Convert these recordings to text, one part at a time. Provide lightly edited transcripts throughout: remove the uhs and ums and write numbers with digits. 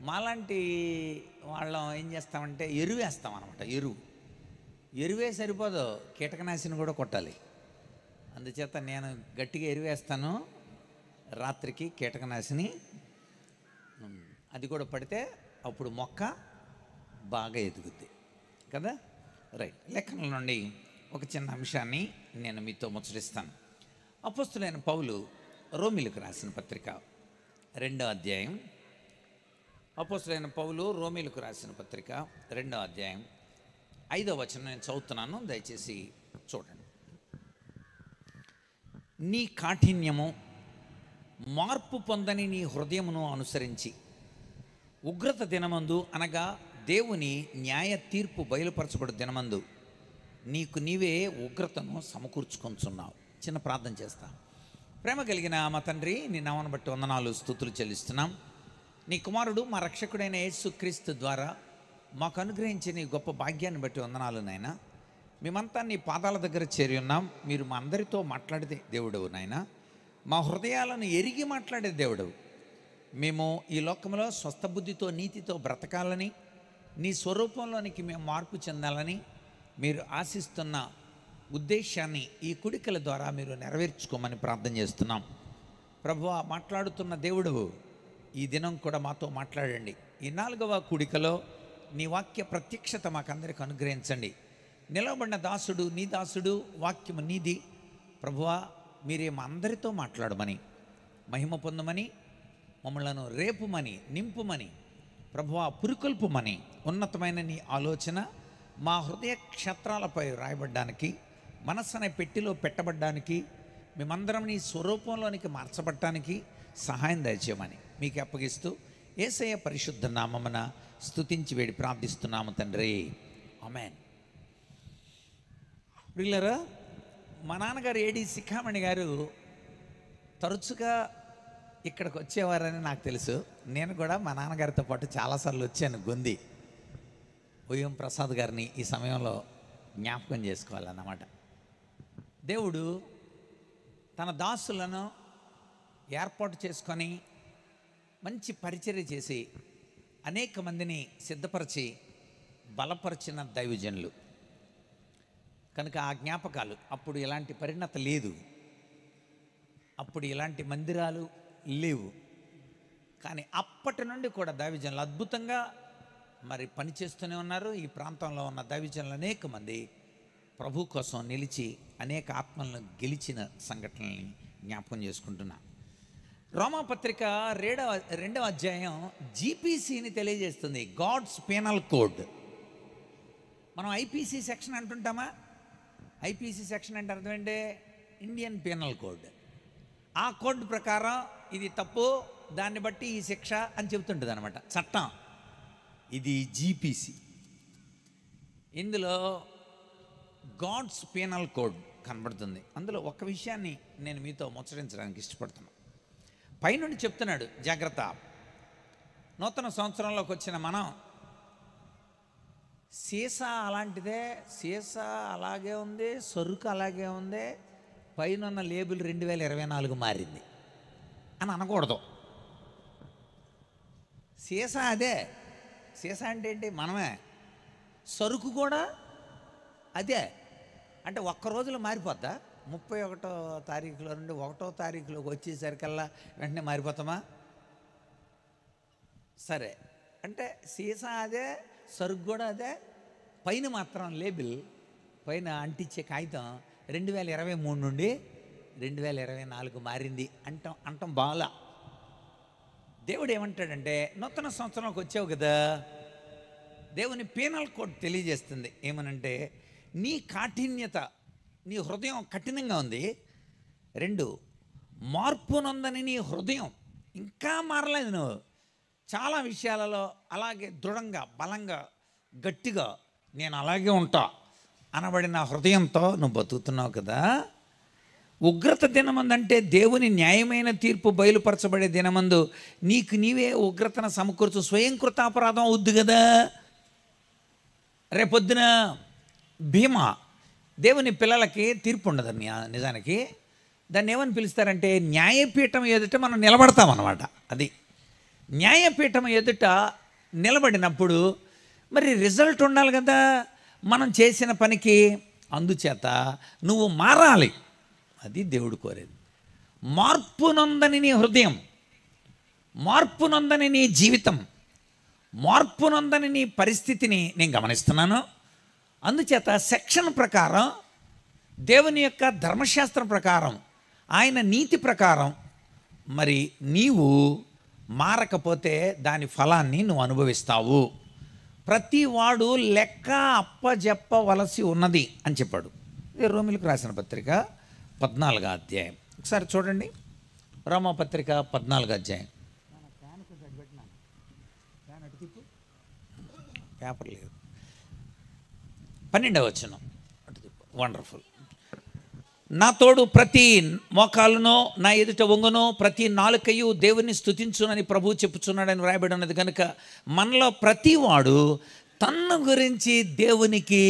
మాలాంటి వాళ్ళం ఏం చేస్తామంటే ఎరువు వేస్తాం అనమాట. ఎరువే సరిపోదు, కీటకనాశిని కూడా కొట్టాలి. అందుచేత నేను గట్టిగా ఎరువేస్తాను, రాత్రికి కీటకనాశిని అది కూడా పడితే అప్పుడు మొక్క బాగా ఎదుగుద్ది కదా. రైట్, లేఖనాల నుండి ఒక చిన్న అంశాన్ని నేను మీతో ముచ్చటిస్తాను. అపోస్తులైన పౌలు రోమీలకు రాసిన పత్రిక 2వ అధ్యాయం. అపోస్తులైన పౌలు రోమీలకు రాసిన పత్రిక 2వ అధ్యాయం 5వ వచనం నేను చదువుతున్నాను, దయచేసి చూడండి. నీ కాఠిన్యము మార్పు పొందని నీ హృదయమును అనుసరించి ఉగ్రత దినమందు, అనగా దేవుని న్యాయ తీర్పు బయలుపరచబడు దినమందు నీకు నీవే ఉగ్రతను సమకూర్చుకొంచున్నావు. చిన్న ప్రార్థన చేస్తా. ప్రేమ కలిగిన మా తండ్రి, నీ నామమును బట్టి వందనాలు, స్తుతులు చెల్లిస్తున్నాం. నీ కుమారుడు మా రక్షకుడైన యేసుక్రీస్తు ద్వారా మాకు అనుగ్రహించిన నీ గొప్ప భాగ్యాన్ని బట్టి వందనాలు నాయన. మేమంతా నీ పాదాల దగ్గర చేరి ఉన్నాం. మీరు మా అందరితో మాట్లాడే దేవుడవు నాయన, మా హృదయాలను ఎరిగి మాట్లాడే దేవుడవు. మేము ఈ లోకంలో స్వస్థ బుద్ధితో నీతితో బ్రతకాలని, నీ స్వరూపంలోనికి మేము మార్పు చెందాలని మీరు ఆశిస్తున్న ఉద్దేశాన్ని ఈ కుడికల ద్వారా మీరు నెరవేర్చుకోమని ప్రార్థన చేస్తున్నాం. ప్రభువా, మాట్లాడుతున్న దేవుడు ఈ దినం కూడా మాతో మాట్లాడండి. ఈ 4వ కూడికలో నీ వాక్య ప్రత్యక్షత మాకందరికి అనుగ్రహించండి. నిలబడిన దాసుడు నీ దాసుడు, వాక్యము నీది. ప్రభువా, మీరే మా అందరితో మాట్లాడమని, మహిమ పొందమని, మమ్మలను రేపుమని, నింపుమని, ప్రభువా పురికొల్పుమని, ఉన్నతమైన నీ ఆలోచన మా హృదయ క్షేత్రాలపై రాయబడ్డానికి, మనస్సునే పెట్టిలో పెట్టబడ్డానికి, మేమందరం నీ స్వరూపంలోనికి మార్చబడటానికి సహాయం దయచేయమని మీకు అప్పగిస్తూ యేసయ్య పరిశుద్ధ నామమున స్తుతించి వేడి ప్రార్థిస్తున్నాము తండ్రి, ఆమేన్. ప్రియులారా, మా నాన్నగారు ఏడి శిఖామణి గారు తరచుగా ఇక్కడికి వచ్చేవారని నాకు తెలుసు. నేను కూడా మా నాన్నగారితో పాటు చాలాసార్లు వచ్చాను. గొంది ఉయ్యం ప్రసాద్ గారిని ఈ సమయంలో జ్ఞాపకం చేసుకోవాలన్నమాట. దేవుడు తన దాసులను ఏర్పాటు చేసుకొని మంచి పరిచర్య చేసి అనేక మందిని సిద్ధపరిచి బలపరిచిన దైవజనులు కనుక ఆ జ్ఞాపకాలు, అప్పుడు ఎలాంటి పరిణత లేదు, అప్పుడు ఎలాంటి మందిరాలు లేవు, కానీ అప్పటి నుండి కూడా దైవజనులు అద్భుతంగా మరి పనిచేస్తూనే ఉన్నారు. ఈ ప్రాంతంలో ఉన్న దైవజనులు అనేక మంది ప్రభు కోసం నిలిచి అనేక ఆత్మలను గెలిచిన సంఘటనల్ని జ్ఞాపకం చేసుకుంటున్నా. రోమాపత్రిక 2వ అధ్యాయం జీపీసీని తెలియజేస్తుంది, గాడ్స్ పీనల్ కోడ్. మనం ఐపీసీ సెక్షన్ అంటుంటామా? ఐపీసీ సెక్షన్ అంటే అర్థం ఏంటి? Indian penal code. ఆ కోడ్ ప్రకారం ఇది తప్పు, దాన్ని బట్టి ఈ శిక్ష అని చెబుతుంటుంది అనమాట చట్టం. ఇది జీపీసీ. ఇందులో గాడ్స్ పీనల్ కోడ్ కనబడుతుంది. అందులో ఒక విషయాన్ని నేను మీతో ముచ్చరించడానికి ఇష్టపడుతున్నాను. పైనుండి చెప్తున్నాడు, జాగ్రత్త, నూతన సంవత్సరంలోకి వచ్చిన మనం సీసా అలాంటిదే, సీసా అలాగే ఉంది, సరుకు అలాగే ఉంది, పైన ఉన్న లేబుల్ 2024 మారింది అని అనకూడదు. సీసా అదే. సీసా అంటే ఏంటి? మనమే. సరుకు కూడా అదే. అంటే ఒక్క రోజులో మారిపోద్దా? 31వ తారీఖులో నుండి 1వ తారీఖులోకి వచ్చేసరికల్లా వెంటనే మారిపోతామా? సరే, అంటే సీసా అదే, సరుకు కూడా అదే, పైన మాత్రం లేబుల్, పైన అంటించే కాగితం 2023 నుండి 2024 మారింది అంటాం బాగా. దేవుడు ఏమంటాడంటే, నూతన సంవత్సరంలోకి వచ్చావు కదా, దేవుని పీనల్ కోడ్ తెలియజేస్తుంది. ఏమనంటే, నీ కాఠిన్యత, నీ హృదయం కఠినంగా ఉంది. 2, మార్పు నొందని నీ హృదయం ఇంకా మారలేదు. నువ్వు చాలా విషయాలలో అలాగే దృఢంగా, బలంగా, గట్టిగా నేను అలాగే ఉంటా అనబడిన హృదయంతో నువ్వు బతుకుతున్నావు కదా. ఉగ్రత దినమందంటే దేవుని న్యాయమైన తీర్పు బయలుపరచబడే దినమందు నీకు నీవే ఉగ్రతను సమకూర్చు. స్వయం కృతాపరాధం అవుద్ది కదా. రేపొద్దున భీమా, దేవుని పిల్లలకి తీర్పు ఉండదు. నిజానికి దాన్ని ఏమని పిలుస్తారంటే, న్యాయపీఠం ఎదుట మనం నిలబడతామన్నమాట. అది న్యాయపీఠం ఎదుట నిలబడినప్పుడు మరి రిజల్ట్ ఉండాలి కదా మనం చేసిన పనికి. అందుచేత నువ్వు మారాలి, అది దేవుడు కోరేది. మార్పు నొందని నీ హృదయం, మార్పు నొందని నీ జీవితం, మార్పు నొందని నీ పరిస్థితిని నేను గమనిస్తున్నాను. అందుచేత సెక్షన్ ప్రకారం, దేవుని యొక్క ధర్మశాస్త్రం ప్రకారం, ఆయన నీతి ప్రకారం మరి నీవు మారకపోతే దాని ఫలాన్ని నువ్వు అనుభవిస్తావు. ప్రతి వాడు లెక్క అప్పజెప్పవలసి ఉన్నది అని చెప్పాడు. ఇది రోమిలకు రాసిన పత్రిక 14వ అధ్యాయం. ఒకసారి చూడండి, రోమపత్రిక 14వ అధ్యాయం. పేపర్ లేదు, 12వ వచనం. వండర్ఫుల్. నా తోడు ప్రతి మోకాలునో నా ఎదుట వంగునో ప్రతి నాలుకయు దేవుని స్తుతించునని ప్రభువు చెప్పుచున్నాడని వ్రాయబడి ఉన్నది. కనుక మనలో ప్రతివాడు తన్ను గురించి దేవునికి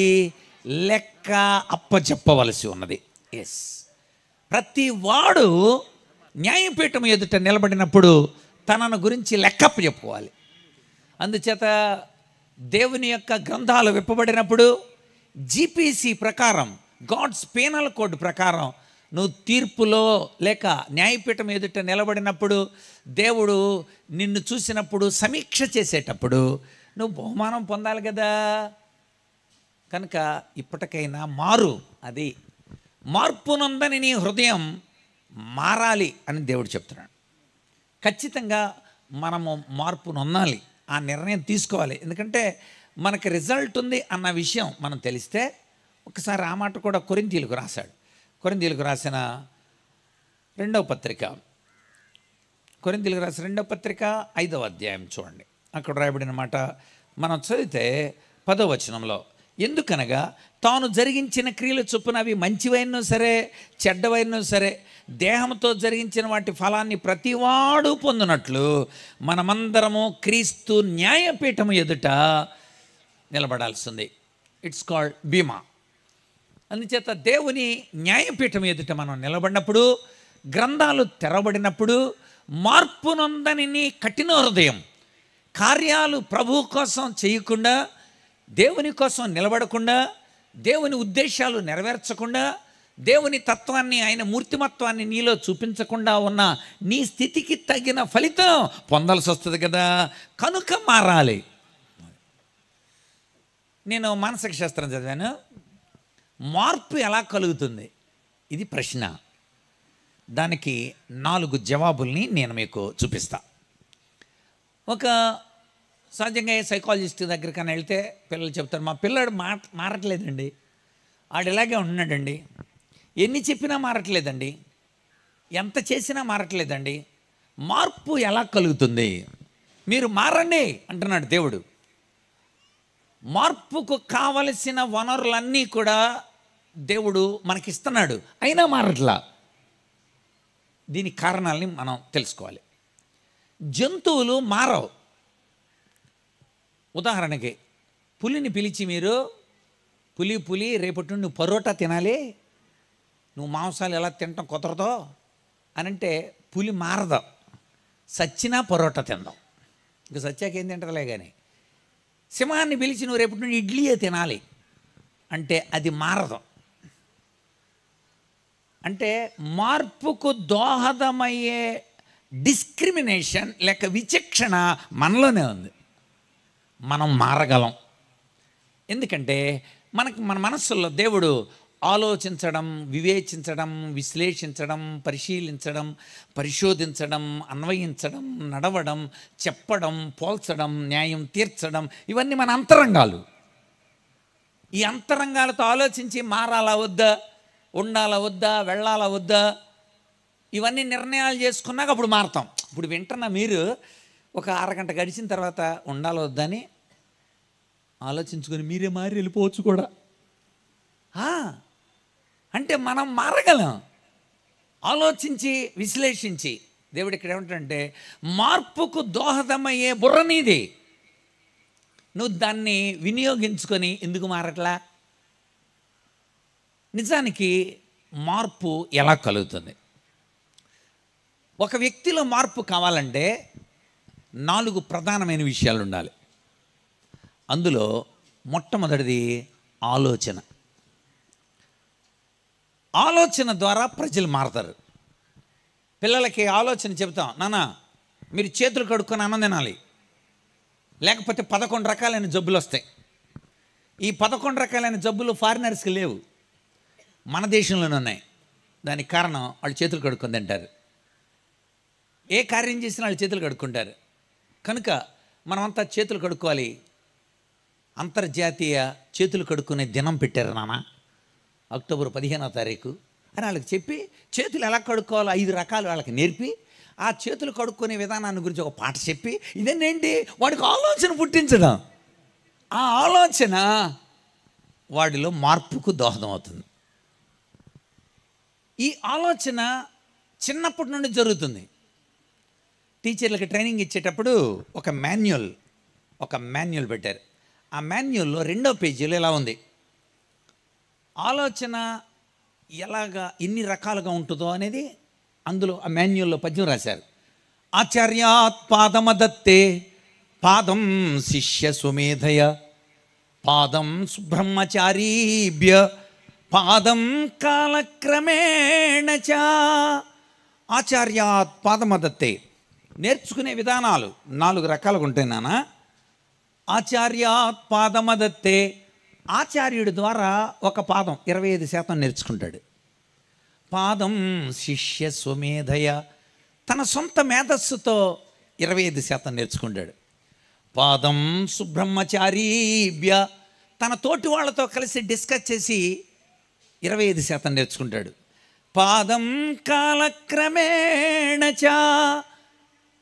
లెక్క అప్పచెప్పవలసి ఉన్నది. ఎస్, ప్రతి వాడు న్యాయపీఠం ఎదుట నిలబడినప్పుడు తనను గురించి లెక్కప్ప చెప్పుకోవాలి. అందుచేత దేవుని యొక్క గ్రంథాలు విప్పబడినప్పుడు జీపీసీ ప్రకారం, గాడ్స్ పీనల్ కోడ్ ప్రకారం నువ్వు తీర్పులో లేక న్యాయపీఠం ఎదుట నిలబడినప్పుడు, దేవుడు నిన్ను చూసినప్పుడు, సమీక్ష చేసేటప్పుడు నువ్వు బహుమానం పొందాలి కదా. కనుక ఇప్పటికైనా మారు. అది మార్పు నొందని నీ హృదయం మారాలి అని దేవుడు చెప్తున్నాడు. ఖచ్చితంగా మనము మార్పు నొందాలి, ఆ నిర్ణయం తీసుకోవాలి. ఎందుకంటే మనకి రిజల్ట్ ఉంది అన్న విషయం మనం తెలిస్తే, ఒకసారి ఆ మాట కూడా కొరింథీయులకు రాశాడు. కొరింథీయులకు రాసిన 2వ పత్రిక, కొరింథీయులకు రాసిన 2వ పత్రిక 5వ అధ్యాయం చూడండి. అక్కడ రాయబడిన మాట మనం చదివితే 10వ వచనంలో, ఎందుకనగా తాను జరిగించిన క్రియల చొప్పున అవి మంచివైనా సరే చెడ్డవైనా సరే దేహంతో జరిగించిన వాటి ఫలాన్ని ప్రతివాడు పొందినట్లు మనమందరము క్రీస్తు న్యాయపీఠము ఎదుట నిలబడాల్సింది. ఇట్స్ కాల్డ్ బీమా. అందుచేత దేవుని న్యాయపీఠం ఎదుట మనం నిలబడినప్పుడు, గ్రంథాలు తెరవబడినప్పుడు, మార్పు నొందని నీ కఠిన హృదయం కార్యాలు ప్రభువు కోసం చేయకుండా, దేవుని కోసం నిలబడకుండా, దేవుని ఉద్దేశాలు నెరవేర్చకుండా, దేవుని తత్వాన్ని, ఆయన మూర్తిమత్వాన్ని నీలో చూపించకుండా ఉన్న నీ స్థితికి తగిన ఫలితం పొందాల్సి వస్తుంది కదా. కనుక మారాలి. నేను మానసిక శాస్త్రం చదివాను. మార్పు ఎలా కలుగుతుంది, ఇది ప్రశ్న. దానికి 4 జవాబుల్ని నేను మీకు చూపిస్తా. ఒక సహజంగా సైకాలజిస్ట్ దగ్గరికైనా వెళ్తే పిల్లలు చెప్తారు, మా పిల్లాడు మారట్లేదండి, ఆడు ఇలాగే ఉంటున్నాడండి, ఎన్ని చెప్పినా మారట్లేదండి, ఎంత చేసినా మారట్లేదండి. మార్పు ఎలా కలుగుతుంది? మీరు మారండి అంటున్నాడు దేవుడు. మార్పుకు కావలసిన వనరులన్నీ కూడా దేవుడు మనకిస్తున్నాడు, అయినా మారట్లా. దీనికి కారణాలని మనం తెలుసుకోవాలి. జంతువులు మారవు. ఉదాహరణకి పులిని పిలిచి మీరు, పులి రేపటి నుండి నువ్వు పరోటా తినాలి, నువ్వు మాంసాలు ఎలా తింటాం కుదరదో అని అంటే పులి మారదు, సచ్చినా పరోటా తిందాం. ఇంకా సచ్చాక ఏం తింటలే. కానీ సింహాన్ని పిలిచి నువ్వు రేపటి నుండి ఇడ్లీయే తినాలి అంటే అది మారదు. అంటే మార్పుకు దోహదమయ్యే డిస్క్రిమినేషన్ లేక విచక్షణ మనలోనే ఉంది. మనం మారగలం. ఎందుకంటే మన మనస్సుల్లో దేవుడు ఆలోచించడం, వివేచించడం, విశ్లేషించడం, పరిశీలించడం, పరిశోధించడం, అన్వయించడం, నడవడం, చెప్పడం, పోల్చడం, న్యాయం తీర్చడం, ఇవన్నీ మన అంతరంగాలు. ఈ అంతరంగాలతో ఆలోచించి మారాలా వద్దా, ఉండాలా వద్దా, వెళ్ళాలా వద్దా, ఇవన్నీ నిర్ణయాలు చేసుకున్నాక అప్పుడు మారతాం. ఇప్పుడు వింటున్నా మీరు ఒక అరగంట గడిచిన తర్వాత ఉండాలా వద్దని ఆలోచించుకొని మీరే మారి వెళ్ళిపోవచ్చు కూడా. అంటే మనం మారగలం ఆలోచించి విశ్లేషించి. దేవుడు ఇక్కడ ఏమంటాడంటే మార్పుకు దోహదమయ్యే బుర్ర నీది, నువ్వు దాన్ని వినియోగించుకొని ఎందుకు మారట్లా? నిజానికి మార్పు ఎలా కలుగుతుంది? ఒక వ్యక్తిలో మార్పు కావాలంటే 4 ప్రధానమైన విషయాలు ఉండాలి. అందులో మొట్టమొదటిది ఆలోచన. ఆలోచన ద్వారా ప్రజలు మారతారు. పిల్లలకి ఆలోచన చెబుతాం, నాన్న మీరు చేతులు కడుక్కొని అన్నం తినాలి, లేకపోతే 11 రకాలైన జబ్బులు వస్తాయి. ఈ 11 రకాలైన జబ్బులు ఫారినర్స్కి లేవు, మన దేశంలోనే ఉన్నాయి. దానికి కారణం వాళ్ళు చేతులు కడుక్కొని తింటారు. ఏ కార్యం చేసినా వాళ్ళు చేతులు కడుక్కుంటారు. కనుక మనమంతా చేతులు కడుక్కోవాలి. అంతర్జాతీయ చేతులు కడుక్కునే దినం పెట్టారు నాన్న, అక్టోబర్ 15వ తారీఖు అని వాళ్ళకి చెప్పి చేతులు ఎలా కడుక్కోవాలో 5 రకాలు వాళ్ళకి నేర్పి ఆ చేతులు కడుక్కునే విధానాన్ని గురించి ఒక పాట చెప్పి ఇదేంటి వాడికి ఆలోచన పుట్టించడం. ఆ ఆలోచన వాడిలో మార్పుకు దోహదం అవుతుంది. ఈ ఆలోచన చిన్నప్పటి నుండి జరుగుతుంది. టీచర్లకి ట్రైనింగ్ ఇచ్చేటప్పుడు ఒక మాన్యువల్ పెట్టారు. ఆ మాన్యువల్లో 2వ పేజీలో ఎలా ఉంది, ఆలోచన ఎలాగా ఎన్ని రకాలుగా ఉంటుందో అనేది అందులో ఆ మాన్యువల్లో పద్యం రాశారు. ఆచార్యాత్ పాదమదత్తే పాదం శిష్య సుమేధయ పాదం సుబ్రహ్మచారీభ్య పాదం కాలక్రమేణ చ. ఆచార్యాత్ పాదమదత్తే, నేర్చుకునే విధానాలు 4 రకాలుగా ఉంటాయి నాన్న. ఆచార్యాత్ పాదమదత్తే, ఆచార్యుడి ద్వారా ఒక పాదం 25% నేర్చుకుంటాడు. పాదం శిష్య స్వమేధయ, తన సొంత మేధస్సుతో 25% నేర్చుకుంటాడు. పాదం సుబ్రహ్మచారీభ్య, తన తోటి వాళ్ళతో కలిసి డిస్కస్ చేసి 25% నేర్చుకుంటాడు. పాదం కాలక్రమేణ చ,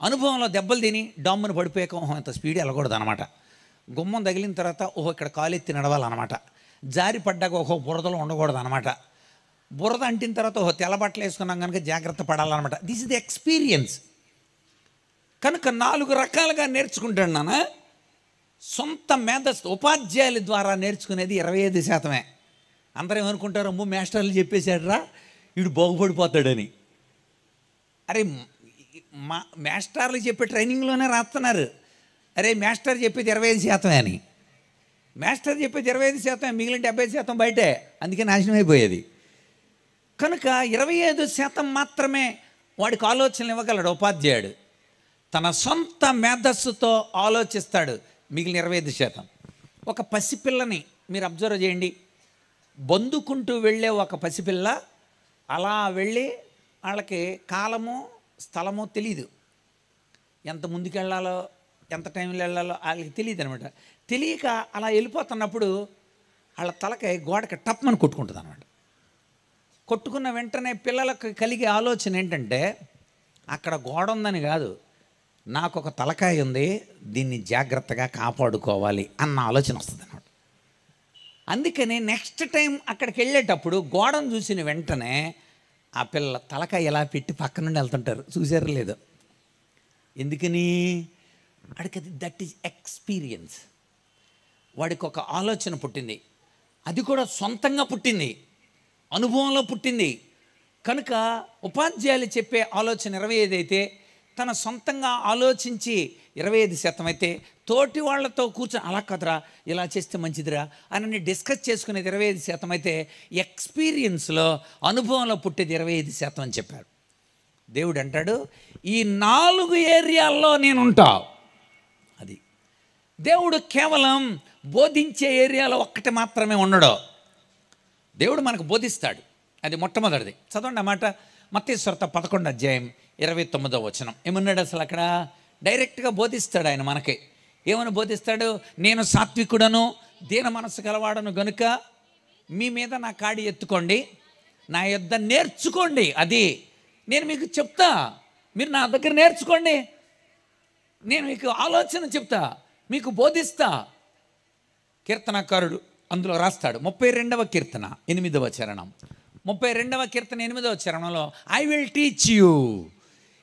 అనుభవంలో దెబ్బలు తిని డామ్మును పడిపోయాక అంత స్పీడ్ వెళ్ళకూడదు అనమాట. గుమ్మం తగిలిన తర్వాత ఇక్కడ కాలెత్తి నడవాలన్నమాట. జారి పడ్డాక బురదలో ఉండకూడదు అనమాట. బురద అంటిన తర్వాత తెల్ల బట్టలు వేసుకున్నాం కనుక జాగ్రత్త పడాలన్నమాట. This is the experience. కనుక 4 రకాలుగా నేర్చుకుంటాడు నాన్న. సొంత మేధస్సు ఉపాధ్యాయుల ద్వారా నేర్చుకునేది 25%. అందరూ ఏమనుకుంటారు, అమ్మో మాస్టర్లు చెప్పేశాడురా వీడు బాగుపడిపోతాడని. అరే మాస్టర్లు చెప్పే ట్రైనింగ్లోనే రాస్తున్నారు. అరే మాస్టర్ చెప్పేది 25% అని. మాస్టర్ చెప్పేది 25%, మిగిలిన 70% బయటే. అందుకే నాశనం అయిపోయేది. కనుక 25% మాత్రమే వాడికి ఆలోచనలు ఇవ్వగలడు ఉపాధ్యాయుడు. తన సొంత మేధస్సుతో ఆలోచిస్తాడు. మిగిలిన 25%. ఒక పసిపిల్లని మీరు అబ్జర్వ్ చేయండి. బొందుకుంటూ వెళ్ళే ఒక పసిపిల్ల అలా వెళ్ళి వాళ్ళకి కాలము స్థలము తెలీదు, ఎంత ముందుకు వెళ్ళాలో ఎంత టైంలో వెళ్ళాలో వాళ్ళకి తెలియదు అనమాట. తెలియక అలా వెళ్ళిపోతున్నప్పుడు వాళ్ళ తలకాయ గోడకి టప్మని కొట్టుకుంటుంది అనమాట. కొట్టుకున్న వెంటనే పిల్లలకు కలిగే ఆలోచన ఏంటంటే అక్కడ గోడ ఉందని కాదు, నాకు ఒక తలకాయ ఉంది, దీన్ని జాగ్రత్తగా కాపాడుకోవాలి అన్న ఆలోచన వస్తుంది అనమాట. అందుకని నెక్స్ట్ టైం అక్కడికి వెళ్ళేటప్పుడు గోడను చూసిన వెంటనే ఆ పిల్ల తలకాయ ఎలా పెట్టి పక్క నుండి వెళ్తుంటారు. చూసారు లేదు? ఎందుకని? వాడికి అది దట్ ఈజ్ ఎక్స్పీరియన్స్. వాడికి ఒక ఆలోచన పుట్టింది, అది కూడా సొంతంగా పుట్టింది, అనుభవంలో పుట్టింది. కనుక ఉపాధ్యాయులు చెప్పే ఆలోచన 25 అయితే, తన సొంతంగా ఆలోచించి 25% అయితే, తోటి వాళ్ళతో కూర్చొని అలా కదరా ఇలా చేస్తే మంచిదిరా అని డిస్కస్ చేసుకునేది 25% అయితే, ఎక్స్పీరియన్స్లో అనుభవంలో పుట్టేది 25% అని చెప్పారు. దేవుడు అంటాడు, ఈ 4 ఏరియాల్లో నేను ఉంటా. అది దేవుడు కేవలం బోధించే ఏరియాలో ఒక్కటి మాత్రమే ఉండడు. దేవుడు మనకు బోధిస్తాడు. అది మొట్టమొదటిది. చదవండి అన్నమాట. మత్తయి సువార్త 11వ అధ్యాయం 29వ వచనం. ఏమన్నాడు అసలు అక్కడ? డైరెక్ట్గా బోధిస్తాడు ఆయన మనకి. ఏమని బోధిస్తాడు? నేను సాత్వికుడను దీన మనసు గలవాడను గనుక మీ మీద నా కాడి ఎత్తుకోండి, నా యొద్ద నేర్చుకోండి. అది నేను మీకు చెప్తా, మీరు నా దగ్గర నేర్చుకోండి, నేను మీకు ఆలోచన చెప్తా, మీకు బోధిస్తా. కీర్తనకారుడు అందులో రాస్తాడు. 32వ కీర్తన 8వ చరణం. 32వ కీర్తన 8వ చరణంలో ఐ విల్ టీచ్ యూ,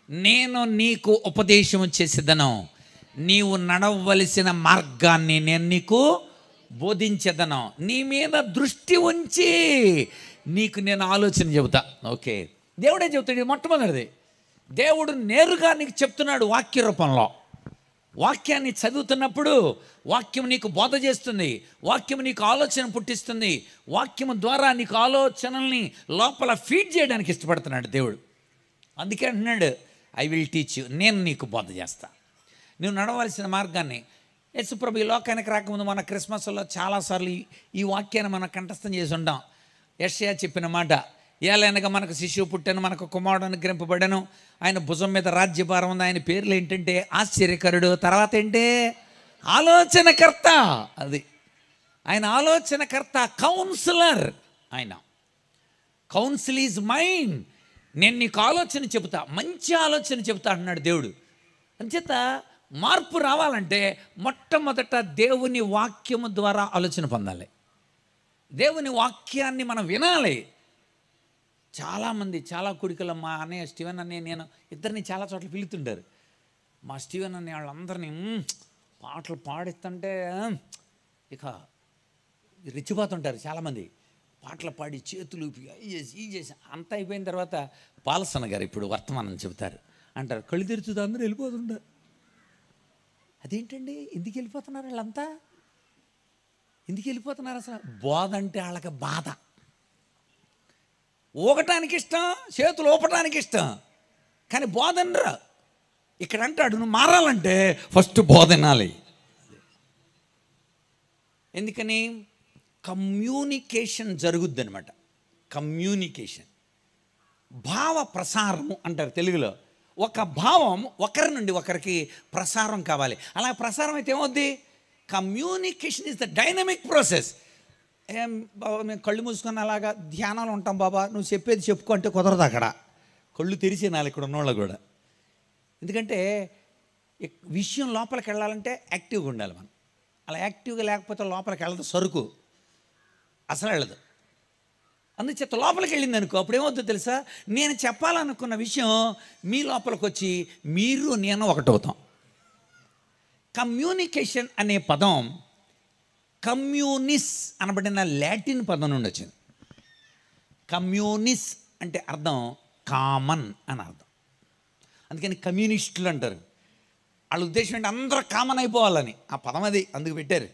నేను నీకు ఉపదేశం చేసేదను, నీవు నడవలసిన మార్గాన్ని నేను నీకు బోధించేదను, నీ మీద దృష్టి ఉంచి నీకు నేను ఆలోచన చెబుతా. ఓకే, దేవుడే చెబుతాడు. మొట్టమొదటిది దేవుడు నేరుగా నీకు చెప్తున్నాడు వాక్య రూపంలో. వాక్యాన్ని చదువుతున్నప్పుడు వాక్యం నీకు బోధ చేస్తుంది, వాక్యం నీకు ఆలోచన పుట్టిస్తుంది, వాక్యం ద్వారా నీకు ఆలోచనల్ని లోపల ఫీడ్ చేయడానికి ఇష్టపడుతున్నాడు దేవుడు. అందుకే అంటున్నాడు, ఐ విల్ టీచ్ యూ, నేను నీకు బోధ చేస్తా, నువ్వు నడవలసిన మార్గాన్ని. యేసుప్రభు ఈ లోకానికి రాకముందు మన క్రిస్మస్లో చాలాసార్లు ఈ వాక్యాన్ని మనం కంఠస్థం చేసి ఉంటాం. యెషయా చెప్పిన మాట, ఏలైనగా మనకు శిశువు పుట్టాను, మనకు కుమారుడు అనుగ్రహింపబడెను, ఆయన భుజం మీద రాజ్యభారం ఉంది, ఆయన పేర్లు ఏంటంటే ఆశ్చర్యకరుడు, తర్వాత ఏంటి ఆలోచనకర్త. అది ఆయన ఆలోచనకర్త, కౌన్సిలర్. ఆయన కౌన్సిల్ ఈజ్ మైండ్, నేను నీకు ఆలోచన చెబుతా, మంచి ఆలోచన చెబుతా అంటున్నాడు దేవుడు. అంచేత మార్పు రావాలంటే మొట్టమొదట దేవుని వాక్యము ద్వారా ఆలోచన పొందాలి, దేవుని వాక్యాన్ని మనం వినాలి. చాలామంది చాలా కుడికలు, మా అన్నయ్య స్టీవెన్ అన్నయ్య నేను ఇద్దరిని చాలా చోట్ల పిలుతుంటారు. మా స్టీవెన్ అన్నయ్య వాళ్ళందరినీ పాటలు పాడిస్తుంటే ఇక రెచ్చిపోతుంటారు చాలామంది. పాటలు పాడి చేతులు ఊపి ఈ చేసి అంతా అయిపోయిన తర్వాత పాలసన్న గారు ఇప్పుడు వర్తమానం చెబుతారు అంటారు, కళ్ళు తెరుచుతా అందరూ వెళ్ళిపోతుంటారు. అదేంటండి ఎందుకు వెళ్ళిపోతున్నారు వాళ్ళంతా, ఎందుకు వెళ్ళిపోతున్నారు? అసలు బోధ అంటే వాళ్ళకి బాధ, ఊగటానికి ఇష్టం, చేతులు ఊపటానికి ఇష్టం, కానీ బోధనరా. ఇక్కడ అంటాడు, నువ్వు మారాలంటే ఫస్ట్ బోధ వినాలి. ఎందుకని? కమ్యూనికేషన్ జరుగుద్ది అనమాట. కమ్యూనికేషన్, భావ ప్రసారము అంటారు తెలుగులో. ఒక భావం ఒకరి నుండి ఒకరికి ప్రసారం కావాలి. అలా ప్రసారం అయితే ఏమవుద్ది? Communication is the dynamic process. ఏం బాబా మేము కళ్ళు మూసుకొని అలాగా ధ్యానాలు ఉంటాం, బాబా నువ్వు చెప్పేది చెప్పుకో అంటే కుదరదు. అక్కడ కళ్ళు తెరిచి నాలు ఇక్కడ ఉన్నవాళ్ళు కూడా. ఎందుకంటే విషయం లోపలికి వెళ్ళాలంటే యాక్టివ్గా ఉండాలి మనం. అలా యాక్టివ్గా లేకపోతే లోపలికి వెళ్ళదు, సరుకు అసలు వెళ్ళదు. అందుచేత లోపలికి వెళ్ళింది అనుకో, అప్పుడు ఏమవుతుందో తెలుసా, నేను చెప్పాలనుకున్న విషయం మీ లోపలికి వచ్చి మీరు నేను ఒకటవుతాం. కమ్యూనికేషన్ అనే పదం కమ్యూనిస్ అనబడిన లాటిన్ పదం నుండి వచ్చింది. కమ్యూనిస్ అంటే అర్థం కామన్ అని అర్థం. అందుకని కమ్యూనిస్టులు అంటారు. వాళ్ళ ఉద్దేశం ఏంటి? అందరూ కామన్ అయిపోవాలని ఆ పదం అది, అందుకు పెట్టారు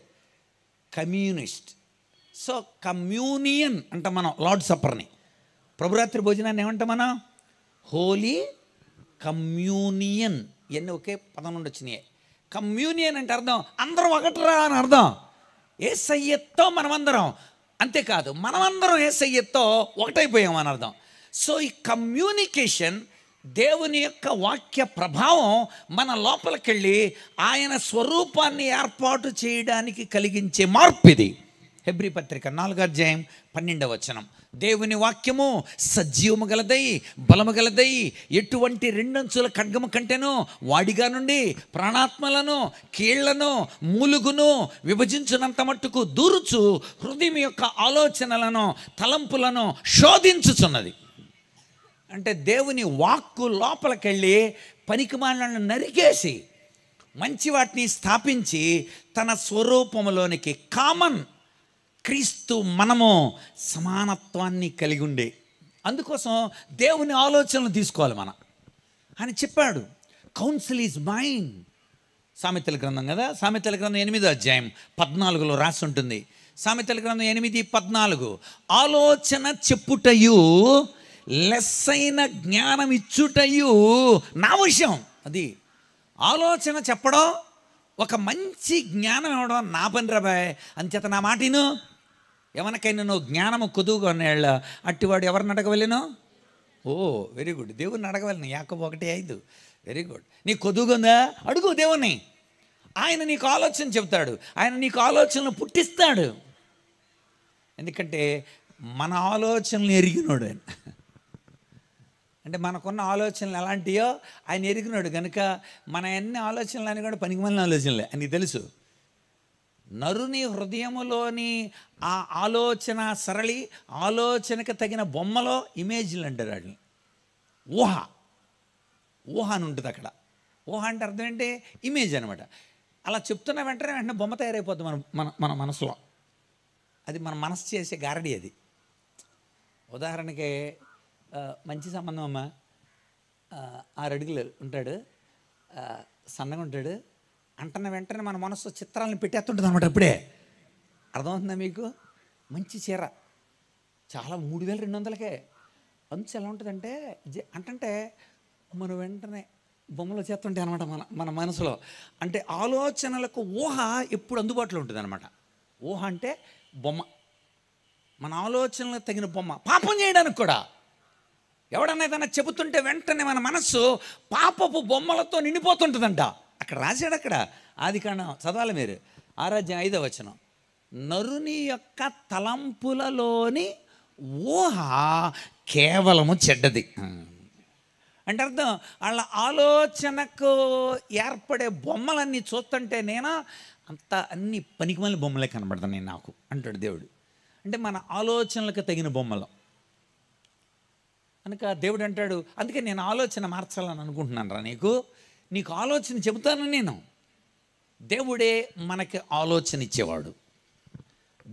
కమ్యూనిస్ట్. సో కమ్యూనియన్ అంటాం మనం లార్డ్ సప్పర్ని. ప్రభురాత్రి భోజనాన్ని ఏమంటాం మనం? హోలీ కమ్యూనియన్. ఇవన్నీ ఒకే పదం నుండి వచ్చినాయి. కమ్యూనియన్ అంటే అర్థం అందరం ఒకటిరా అని అర్థం. యేసయ్యతో మనమందరం, అంతేకాదు మనమందరం యేసయ్యతో ఒకటైపోయాం అని అర్థం. సో ఈ కమ్యూనికేషన్, దేవుని యొక్క వాక్య ప్రభావం మన లోపలికి వెళ్ళి ఆయన స్వరూపాన్ని ఏర్పాటు చేయడానికి కలిగించే మార్పు ఇది. హెబ్రీ పత్రిక 4:12 దేవుని వాక్యము సజీవము గలదై బలము గలదై ఎటువంటి రెండంచుల ఖడ్గము కంటేను వాడిగా నుండి ప్రాణాత్మలను కీళ్లను మూలుగును విభజించునంత మట్టుకు దూరుచు హృదయం యొక్క ఆలోచనలను తలంపులను శోధించుచున్నది. అంటే దేవుని వాక్కు లోపలికెళ్ళి పనికిమాలను నరికేసి మంచి వాటిని స్థాపించి తన స్వరూపములోనికి, కామన్ క్రీస్తు మనము సమానత్వాన్ని కలిగి ఉండే, అందుకోసం దేవుని ఆలోచనలు తీసుకోవాలి మనం అని చెప్పాడు. Council is mind. సామెతల గ్రంథం కదా, సామెతల గ్రంథం 8:14 రాసి ఉంటుంది. సామెతల గ్రంథం 8:14 ఆలోచన చెప్పుటయు లెస్సైన జ్ఞానం ఇచ్చుటయు నా విషయం. అది ఆలోచన చెప్పడం, ఒక మంచి జ్ఞానం ఇవ్వడం నా పని రాబాయ్. అంచేత నా మాటిను. ఎవరికైనా నువ్వు జ్ఞానము కొదువుగా ఉన్నాళ్ళ అట్టివాడు ఎవరిని అడగవలేను? వెరీ గుడ్, దేవుడిని అడగవలను. యాకోబు 1:5 వెరీ గుడ్. నీకు కొదువుగా ఉందా? అడుగు దేవుని. ఆయన నీకు ఆలోచన చెబుతాడు, ఆయన నీకు ఆలోచనలు పుట్టిస్తాడు. ఎందుకంటే మన ఆలోచనలు ఎరిగినోడు ఆయన. అంటే మనకున్న ఆలోచనలు ఎలాంటియో ఆయన ఎరిగినాడు కనుక మన అన్ని ఆలోచనలు అని కూడా పనికిమాలిన ఆలోచనలే అని తెలుసు. నరుని హృదయములోని ఆ ఆలోచన సరళి, ఆలోచనకు తగిన బొమ్మలో ఇమేజ్లు అంటారు వాటిని. ఊహ అని ఉంటుంది అక్కడ. ఊహ అంటే అర్థం ఏంటి? ఇమేజ్ అనమాట. అలా చెప్తున్న వెంటనే వెంటనే బొమ్మ తయారైపోతుంది మన మనసులో. అది మన మనసు చేసే గారడి అది. ఉదాహరణకి మంచి సంబంధం అమ్మ, 6 అడుగులు ఉంటాడు, సన్నగా ఉంటాడు, అంటున్న వెంటనే మన మనసు చిత్రాలను పెట్టేస్తుంటుంది అనమాట. అప్పుడే అర్థమవుతుందా మీకు? మంచి చీర చాలా 3200కే అంచు ఎలా ఉంటుందంటే అంటే మన వెంటనే బొమ్మలు చేస్తుంటాయి అనమాట మన మనసులో. అంటే ఆలోచనలకు ఊహ ఎప్పుడు అందుబాటులో ఉంటుంది అనమాట. ఊహ అంటే బొమ్మ, మన ఆలోచనలకు తగిన బొమ్మ. పాపం చేయడానికి కూడా ఎవడన్నా ఏదన్నా చెబుతుంటే వెంటనే మన మనస్సు పాపపు బొమ్మలతో నిండిపోతుంటుందంట. అక్కడ రాశాడు, అక్కడ ఆదికాండం చదవాలి మీరు, 6:5 నరుని యొక్క తలంపులలోని ఊహ కేవలము చెడ్డది. అంటే అర్థం, వాళ్ళ ఆలోచనకు ఏర్పడే బొమ్మలన్నీ చూస్తుంటే నేను అన్ని పనికిమాలిన బొమ్మలే కనబడతాను నాకు అంటాడు దేవుడు. అంటే మన ఆలోచనలకు తగిన బొమ్మలు కనుక దేవుడు అంటాడు, అందుకే నేను ఆలోచన మార్చాలని అనుకుంటున్నాను రా, నీకు ఆలోచన చెబుతాను నేను. దేవుడే మనకి ఆలోచన ఇచ్చేవాడు.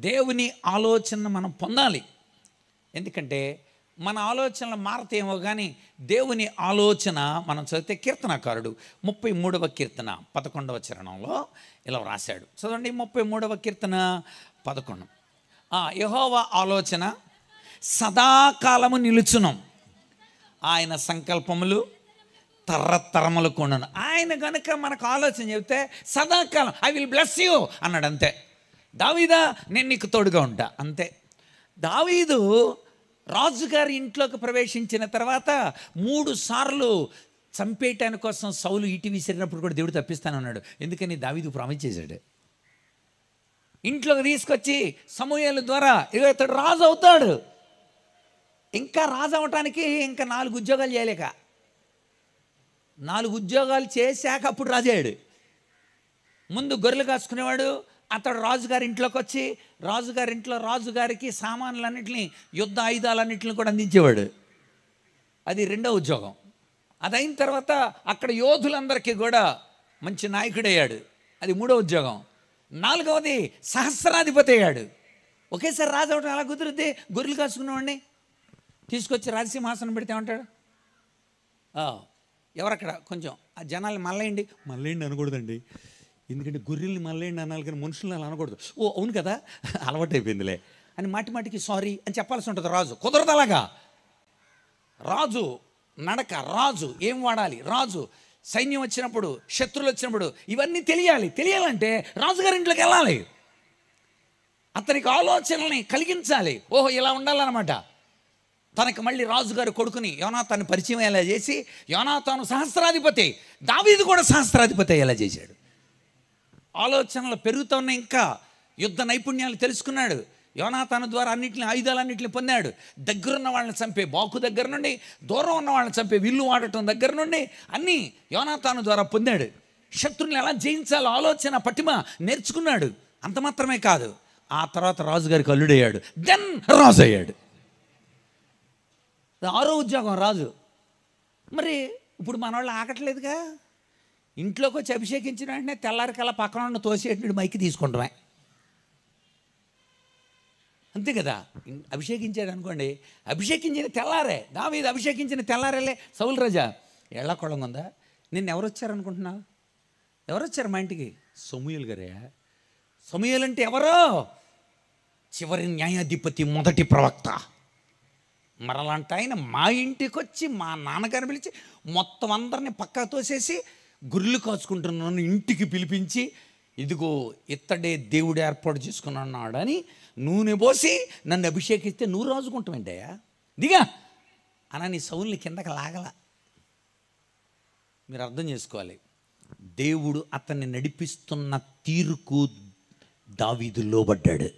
దేవుని ఆలోచన మనం పొందాలి. ఎందుకంటే మన ఆలోచనలు మారతేమో కానీ దేవుని ఆలోచన మనం చదివితే కీర్తనాకారుడు 33వ కీర్తన 11వ చరణంలో ఇలా రాశాడు. చదవండి 33వ కీర్తన 11. యెహోవా ఆలోచన సదాకాలము నిలుచును, ఆయన సంకల్పములు తరతరములు కొనను. ఆయన కనుక మనకు ఆలోచన చెబితే సదాకాలం ఐ విల్ బ్లెస్ యూ అన్నాడు. అంతే. దావీదా నేను నీకు తోడుగా ఉంటా, అంతే. దావీదు రాజుగారి ఇంట్లోకి ప్రవేశించిన తర్వాత 3 సార్లు చంపేయటానికి కోసం సౌలు ఇటు విసిరినప్పుడు కూడా దేవుడు తప్పిస్తానన్నాడు. ఎందుకని? దావీదు ప్రామిస్ చేశాడు. ఇంట్లోకి తీసుకొచ్చి సమూయేలు ద్వారా ఇతడు రాజు అవుతాడు. ఇంకా రాజు అవటానికి ఇంకా 4 ఉద్యోగాలు చేయలేక 4 ఉద్యోగాలు చేశాక అప్పుడు రాజయ్యాడు. ముందు గొర్రెలు కాసుకునేవాడు, అతడు రాజుగారి ఇంట్లోకి వచ్చి రాజుగారింట్లో రాజుగారికి సామాన్లన్నింటినీ, యుద్ధ ఆయుధాలన్నింటిని కూడా అందించేవాడు. అది 2వ ఉద్యోగం. అది అయిన తర్వాత అక్కడ యోధులందరికీ కూడా మంచి నాయకుడయ్యాడు. అది 3వ ఉద్యోగం. 4వది సహస్రాధిపతి అయ్యాడు. ఒకేసారి రాజు అవటం ఎలా కుదురుద్ది? గొర్రెలు కాసుకునేవాడిని తీసుకొచ్చి రాజసింహాసనం పెడితే ఉంటాడు. ఎవరక్కడ కొంచెం ఆ జనాలు మళ్ళేయండి అనకూడదండి, ఎందుకంటే గొర్రెల్ని మళ్ళేయండి అనాలి కానీ మనుషులను అలా అనకూడదు. ఓ అవును కదా, అలవాటు అయిపోయిందిలే అని మాటికి సారీ అని చెప్పాల్సి ఉంటుంది. రాజు కుదరదు అలాగా. రాజు నడక, రాజు ఏం వాడాలి, రాజు సైన్యం వచ్చినప్పుడు, శత్రువులు వచ్చినప్పుడు ఇవన్నీ తెలియాలంటే రాజుగారి ఇంట్లోకి వెళ్ళాలి. అతనికి ఆలోచనల్ని కలిగించాలి. ఓహో ఇలా ఉండాలన్నమాట. తనకు మళ్ళీ రాజుగారి కొడుకుని యోనాతాను పరిచయం అయ్యేలా చేసి, యోనాతాను సహస్రాధిపతి, దావీదు కూడా సహస్రాధిపతి అయ్యేలా చేశాడు. ఆలోచనలు పెరుగుతున్నాయి. ఇంకా యుద్ధ నైపుణ్యాలు తెలుసుకున్నాడు. యోనాతాను ద్వారా ఆయుధాలన్నింటిని పొందాడు. దగ్గరున్న వాళ్ళని చంపే బాకు దగ్గర నుండి, దూరం ఉన్న వాళ్ళని చంపే విల్లు వాడటం దగ్గర నుండి అన్నీ యోనాతాను ద్వారా పొందాడు. శత్రువుని ఎలా జయించాలో ఆలోచన పటిమ నేర్చుకున్నాడు. అంత మాత్రమే కాదు, ఆ తర్వాత రాజుగారికి అల్లుడయ్యాడు. దెన్ రాజు అయ్యాడు. 6వ ఉద్యోగం రాజు. మరి ఇప్పుడు మన వాళ్ళు ఆకట్లేదుగా, ఇంట్లోకి వచ్చి అభిషేకించిన వెంటనే తెల్లారికల్లా పక్కన ఉన్న తోసేటి మైకి తీసుకుంటామే, అంతే కదా. అభిషేకించాడు అనుకోండి, అభిషేకించిన తెల్లారే, దావీదు అభిషేకించిన తెల్లారేలే సౌలు రాజా ఎళ్ళకొళంగా ఉందా, నిన్న ఎవరు వచ్చారనుకుంటున్నావు? ఎవరు వచ్చారు మా ఇంటికి? సమూయేలు గారే. సమూయేలు అంటే ఎవరో? చివరి న్యాయాధిపతి, మొదటి ప్రవక్త. మరలాంటి ఆయన మా ఇంటికి వచ్చి మా నాన్నగారిని పిలిచి మొత్తం అందరినీ పక్కకు తోసేసి గుర్రెలు కాచుకుంటున్నాను ఇంటికి పిలిపించి, ఇదిగో ఇత్తడే దేవుడు ఏర్పాటు చేసుకున్నాడు అని నూనె పోసి నన్ను అభిషేకిస్తే నువ్వు రాజుకుంటావేంటయ్యా, దిగా అని సౌలుని కిందకి లాగల. మీరు అర్థం చేసుకోవాలి, దేవుడు అతన్ని నడిపిస్తున్న తీరుకు దావీదు లోబడ్డాడు.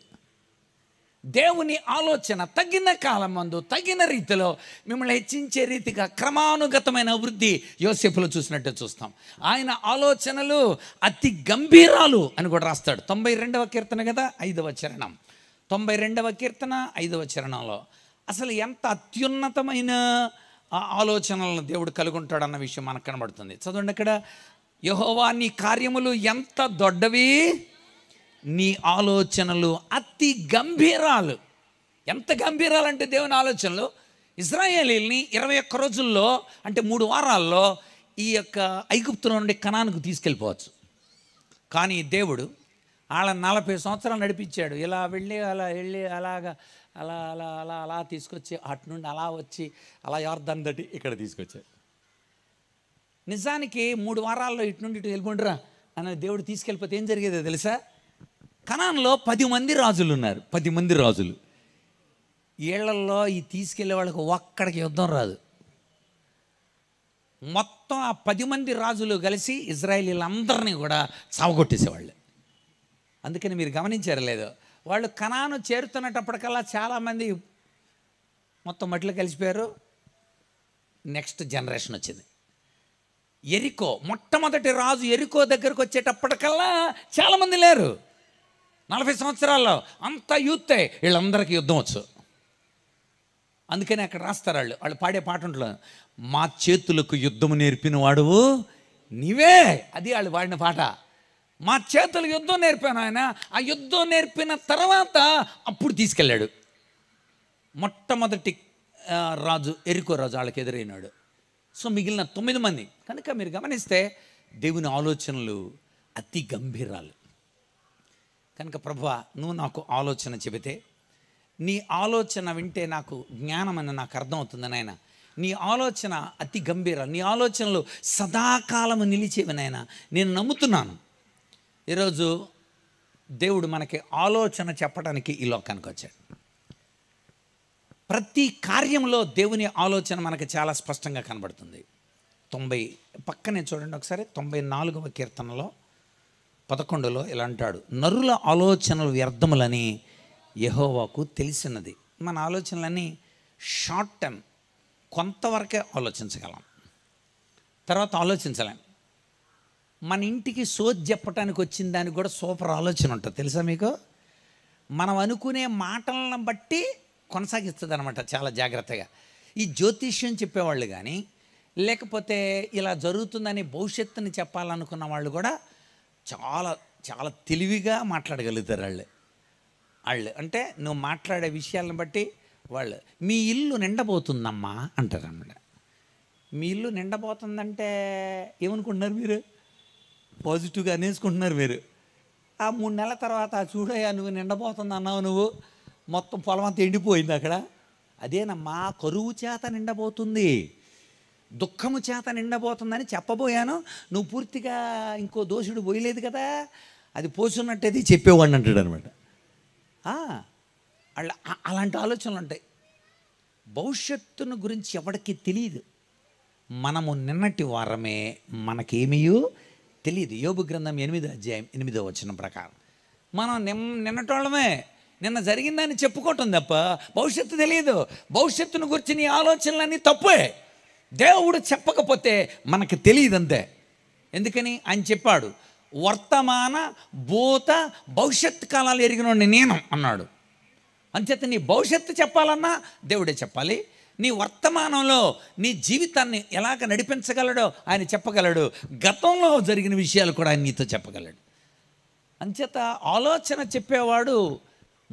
దేవుని ఆలోచన తగిన కాలం మందు తగిన రీతిలో మిమ్మల్ని హెచ్చించే రీతిగా క్రమానుగతమైన అభివృద్ధి యోసేపులో చూసినట్టే చూస్తాం. ఆయన ఆలోచనలు అతి గంభీరాలు అని కూడా రాస్తాడు. 92వ కీర్తన కదా, 5వ చరణం. 92వ కీర్తన 5వ చరణంలో అసలు ఎంత అత్యున్నతమైన ఆలోచనలను దేవుడు కలిగి ఉంటాడు అన్న విషయం మనకు కనబడుతుంది. చదవండి అక్కడ, యెహోవా నీ కార్యములు ఎంత దొడ్డవి, నీ ఆలోచనలు అతి గంభీరాలు. ఎంత గంభీరాలు అంటే దేవుని ఆలోచనలు. ఇశ్రాయేలీల్ని 21 రోజుల్లో అంటే 3 వారాల్లో ఈ యొక్క ఐగుప్తు నుండి కనానుకు తీసుకెళ్ళిపోవచ్చు. కానీ దేవుడు వాళ్ళ 40 సంవత్సరాలు నడిపించాడు. ఇలా వెళ్ళి అలా వెళ్ళి అలాగా అలా అలా అలా అలా తీసుకొచ్చి అటు నుండి అలా వచ్చి అలా యార్దాన్ దాటి ఇక్కడ తీసుకొచ్చాడు. నిజానికి 3 వారాల్లో ఇటు నుండి ఇటు వెళ్ళిపోండిరా అని దేవుడు తీసుకెళ్ళిపోతే ఏం జరిగేదో తెలుసా? కనాన్లో 10 మంది రాజులు ఉన్నారు. 10 మంది రాజులు. ఏళ్లలో ఈ తీసుకెళ్లే వాళ్ళకి ఒక్కడికి యుద్ధం రాదు. మొత్తం ఆ 10 మంది రాజులు కలిసి ఇజ్రాయేలీలందరినీ కూడా చావగొట్టేసేవాళ్ళు. అందుకని మీరు గమనించారు లేదో, వాళ్ళు కనాను చేరుతున్నప్పటికల్లా చాలామంది మొత్తం మట్టిలో కలిసిపోయారు. నెక్స్ట్ జనరేషన్ వచ్చింది. ఎరికో మొట్టమొదటి రాజు ఎరికో దగ్గరకు వచ్చేటప్పటికల్లా చాలామంది లేరు. 40 సంవత్సరాల్లో అంతా యూతే, వీళ్ళందరికీ యుద్ధం వచ్చు. అందుకని అక్కడ రాస్తారు వాళ్ళు పాడే పాట ఉంటుంది, మా చేతులకు యుద్ధము నేర్పిన వాడువు నీవే. అది వాళ్ళు పాడిన పాట. మా చేతులకు యుద్ధం నేర్పాను ఆయన. ఆ యుద్ధం నేర్పిన తర్వాత అప్పుడు తీసుకెళ్ళాడు. మొట్టమొదటి రాజు ఎరికో రాజు వాళ్ళకి ఎదురైనాడు. సో మిగిలిన 9 మంది. కనుక మీరు గమనిస్తే దేవుని ఆలోచనలు అతి గంభీరాలు. కనుక ప్రభువా, నువ్వు నాకు ఆలోచన చెబితే, నీ ఆలోచన వింటే నాకు జ్ఞానం అని నాకు అర్థమవుతుంది నాయన. నీ ఆలోచన అతి గంభీరాలు, నీ ఆలోచనలు సదాకాలము నిలిచేవి నాయన. నేను నమ్ముతున్నాను ఈరోజు దేవుడు మనకి ఆలోచన చెప్పడానికి ఈ లోకానికి వచ్చాడు. ప్రతి కార్యంలో దేవుని ఆలోచన మనకు చాలా స్పష్టంగా కనబడుతుంది. 90 పక్కనే చూడండి ఒకసారి, 94వ కీర్తనలో 11లో ఇలా అంటాడు, నరుల ఆలోచనలు వ్యర్థములని యెహోవాకు తెలిసినది. మన ఆలోచనలన్నీ షార్ట్ టర్మ్, కొంతవరకే ఆలోచించగలం, తర్వాత ఆలోచించలేం. మన ఇంటికి సోది చెప్పటానికి వచ్చిన దానికి కూడా సూపర్ ఆలోచన ఉంటుంది తెలుసా మీకు? మనం అనుకునే మాటలను బట్టి కొనసాగిస్తుంది అనమాట చాలా జాగ్రత్తగా. ఈ జ్యోతిష్యం చెప్పేవాళ్ళు కానీ, లేకపోతే ఇలా జరుగుతుందని భవిష్యత్తుని చెప్పాలనుకున్న వాళ్ళు కూడా చాలా చాలా తెలివిగా మాట్లాడగలుగుతారు. వాళ్ళు అంటే నువ్వు మాట్లాడే విషయాలను బట్టి వాళ్ళు, మీ ఇల్లు నిండబోతుందమ్మా అంటారు అన్నమాట. మీ ఇల్లు నిండబోతుందంటే ఏమనుకుంటున్నారు మీరు? పాజిటివ్గా అనేసుకుంటున్నారు మీరు. ఆ 3 నెలల తర్వాత చూడయ్యా నువ్వు నిండబోతుంది అన్నావు, నువ్వు మొత్తం పొలం అంతా ఎండిపోయింది అక్కడ. అదేనమ్మా, కరువు చేత నిండబోతుంది, దుఃఖము చేత నిండబోతుందని చెప్పబోయాను. నువ్వు పూర్తిగా ఇంకో దోషుడు పోయలేదు కదా, అది పోసున్నట్టయితే చెప్పేవాడిని అంటాడు అనమాట. అలాంటి ఆలోచనలు ఉంటాయి. భవిష్యత్తును గురించి ఎవరికి తెలియదు. మనము నిన్నటి వారమే, మనకేమీ తెలియదు. యోబు గ్రంథం 8వ అధ్యాయం 8వ వచనం ప్రకారం మనం నిన్నటోళ్ళమే, నిన్న జరిగిందని చెప్పుకోవటం తప్ప భవిష్యత్తు తెలియదు. భవిష్యత్తును గురించి నీ ఆలోచనలన్నీ తప్పే. దేవుడు చెప్పకపోతే మనకు తెలియదు అంతే. ఎందుకని ఆయన చెప్పాడు, వర్తమాన భూత భవిష్యత్తు కాలాలు ఎరిగినోడిని నేను అన్నాడు. అంచేత నీ భవిష్యత్తు చెప్పాలన్నా దేవుడే చెప్పాలి. నీ వర్తమానంలో నీ జీవితాన్ని ఎలాగ నడిపించగలడో ఆయన చెప్పగలడు. గతంలో జరిగిన విషయాలు కూడా ఆయన నీతో చెప్పగలడు. అంచేత ఆలోచన చెప్పేవాడు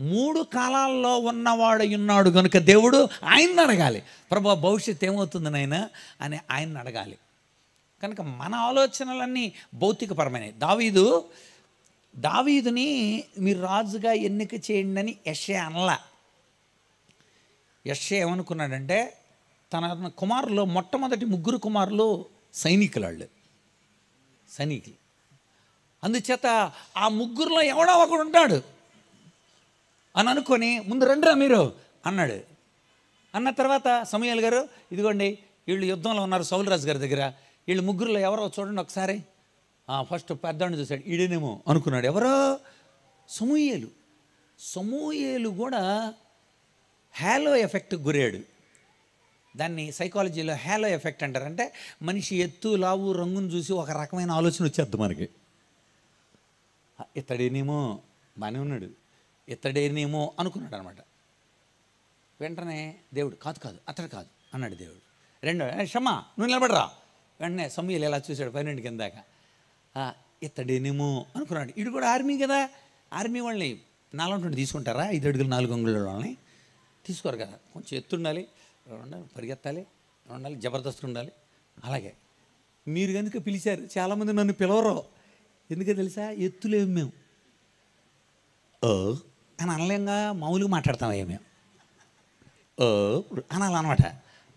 3 కాలాల్లో ఉన్నవాడు ఉన్నాడు కనుక దేవుడు ఆయన్ని అడగాలి. ప్రభు భవిష్యత్తు ఏమవుతుంది నాయనా అని ఆయన్ని అడగాలి. కనుక మన ఆలోచనలన్నీ భౌతికపరమైనవి. దావీదుని మీరు రాజుగా ఎన్నిక చేయండి అని యెషయా అనలా. యెషయా ఏమనుకున్నాడంటే, తన కుమారులు మొట్టమొదటి 3 కుమారులు సైనికులు. అందుచేత ఆ 3లో ఎవడో ఒకడు ఉంటాడు అని అనుకొని ముందు రండిరా మీరు అన్నాడు. అన్న తర్వాత సమూయేలు గారు, ఇదిగోండి వీళ్ళు యుద్ధంలో ఉన్నారు సౌలు రాజు గారి దగ్గర, వీళ్ళు 3లో ఎవరో చూడండి ఒకసారి. ఫస్ట్ పెద్దవాడిని చూశాడు, ఈడేనేమో అనుకున్నాడు. ఎవరో సమూయేలు కూడా హ్యాలో ఎఫెక్ట్కి గురాడు. దాన్ని సైకాలజీలో హ్యాలో ఎఫెక్ట్ అంటారు. అంటే మనిషి ఎత్తు లావు రంగును చూసి ఒక రకమైన ఆలోచన వచ్చేద్ది మనకి. ఇతడేనేమో బాగానే ఉన్నాడు, ఇతడేనేమో అనుకున్నాడు అనమాట. వెంటనే దేవుడు కాదు అతడు కాదు అన్నాడు దేవుడు. రెండో షమ్మా నువ్వు నిలబడరా. వెంటనే సమూయేలు ఎలా చూశాడు 12 కిందాక, ఇతడేనేమో అనుకున్నాడు. ఇడు కూడా ఆర్మీ కదా, ఆర్మీ వాళ్ళని 4 అడుగులు తీసుకుంటారా? 5 అడుగులు 4 అంగుళాల వాళ్ళని తీసుకోరు కదా. కొంచెం ఎత్తుండాలి, పరిగెత్తాలి, జబర్దస్త్ ఉండాలి. అలాగే మీరు కనుక పిలిచారు, చాలామంది నన్ను పిలవరు. ఎందుకో తెలుసా? ఎత్తులేము మేము, ఓ అని అనలేంగా, మామూలుగా మాట్లాడతామయ్యా మేము, ఓ అనాలన్నమాట.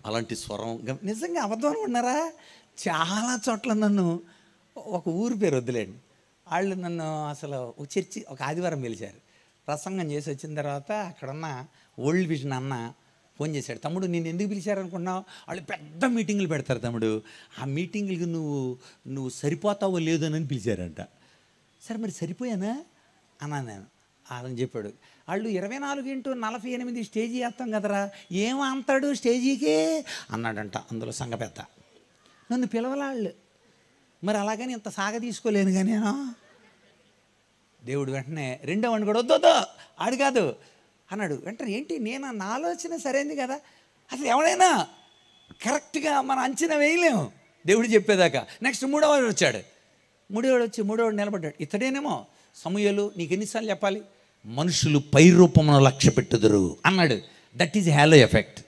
అలాంటి స్వరం నిజంగా అబద్ధం అనుకుంటున్నారా? చాలా చోట్ల నన్ను, ఒక ఊరి పేరు వద్దులేండి, వాళ్ళు నన్ను అసలు ఒక చర్చి ఒక ఆదివారం పిలిచారు. ప్రసంగం చేసి వచ్చిన తర్వాత అక్కడున్న ఓల్డ్ విజన్ అన్న ఫోన్ చేశాడు, తమ్ముడు నేను ఎందుకు పిలిచారనుకున్నావు? వాళ్ళు పెద్ద మీటింగులు పెడతారు తమ్ముడు, ఆ మీటింగులకి నువ్వు సరిపోతావో లేదో అని పిలిచారంట. సరే మరి సరిపోయానా అన్నా నేను. అని చెప్పాడు, వాళ్ళు 24x48 స్టేజీ వేస్తాం కదరా, ఏమంతాడు స్టేజీకి అన్నాడంట అందులో సంఘ పెద్ద. నన్ను పిలవలాళ్ళు, మరి అలాగని ఇంత సాగ తీసుకోలేను కానీ నేను. దేవుడు వెంటనే రెండో వాడిని కూడా వద్దొద్దు ఆడు కాదు అన్నాడు. వెంటనే ఏంటి, నేను నా ఆలోచన సరైంది కదా, అసలు ఎవడైనా కరెక్ట్గా మనం అంచనా వేయలేము దేవుడు చెప్పేదాకా. నెక్స్ట్ మూడోవాడు వచ్చాడు, మూడోవాడు నిలబడ్డాడు. ఇతడేనేమో సమూయేలు, నీకు ఎన్నిసార్లు చెప్పాలి, మనుషులు పై రూపమును లక్ష్య పెట్టుదురు అన్నాడు. That is hello effect.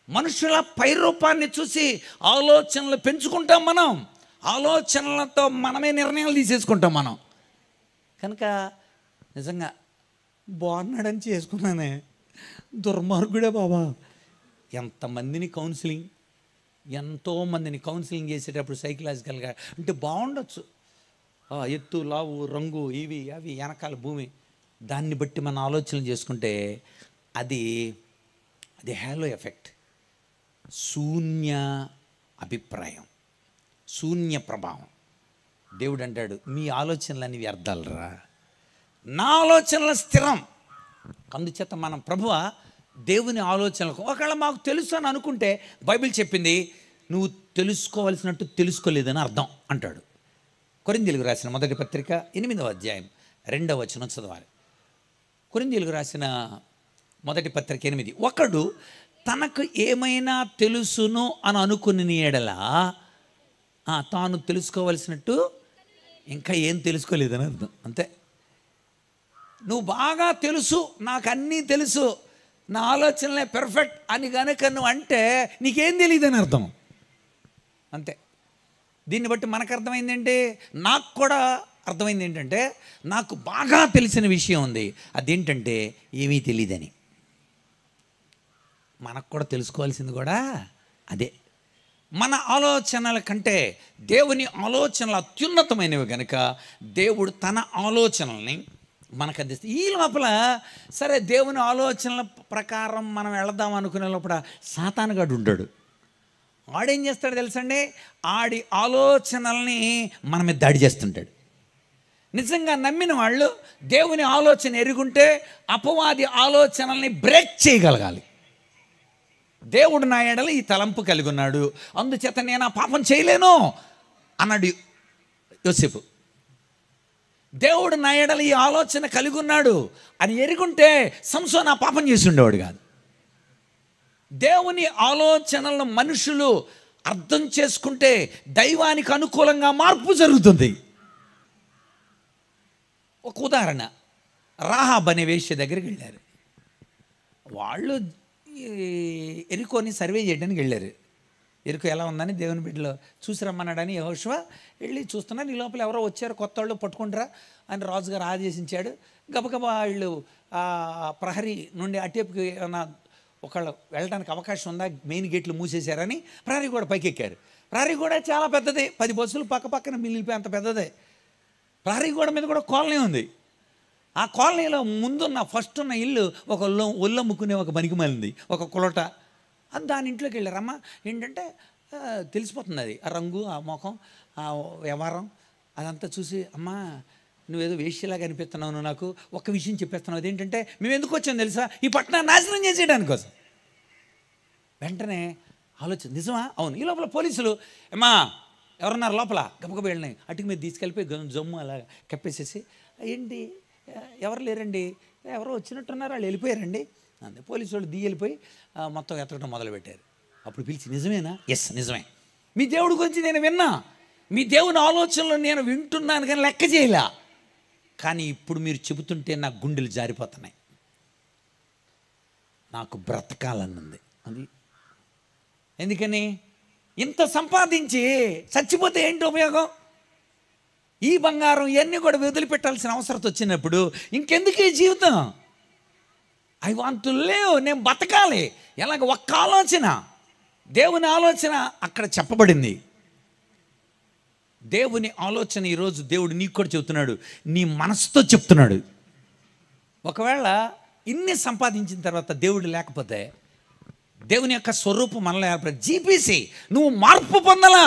మనుషుల పై రూపాన్ని చూసి ఆలోచనలు పెంచుకుంటాం మనం, ఆలోచనలతో మనమే నిర్ణయాలు తీసేసుకుంటాం మనం. కనుక నిజంగా బాగున్నాడని చేసుకున్నానే, దుర్మార్గుడే బాబా. ఎంతమందిని ఎంతోమందిని కౌన్సిలింగ్ చేసేటప్పుడు సైకలాజికల్గా అంటే బాగుండొచ్చు, ఎత్తు లావు రంగు ఇవి అవి వెనకాల భూమి, దాన్ని బట్టి మన ఆలోచనలు చేసుకుంటే అది హ్యాలో ఎఫెక్ట్, శూన్య అభిప్రాయం, శూన్య ప్రభావం. దేవుడు అంటాడు, మీ ఆలోచనలన్నీ వ్యర్థాలరా, నా ఆలోచనల స్థిరం. అందుచేత మనం ప్రభువా దేవుని ఆలోచనలకు ఒకవేళ మాకు తెలుసు అని అనుకుంటే, బైబిల్ చెప్పింది నువ్వు తెలుసుకోవాల్సినట్టు తెలుసుకోలేదని అర్థం అంటాడు. కొరింథీయులకు రాసిన మొదటి పత్రిక 8వ అధ్యాయం 2వ వచనం చదవాలి. కొరింథీయులకు రాసిన మొదటి పత్రిక 8. ఒకడు తనకు ఏమైనా తెలుసును అని అనుకుని ఎడల తాను తెలుసుకోవలసినట్టు ఇంకా ఏం తెలుసుకోలేదని అర్థం. అంతే. నువ్వు బాగా తెలుసు, నాకు అన్నీ తెలుసు, నా ఆలోచనలే పెర్ఫెక్ట్ అని కనుక నువ్వు అంటే నీకేం తెలియదని అర్థం. అంతే. దీన్ని బట్టి మనకు అర్థమైంది ఏంటి, నాకు కూడా అర్థమైంది ఏంటంటే, నాకు బాగా తెలిసిన విషయం ఉంది, అదేంటంటే ఏమీ తెలియదని. మనకు కూడా తెలుసుకోవాల్సింది కూడా అదే. మన ఆలోచనల కంటే దేవుని ఆలోచనలు అత్యున్నతమైనవి కనుక దేవుడు తన ఆలోచనల్ని మనకు అందిస్తే, ఈ లోపల సరే దేవుని ఆలోచనల ప్రకారం మనం వెళదాం అనుకునే లోపల సాతానుగాడు ఉంటాడు. ఆడేం చేస్తాడు తెలుసండి, ఆడి ఆలోచనల్ని మన మీద దాడి చేస్తుంటాడు. నిజంగా నమ్మిన వాళ్ళు దేవుని ఆలోచన ఎరుగుంటే అపవాది ఆలోచనల్ని బ్రేక్ చేయగలగాలి. దేవుడు నా ఎడల ఈ తలంపు కలిగి ఉన్నాడు, అందుచేత నేను ఆ పాపం చేయలేను అన్నాడు యోసేపు. దేవుడు నా ఎడల ఈ ఆలోచన కలిగి ఉన్నాడు అని ఎరుగుంటే సంసోను ఆ పాపం చేసి ఉండేవాడు కాదు. దేవుని ఆలోచనలను మనుషులు అర్థం చేసుకుంటే దైవానికి అనుకూలంగా మార్పు జరుగుతుంది. ఒక ఉదాహరణ, రాహాబ్ అనే వేశ్య దగ్గరికి వెళ్ళారు. వాళ్ళు ఎరికోని సర్వే చేయడానికి వెళ్ళారు. ఎరుకు ఎలా ఉందని దేవుని బిడ్డలో చూసి రమ్మన్నాడని యెహోషువ వెళ్ళి చూస్తున్నారు. ఈ లోపల ఎవరో వచ్చారు, కొత్త వాళ్ళు పట్టుకుంటారా అని రాజుగారు ఆదేశించాడు. గబగబా వాళ్ళు ప్రహరీ నుండి అటేపుకి ఏమన్నా ఒకళ్ళు వెళ్ళడానికి అవకాశం ఉందా, మెయిన్ గేట్లు మూసేశారని ప్రహరీ కూడా పైకి ఎక్కారు. ప్రహరీ కూడా చాలా పెద్దదే, 10 బస్సులు పక్క పక్కన మిగిలిపోయి అంత పెద్దదే. ప్రహరీ గోడ మీద కూడా కాలనీ ఉంది. ఆ కాలనీలో ముందున్న ఫస్ట్ ఉన్న ఇల్లు ఒక ఒళ్ళమ్ముకునే ఒక పనికిమాలింది, ఒక కులట. అది దాని ఇంట్లోకి వెళ్ళారమ్మ. ఏంటంటే తెలిసిపోతుంది అది, ఆ రంగు, ఆ ముఖం, ఆ వ్యవహారం అదంతా చూసి, అమ్మ నువ్వేదో వేశ్యలాగా అనిపిస్తున్నావు, నువ్వు నాకు ఒక్క విషయం చెప్పేస్తున్నావు, అదేంటంటే మేము ఎందుకు వచ్చాము తెలుసా, ఈ పట్టణాన్ని నాశనం చేసేయడానికి కోసం. వెంటనే ఆలోచన, నిజమా? అవును. ఈ లోపల పోలీసులు, అమ్మా ఎవరన్నారు లోపల, గబగబ వెళ్ళినాయి, అటుకు మీద తీసుకెళ్ళిపోయి జమ్ము అలా కప్పేసేసి, ఏంటి ఎవరు లేరండి, ఎవరో వచ్చినట్టున్నారు, వాళ్ళు వెళ్ళిపోయారండి అంతే. పోలీసు వాళ్ళు వెళ్ళిపోయి మొత్తం ఎత్తడం మొదలుపెట్టారు. అప్పుడు పిలిచి, నిజమేనా? ఎస్ నిజమే, మీ దేవుడి గురించి నేను విన్నా, మీ దేవుని ఆలోచనలు నేను వింటున్నాను కానీ లెక్క చేయలే, కానీ ఇప్పుడు మీరు చెబుతుంటే నా గుండెలు జారిపోతున్నాయి, నాకు బ్రతకాలనుంది. అది ఎందుకని, ఇంత సంపాదించి చచ్చిపోతే ఏంటి ఉపయోగం? ఈ బంగారం ఇవన్నీ కూడా వదిలిపెట్టాల్సిన అవసరం వచ్చినప్పుడు ఇంకెందుకు ఈ జీవితం? ఐ వాంట్ టు లివ్, నేను బతకాలి. ఎలాగ ఒక్క ఆలోచన, దేవుని ఆలోచన అక్కడ చెప్పబడింది. దేవుని ఆలోచన ఈరోజు దేవుడు నీకు కూడా చెబుతున్నాడు, నీ మనసుతో చెప్తున్నాడు. ఒకవేళ ఇన్ని సంపాదించిన తర్వాత దేవుడు లేకపోతే, దేవుని యొక్క స్వరూపం మనలో ఏర్పడి జీపీసీ నువ్వు మార్పు పొందలా,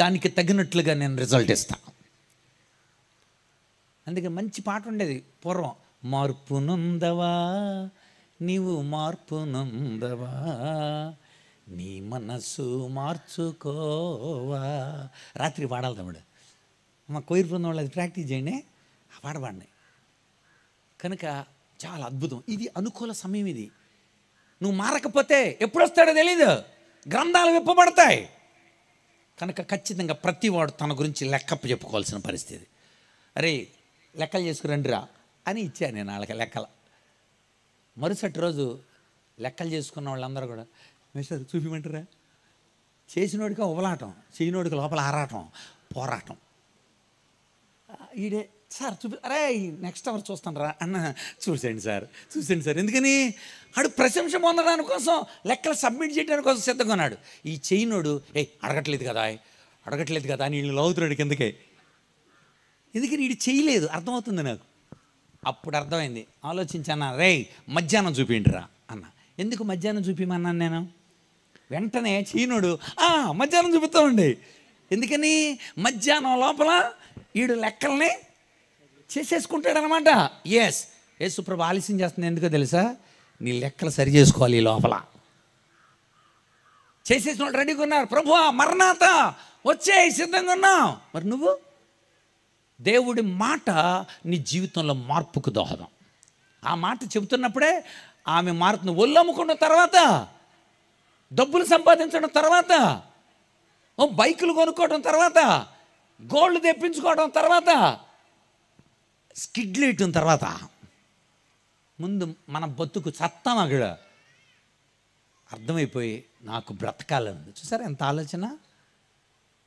దానికి తగినట్లుగా నేను రిజల్ట్ ఇస్తాను. అందుకే మంచి పాట ఉండేది పూర్వం, మార్పు నొందవా నీవు మార్పు నొందవా, నీ మనసు మార్చుకోవా. రాత్రి పాడాలి తమ్ముడు, మా కోయిర్ బృందం వాళ్ళు అది ప్రాక్టీస్ చేయండి, ఆ పాట పాడండి. కనుక చాలా అద్భుతం. ఇది అనుకూల సమయం. ఇది నువ్వు మారకపోతే ఎప్పుడు వస్తాడో తెలీదు, గ్రంథాలు విప్పబడతాయి. కనుక ఖచ్చితంగా ప్రతివాడు తన గురించి లెక్కప్ప చెప్పుకోవాల్సిన పరిస్థితి. అరే లెక్కలు చేసుకురండిరా అని ఇచ్చాను నేను వాళ్ళకి లెక్కలు. మరుసటి రోజు లెక్కలు చేసుకున్న వాళ్ళందరూ కూడా, మిస్టర్ చూపిమంటారా? చేసినోడికి ఉబలాటం, చేయనోడికి లోపల ఆరాటం, పోరాటం. ఈడే సార్ చూపి, అరే నెక్స్ట్ అవర్ చూస్తాను రా అన్న, చూసేయండి సార్ చూసేయండి సార్. ఎందుకని? ఆడు ప్రశంస పొందడానికి కోసం, లెక్కలు సబ్మిట్ చేయడానికి కోసం సిద్ధంగా ఉన్నాడు. ఈ చేయనోడు అడగట్లేదు కదా అని వీళ్ళు లాగుతున్నాడు కిందకే. ఎందుకని వీడు చేయలేదు, అర్థమవుతుంది నాకు. అప్పుడు అర్థమైంది, ఆలోచించాను. రే మధ్యాహ్నం చూపిండిరా అన్న. ఎందుకు మధ్యాహ్నం చూపిమన్నాను నేను? వెంటనే చీనుడు మధ్యాహ్నం చూపిస్తామండి. ఎందుకని? మధ్యాహ్నం లోపల వీడు లెక్కల్ని చేసేసుకుంటాడనమాట. యేసుప్రభు ఆలస్యం చేస్తుంది ఎందుకో తెలుసా? నీ లెక్కలు సరి చేసుకోవాలి. ఈ లోపల చేసేసిన వాళ్ళు రెడీగా ఉన్నారు. ప్రభువా మరణాత వచ్చేయి, సిద్ధంగా ఉన్నావు. మరి నువ్వు దేవుడి మాట నీ జీవితంలో మార్పుకు దోహదం. ఆ మాట చెబుతున్నప్పుడే ఆమె మారుతుంది. ఒళ్ళు అమ్ముకున్న తర్వాత, డబ్బులు సంపాదించడం తర్వాత, బైకులు కొనుక్కోవడం తర్వాత, గోల్డ్ తెప్పించుకోవడం తర్వాత, స్కిడ్లు ఇట్టిన తర్వాత, ముందు మన బతుకు చత్తాం అక్కడ అర్థమైపోయి నాకు బ్రతకాలన్నది. చూసారా ఎంత ఆలోచన?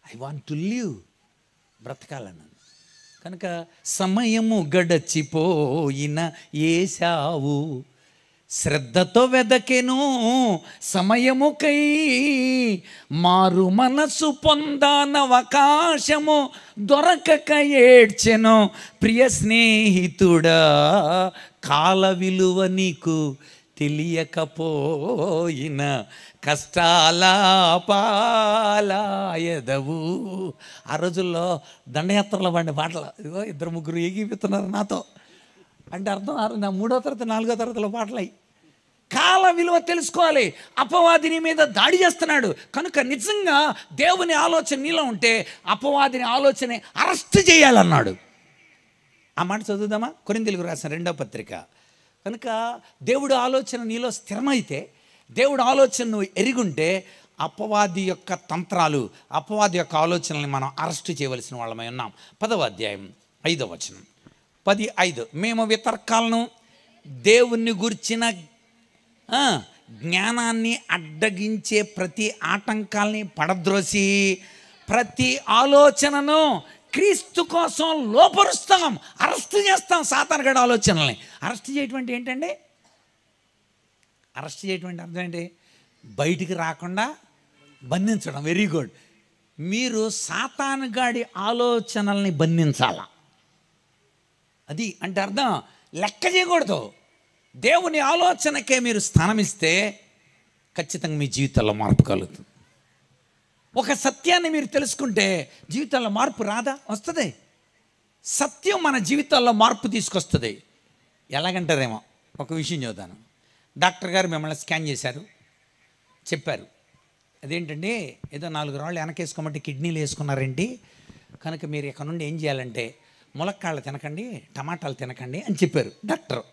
ఐ వాంట్ టు లివ్, బ్రతకాలన్నది. కనుక సమయము గడచిపోయిన ఏశావు శ్రద్ధతో వెదకెను సమయముకై, మారు మనసు పొందానవకాశము దొరకక ఏడ్చెను. ప్రియ స్నేహితుడా కాల విలువ నీకు తెలియకపోయిన, కష్టాల పాలాయదవు. ఆ రోజుల్లో దండయాత్రలో పడిన పాటలు, ఇదిగో 2-3 ఏకీపిస్తున్నారు నాతో అంటే అర్థం. నా 3వ తరగతి 4వ తరగతిలో పాటలు. కాల విలువ తెలుసుకోవాలి. అపవాదిని మీద దాడి చేస్తున్నాడు కనుక నిజంగా దేవుని ఆలోచన నీలో ఉంటే అపవాదిని ఆలోచన అరెస్ట్ చేయాలన్నాడు. ఆ మాట చదువుదామా? కొరింథీయులకు రాసిన 2వ పత్రిక. కనుక దేవుడు ఆలోచన నీలో స్థిరమైతే, దేవుడు ఆలోచన నువ్వు ఎరుగుంటే, అపవాది యొక్క తంత్రాలు, అపవాది యొక్క ఆలోచనల్ని మనం అరెస్ట్ చేయవలసిన వాళ్ళమై ఉన్నాం. 10వ అధ్యాయం 5వ వచనం. 10:5 మేము వితర్కాలను, దేవుణ్ణి గుర్చిన జ్ఞానాన్ని అడ్డగించే ప్రతి ఆటంకాల్ని పడద్రోసి, ప్రతి ఆలోచనను క్రీస్తు కోసం లోపరుస్తాం, అరెస్ట్ చేస్తాం. సాతానుగాడి ఆలోచనల్ని అరెస్ట్ చేయటువంటి ఏంటండి? అరెస్ట్ చేయటువంటి అర్థం ఏంటి? బయటికి రాకుండా బంధించడం. Very good. మీరు సాతానుగాడి ఆలోచనల్ని బంధించాల. అది అంటే అర్థం లెక్క చేయకూడదు. దేవుని ఆలోచనకే మీరు స్థానమిస్తే ఖచ్చితంగా మీ జీవితంలో మార్పు కలుగుతుంది. ఒక సత్యాన్ని మీరు తెలుసుకుంటే జీవితంలో మార్పు రాదా? వస్తుంది. సత్యం మన జీవితాల్లో మార్పు తీసుకొస్తుంది. ఎలాగంటారేమో ఒక విషయం చెబుతాను. డాక్టర్ గారు మిమ్మల్ని స్కాన్ చేశారు, చెప్పారు అదేంటండి ఏదో 4 రాళ్ళు వెనకేసుకోమంటే కిడ్నీలు వేసుకున్నారేంటి, కనుక మీరు ఇక్కడ నుండి ఏం చేయాలంటే ములక్కాళ్ళు తినకండి, టమాటాలు తినకండి అని చెప్పారు డాక్టర్.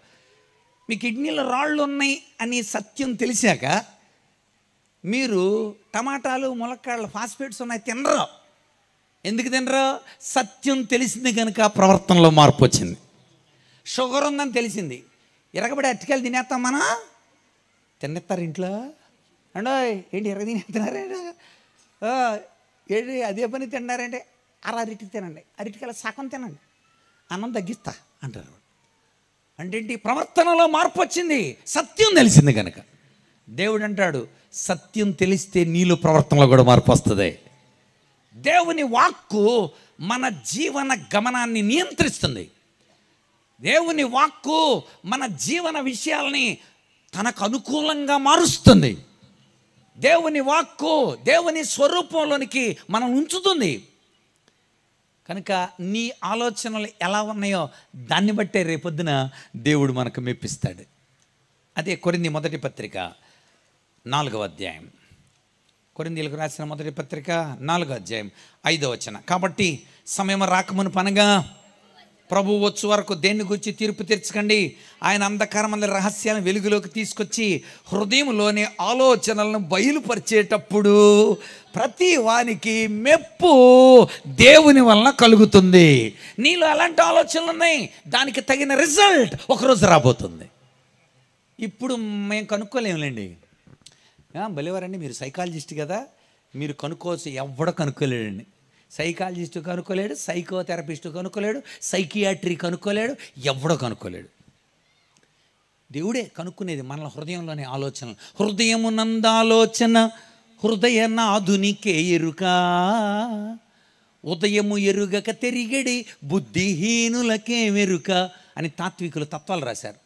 మీ కిడ్నీలో రాళ్ళు ఉన్నాయి అని సత్యం తెలిసాక మీరు టమాటాలు, ములక్కాళ్ళు, ఫాస్ఫేట్స్ ఉన్నాయి తినరు. ఎందుకు తినరు? సత్యం తెలిసింది కనుక ప్రవర్తనలో మార్పు వచ్చింది. షుగర్ ఉందని తెలిసింది, ఎరగబడి అట్టికాయలు తినేస్తాం మనం. తినేస్తారు ఇంట్లో అండో ఏంటి ఎరగ తినేస్తున్నారంటే ఏంటి అదే పని తిన్నారంటే అరటికి తినండి, అరటికాయలు సగం తినండి, అన్నం తగ్గిస్తా అంటారు. అంటే ఏంటి? ప్రవర్తనలో మార్పు వచ్చింది, సత్యం తెలిసింది కనుక. దేవుడు అంటాడు, సత్యం తెలిస్తే నీలో ప్రవర్తనలో కూడా మార్పు వస్తుంది. దేవుని వాక్కు మన జీవన గమనాన్ని నియంత్రిస్తుంది. దేవుని వాక్కు మన జీవన విషయాల్ని తనకు అనుకూలంగా మారుస్తుంది. దేవుని వాక్కు దేవుని స్వరూపంలోనికి మనం ఉంచుతుంది. కనుక నీ ఆలోచనలు ఎలా ఉన్నాయో దాన్ని బట్టే రేపొద్దున దేవుడు మనకు మెప్పిస్తాడు. అదే కొరింథీ మొదటి పత్రిక 4వ అధ్యాయం, కొరింథీయులకు రాసిన మొదటి పత్రిక 4వ అధ్యాయం 5వ వచనం. కాబట్టి సమయం రాకమును పనగా ప్రభువు వచ్చు వరకు దేన్ని గురించి తీర్పు తీర్చకండి. ఆయన అంధకారమైన రహస్యాలను వెలుగులోకి తీసుకొచ్చి హృదయంలోని ఆలోచనలను బయలుపరిచేటప్పుడు ప్రతి వానికి మెప్పు దేవుని వలన కలుగుతుంది. నీలో ఎలాంటి ఆలోచనలు ఉన్నాయి, దానికి తగిన రిజల్ట్ ఒకరోజు రాబోతుంది. ఇప్పుడు మేము కనుక్కోలేములేండి. భలేవారండి, మీరు సైకాలజిస్ట్ కదా, మీరు కనుక్కోవచ్చు. ఎవడో కనుక్కోలేడండి. సైకాలజిస్టు కనుక్కోలేడు, సైకోథెరపిస్టు కనుక్కోలేడు, సైకియాట్రీ కనుక్కోలేడు, ఎవడో కనుక్కోలేడు. దేవుడే కనుక్కునేది మనల హృదయంలోని ఆలోచనలు. హృదయమునందాలోచన హృదయనాదునికే ఎరుక, ఉదయము ఎరుగక తిరిగడి బుద్ధిహీనులకే మెరుక అని తాత్వికులు తత్వాలు రాశారు.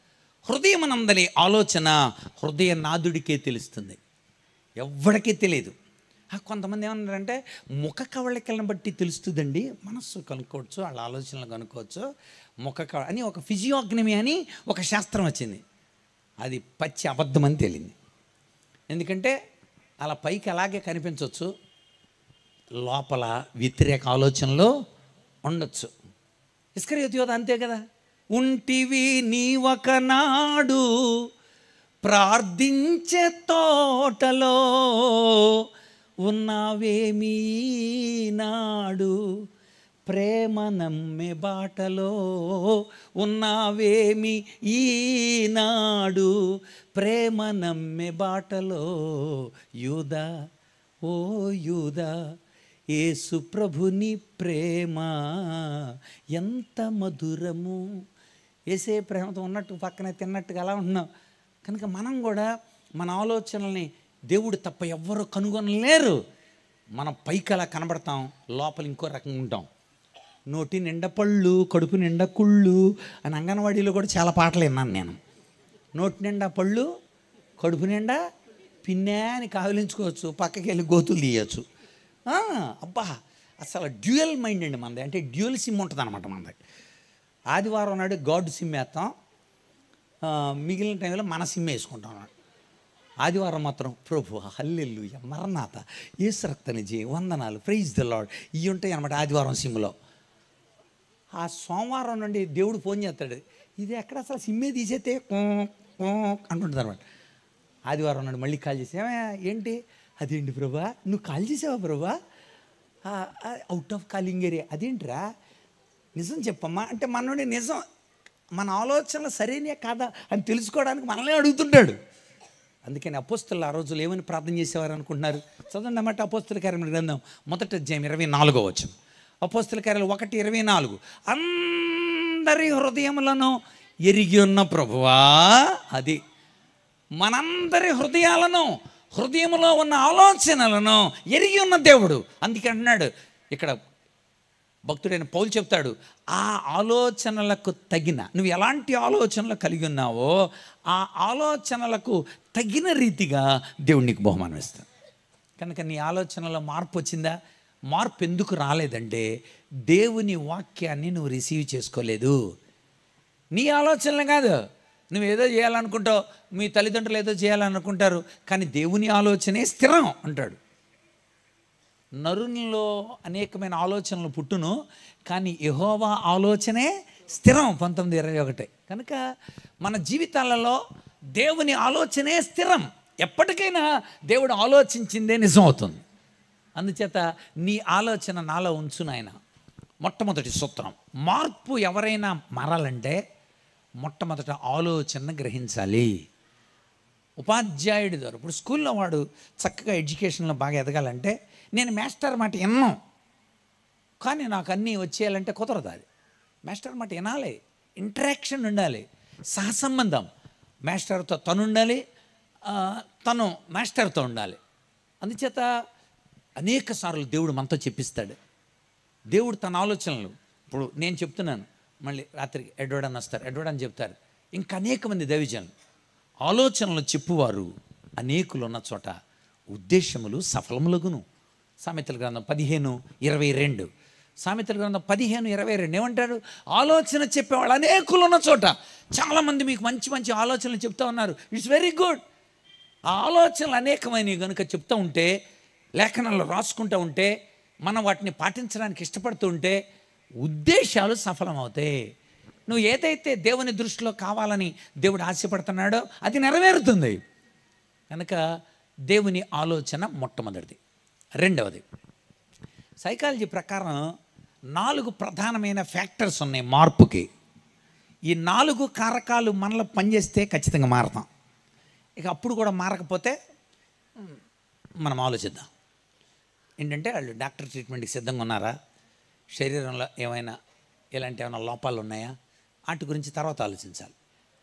హృదయమునందలి ఆలోచన హృదయనాథుడికే తెలుస్తుంది, ఎవ్వడికే తెలియదు. కొంతమంది ఏమన్నారంటే ముఖ కవళికలను బట్టి తెలుస్తుందండి, మనస్సు కనుక్కోవచ్చు, వాళ్ళ ఆలోచనలు కనుక్కోవచ్చు, అని ఒక ఫిజియోగ్నమీ అని ఒక శాస్త్రం వచ్చింది. అది పచ్చి అబద్ధం అని తేలింది. ఎందుకంటే అలా పైకి అలాగే కనిపించవచ్చు, లోపల వ్యతిరేక ఆలోచనలో ఉండొచ్చు. ఇస్కరియోతు యోధ అంతే కదా. ఉంటివి నీవొకనాడు ప్రార్థించే తోటలో, ఉన్నావేమీ నాడు ప్రేమ నమ్మే బాటలో, ఉన్నావేమి ఈనాడు ప్రేమ నమ్మే బాటలో. యూదా ఓ యూదా, యేసు ప్రభుని ప్రేమ ఎంత మధురము. యేసే ప్రేమతో ఉన్నట్టు పక్కనే తిన్నట్టుగా అలా ఉన్నాం. కనుక మనం కూడా మన ఆలోచనల్ని దేవుడు తప్ప ఎవ్వరూ కనుగొనలేరు. మనం పైకి అలా కనబడతాం, లోపల ఇంకో రకంగా ఉంటాం. నోటి నిండా పళ్ళు, కడుపు నిండా కుళ్ళు అని అంగన్వాడీలో కూడా చాలా పాటలు విన్నాను నేను. నోటి నిండా పళ్ళు, కడుపు నిండా పిన్నే అని కావలించుకోవచ్చు, పక్కకి వెళ్ళి గోతులు తీయచ్చు. అబ్బా, అసలు డ్యూయల్ మైండ్ అండి మనది. అంటే డ్యూయల్ సిమ్ ఉంటుంది అనమాట మనది. ఆదివారం నాడు గాడ్ సిమ్ వేస్తాం, మిగిలిన టైంలో మన సిమ్ వేసుకుంటాం అన్నమాట. ఆదివారం మాత్రం ప్రభు హల్లెలూయా మరణాత యేసు రక్తనిజి వందనాలు ప్రైజ్ ద లార్డ్ ఇవి ఉంటాయి అన్నమాట ఆదివారం సిమ్లో. ఆ సోమవారం నుండి దేవుడు ఫోన్ చేస్తాడు, ఇది ఎక్కడ అసలు సిమ్మే తీసేస్తే అంటుంటుంది అనమాట. ఆదివారం నాడు మళ్ళీ కాల్ చేసి, ఏంటి అదేంటి ప్రభా నువ్వు కాల్ చేసావా ప్రభా, అవుట్ ఆఫ్ కాలింగ్ ఏరియా, అదేంటిరా నిజం చెప్పమ్మా అంటే మన నుండి నిజం, మన ఆలోచనలు సరైనయా కాదా అని తెలుసుకోవడానికి మనల్ని అడుగుతుంటాడు. అందుకని అపోస్తలు ఆ రోజులు ఏమని ప్రార్థన చేసేవారు అనుకుంటున్నారు? చదవండి అన్నమాట అపోస్తల కార్యముల గ్రంథం 1వ అధ్యాయం 24వ వచనం. అపోస్తల కార్యాలు 1:24. అందరి హృదయములను ఎరిగి ఉన్న ప్రభువా, అది మనందరి హృదయములో ఉన్న ఆలోచనలను ఎరిగి ఉన్న దేవుడు. అందుకే అంటున్నాడు ఇక్కడ భక్తుడైన పౌలు చెప్తాడు, ఆ ఆలోచనలకు తగిన, నువ్వు ఎలాంటి ఆలోచనలు కలిగి ఉన్నావో ఆ ఆలోచనలకు తగిన రీతిగా దేవుడు నీకు బహుమానం ఇస్తాడు. కనుక నీ ఆలోచనలో మార్పు వచ్చిందా? మార్పు ఎందుకు రాలేదంటే దేవుని వాక్యాన్ని నువ్వు రిసీవ్ చేసుకోలేదు. నీ ఆలోచనలు కాదు, నువ్వేదో చేయాలనుకుంటావు, మీ తల్లిదండ్రులు ఏదో చేయాలనుకుంటారు, కానీ దేవుని ఆలోచనే స్థిరం అంటాడు. నరునిలో అనేకమైన ఆలోచనలు పుట్టును, కానీ యెహోవా ఆలోచనే స్థిరం 19:21. కనుక మన జీవితాలలో దేవుని ఆలోచనే స్థిరం. ఎప్పటికైనా దేవుడు ఆలోచించిందే నిజం అవుతుంది. అందుచేత నీ ఆలోచన నాలో ఉంచు నాయన. మొట్టమొదటి సూత్రం, మార్పు ఎవరైనా మారాలంటే మొట్టమొదట ఆలోచన గ్రహించాలి. ఉపాధ్యాయుడి ద్వారా, ఇప్పుడు స్కూల్లో వాడు చక్కగా ఎడ్యుకేషన్లో బాగా ఎదగాలంటే నేను మాస్టర్ మాట విన్నాను, కానీ నాకు అన్నీ వచ్చేయాలంటే కుదరదు. అది మాస్టర్ మాట వినాలి, ఇంటరాక్షన్ ఉండాలి, సహసంబంధం. మాస్టర్తో తను ఉండాలి, తను మాస్టర్తో ఉండాలి. అందుచేత అనేక సార్లు దేవుడు మనతో చెప్పిస్తాడు. దేవుడు తన ఆలోచనలు, ఇప్పుడు నేను చెప్తున్నాను, మళ్ళీ రాత్రికి ఎడ్వర్డ్ అని వస్తారు, ఎడ్వర్డ్ అని చెప్తారు. ఇంకా అనేక మంది దైవజనులు ఆలోచనలు చెప్పువారు అనేకులు ఉన్న చోట ఉద్దేశములు సఫలములగును. సామెతల గ్రంథం 15:22. సామెతల గ్రంథం 15:22 ఏమంటారు? ఆలోచన చెప్పేవాళ్ళు అనేకులు ఉన్న చోట. చాలామంది మీకు మంచి మంచి ఆలోచనలు చెప్తా ఉన్నారు. It's very good. ఆ ఆలోచనలు అనేకమైనవి కనుక చెప్తూ ఉంటే, లేఖనాల్లో రాసుకుంటూ ఉంటే, మనం వాటిని పాటించడానికి ఇష్టపడుతూ ఉంటే ఉద్దేశాలు సఫలమవుతాయి. నువ్వు ఏదైతే దేవుని దృష్టిలో కావాలని దేవుడు ఆశపడుతున్నాడో అది నెరవేరుతుంది. కనుక దేవుని ఆలోచన మొట్టమొదటిది. రెండవది, సైకాలజీ ప్రకారం 4 ప్రధానమైన ఫ్యాక్టర్స్ ఉన్నాయి మార్పుకి. ఈ 4 కారకాలు మనలో పనిచేస్తే ఖచ్చితంగా మారతాం. ఇక అప్పుడు కూడా మారకపోతే మనం ఆలోచిద్దాం. ఏంటంటే వాళ్ళు డాక్టర్ ట్రీట్మెంట్కి సిద్ధంగా ఉన్నారా, శరీరంలో ఏమైనా ఇలాంటి ఏమైనా లోపాలు ఉన్నాయా, వాటి గురించి తర్వాత ఆలోచించాలి.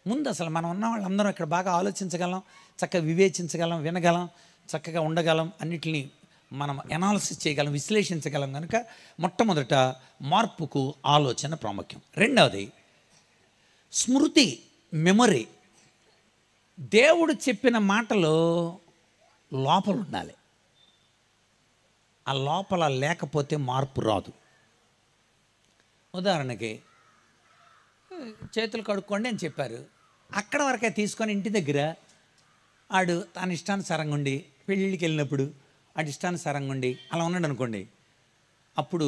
ముందు అసలు మనం ఉన్న వాళ్ళందరం ఇక్కడ బాగా ఆలోచించగలం, చక్కగా వివేచించగలం, వినగలం, చక్కగా ఉండగలం, అన్నిటిని మనం ఎనాలిసిస్ చేయగలం, విశ్లేషించగలం. కనుక మొట్టమొదట మార్పుకు ఆలోచన ప్రాముఖ్యం. రెండవది స్మృతి, మెమొరీ. దేవుడు చెప్పిన మాటలో లోపల ఉండాలి. ఆ లోపల లేకపోతే మార్పు రాదు. ఉదాహరణకి చేతులు కడుక్కోండి అని చెప్పారు, అక్కడ వరకే తీసుకొని ఇంటి దగ్గర ఆడు తన ఇష్టానుసారంగా ఉండి, పెళ్ళిళ్ళకి వెళ్ళినప్పుడు ఆడు ఇష్టానుసారంగా ఉండి అలా ఉన్నాడు అనుకోండి, అప్పుడు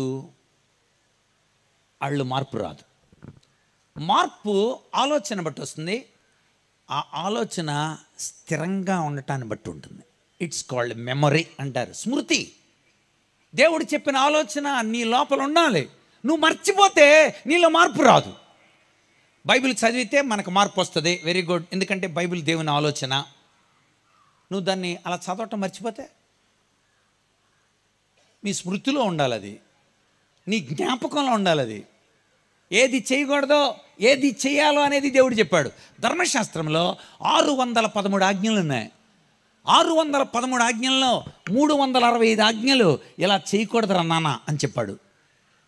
వాళ్ళు మార్పు రాదు. మార్పు ఆలోచన బట్టి వస్తుంది. ఆ ఆలోచన స్థిరంగా ఉండటాన్ని బట్టి ఉంటుంది. ఇట్స్ కాల్డ్ మెమొరీ అంటారు, స్మృతి. దేవుడు చెప్పిన ఆలోచన నీ లోపల ఉండాలి. నువ్వు మర్చిపోతే నీలో మార్పు రాదు. బైబిల్ చదివితే మనకు మార్పు వస్తుంది, వెరీ గుడ్. ఎందుకంటే బైబిల్ దేవుని ఆలోచన. నువ్వు దాన్ని అలా చదవటం మర్చిపోతే నీ స్మృతిలో ఉండాలి, అది నీ జ్ఞాపకంలో ఉండాలి. అది ఏది చేయకూడదో ఏది చేయాలో అనేది దేవుడు చెప్పాడు. ధర్మశాస్త్రంలో 613 ఆజ్ఞలు ఉన్నాయి. 613 ఆజ్ఞల్లో 365 ఆజ్ఞలు ఇలా చేయకూడదురా నాన్న అని చెప్పాడు.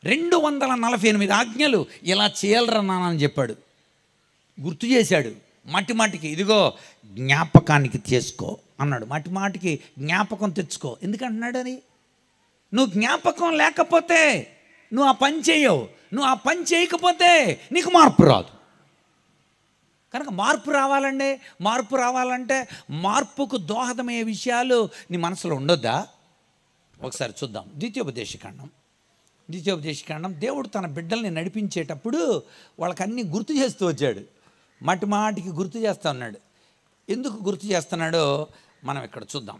248 ఆజ్ఞలు ఇలా చేయాలరా నాన్న అని చెప్పాడు. గుర్తు చేశాడు మాటి మాటికి, ఇదిగో జ్ఞాపకానికి చేసుకో అన్నాడు. మాటి మాటికి జ్ఞాపకం తెచ్చుకో. ఎందుకంటున్నాడు అని? నువ్వు జ్ఞాపకం లేకపోతే నువ్వు ఆ పని చేయవు. నువ్వు ఆ పని చేయకపోతే నీకు మార్పు రాదు. కనుక మార్పు రావాలంటే మార్పుకు దోహదమయ్యే విషయాలు నీ మనసులో ఉండొద్దా? ఒకసారి చూద్దాం. ద్వితీయోపదేశకాండం దేవుడు తన బిడ్డల్ని నడిపించేటప్పుడు వాళ్ళకి అన్నీ గుర్తు చేస్తూ వచ్చాడు. మాటికి గుర్తు చేస్తూ ఉన్నాడు. ఎందుకు గుర్తు చేస్తున్నాడో మనం ఇక్కడ చూద్దాం.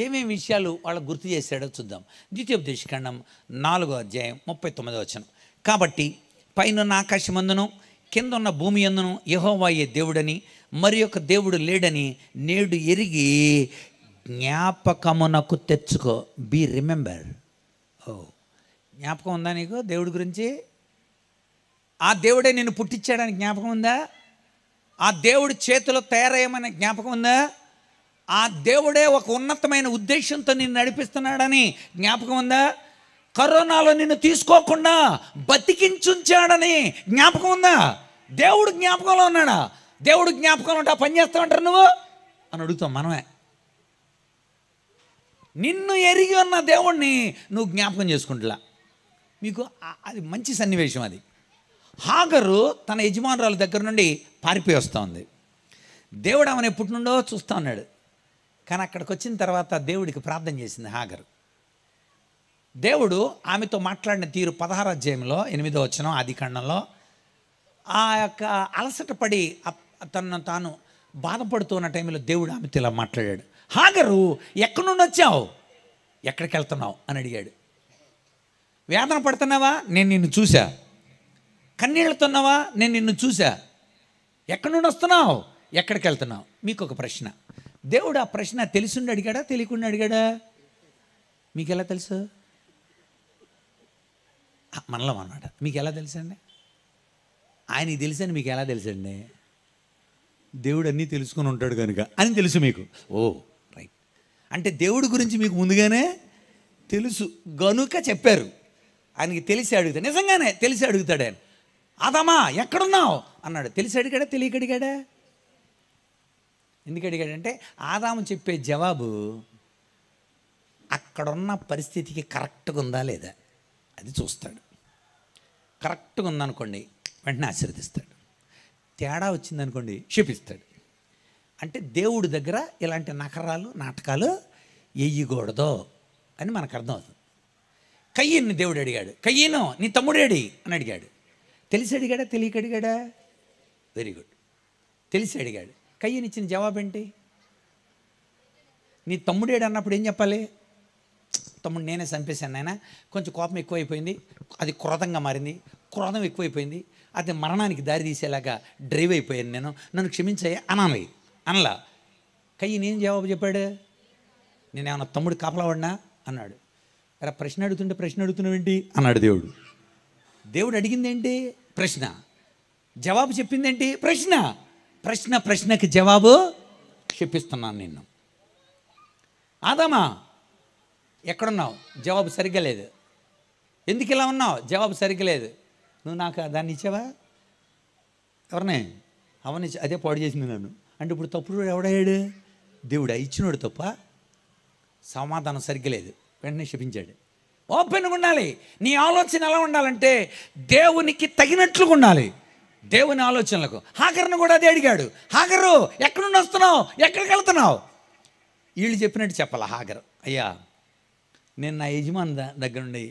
ఏమేమి విషయాలు వాళ్ళకు గుర్తు చేశాడో చూద్దాం. ద్వితీయోపదేశకాండం 4:39. కాబట్టి పైనున్న ఆకాశమందును కింద ఉన్న భూమి యందును యెహోవాయే దేవుడని మరి ఒక దేవుడు లేడని నేడు ఎరిగి జ్ఞాపకమునకు తెచ్చుకో. Be remember. జ్ఞాపకం ఉందా నీకు దేవుడి గురించి? ఆ దేవుడే నిన్ను పుట్టించాడని జ్ఞాపకం ఉందా? ఆ దేవుడి చేతిలో తయారయ్యమనే జ్ఞాపకం ఉందా? ఆ దేవుడే ఒక ఉన్నతమైన ఉద్దేశంతో నిన్ను నడిపిస్తున్నాడని జ్ఞాపకం ఉందా? కరోనాలో నిన్ను తీసుకోకుండా బతికించుంచాడని జ్ఞాపకం ఉందా? దేవుడు జ్ఞాపకంలో ఉన్నాడా? దేవుడు జ్ఞాపకంలో ఉంటే ఆ పని చేస్తామంటారు నువ్వు అని అడుగుతాం మనమే. నిన్ను ఎరిగి ఉన్న దేవుణ్ణి నువ్వు జ్ఞాపకం చేసుకుంటులా. మీకు అది మంచి సన్నివేశం. అది హాగరు తన యజమానురాల దగ్గర నుండి పారిపోయి వస్తూ ఉంది. దేవుడు ఆమెను ఎప్పటి నుండో చూస్తూ ఉన్నాడు. కానీ అక్కడికి వచ్చిన తర్వాత దేవుడికి ప్రార్థన చేసింది హాగరు. దేవుడు ఆమెతో మాట్లాడిన తీరు 16వ అధ్యాయంలో 8వ వచనం ఆదికాండంలో ఆ యొక్క అలసట పడి తనను తాను బాధపడుతూ ఉన్న టైంలో దేవుడు ఆమెతో ఇలా మాట్లాడాడు. హాగరు, ఎక్కడి నుండి వచ్చావు, ఎక్కడికి వెళ్తున్నావు అని అడిగాడు. వేదన పడుతున్నావా? నేను నిన్ను చూసా. కన్నీళ్తున్నావా? నేను నిన్ను చూసా. ఎక్కడి నుండి వస్తున్నావు, ఎక్కడికి వెళ్తున్నావు? మీకు ఒక ప్రశ్న. దేవుడు ఆ ప్రశ్న తెలిసిండి అడిగాడా, తెలియకుండా అడిగాడా? మీకు ఎలా తెలుసు? మనలో అన్నమాట. మీకు ఎలా తెలుసండి? ఆయనకి తెలుసని మీకు ఎలా తెలుసండి? దేవుడు అన్నీ తెలుసుకొని ఉంటాడు కనుక అని తెలుసు మీకు. ఓ రైట్. అంటే దేవుడి గురించి మీకు ముందుగానే తెలుసు గనుక చెప్పారు. ఆయనకి తెలిసి అడుగుతాడు, నిజంగానే తెలిసి అడుగుతాడు. ఆయన ఆదామా ఎక్కడున్నావు అన్నాడు. తెలిసి అడిగాడా తెలియక అడిగాడా? ఎందుకు అడిగాడంటే ఆదాము చెప్పే జవాబు అక్కడున్న పరిస్థితికి కరెక్ట్గా ఉందా లేదా అది చూస్తాడు. కరెక్ట్గా ఉందనుకోండి వెంటనే ఆశీర్వదిస్తాడు. తేడా వచ్చిందనుకోండి శపిస్తాడు. అంటే దేవుడి దగ్గర ఇలాంటి నకరాలు నాటకాలు వేయకూడదు అని మనకు అర్థమవుతుంది. కయ్యన్ని దేవుడు అడిగాడు, కయ్యను నీ తమ్ముడేడి అని అడిగాడు. తెలిసి అడిగాడా తెలియక అడిగాడా? వెరీ గుడ్, తెలిసి అడిగాడు. కయ్యని ఇచ్చిన జవాబు ఏంటి? నీ తమ్ముడేడు అన్నప్పుడు ఏం చెప్పాలి? తమ్ముడు నేనే చంపేశాను నాయన, కొంచెం కోపం ఎక్కువైపోయింది, అది క్రోధంగా మారింది, క్రోధం ఎక్కువైపోయింది, అది మరణానికి దారి తీసేలాగా డ్రైవ్ అయిపోయాను, నన్ను క్షమించాయి అనాలి. అనలా. కయ్యని ఏం జవాబు చెప్పాడు? నేనేమన్నా తమ్ముడు కాపలావాడినా అన్నాడు. అరే ప్రశ్న అడుగుతుంటే ప్రశ్న అడుగుతున్నావేంటి అన్నాడు దేవుడు. దేవుడు అడిగింది ఏంటి? ప్రశ్న. జవాబు చెప్పిందేంటి? ప్రశ్న. ప్రశ్నకి జవాబు చెప్పిస్తున్నాను నిన్ను. ఆదామా ఎక్కడున్నావు? జవాబు సరిగ్గా లేదు. ఎందుకు ఇలా ఉన్నావు? జవాబు సరిగ్గా లేదు. నువ్వు నాకు దాన్ని ఇచ్చావా? ఎవరినే అవన్నీ అదే పాడు చేసింది నన్ను అంటే ఇప్పుడు తప్పుడు ఎవడయ్యాడు? దేవుడు. ఇచ్చినోడు తప్ప. సమాధానం సరిగ్గా లేదు, వెంటనే శపించాడు. ఓపెన్గా ఉండాలి. నీ ఆలోచన ఎలా ఉండాలంటే దేవునికి తగినట్లుగా ఉండాలి. దేవుని ఆలోచనలకు. హాగర్ను కూడా అదే అడిగాడు. హాగరు ఎక్కడి నుండి వస్తున్నావు, ఎక్కడికి వెళ్తున్నావు? వీళ్ళు చెప్పినట్టు చెప్పాల. హాగర్, అయ్యా నేను నా యజమాని దగ్గర నుండి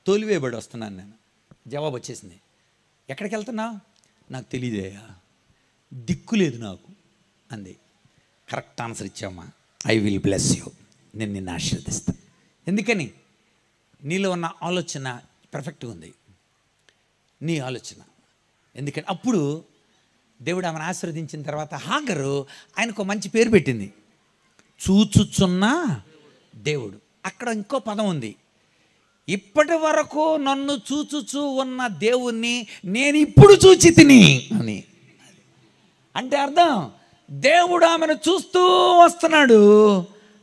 తోలివేయబడి వస్తున్నాను నేను. జవాబు వచ్చేసింది. ఎక్కడికి వెళ్తున్నావు? నాకు తెలియదయ్యా, దిక్కు లేదు నాకు అంది. కరెక్ట్ ఆన్సర్ ఇచ్చామ్మా. ఐ విల్ బ్లెస్ యూ, నేను నిన్ను ఆశీర్వదిస్తాను. ఎందుకని? నీలో ఉన్న ఆలోచన పర్ఫెక్ట్గా ఉంది, నీ ఆలోచన. ఎందుకని? అప్పుడు దేవుడు ఆమెను ఆశీర్వదించిన తర్వాత హాగరు ఆయనకు మంచి పేరు పెట్టింది, చూచుచున్న దేవుడు. అక్కడ ఇంకో పదం ఉంది, ఇప్పటి వరకు నన్ను చూచుచూ ఉన్న దేవుణ్ణి నేను ఇప్పుడు చూచి తిని అని. అంటే అర్థం, దేవుడు ఆమెను చూస్తూ వస్తున్నాడు,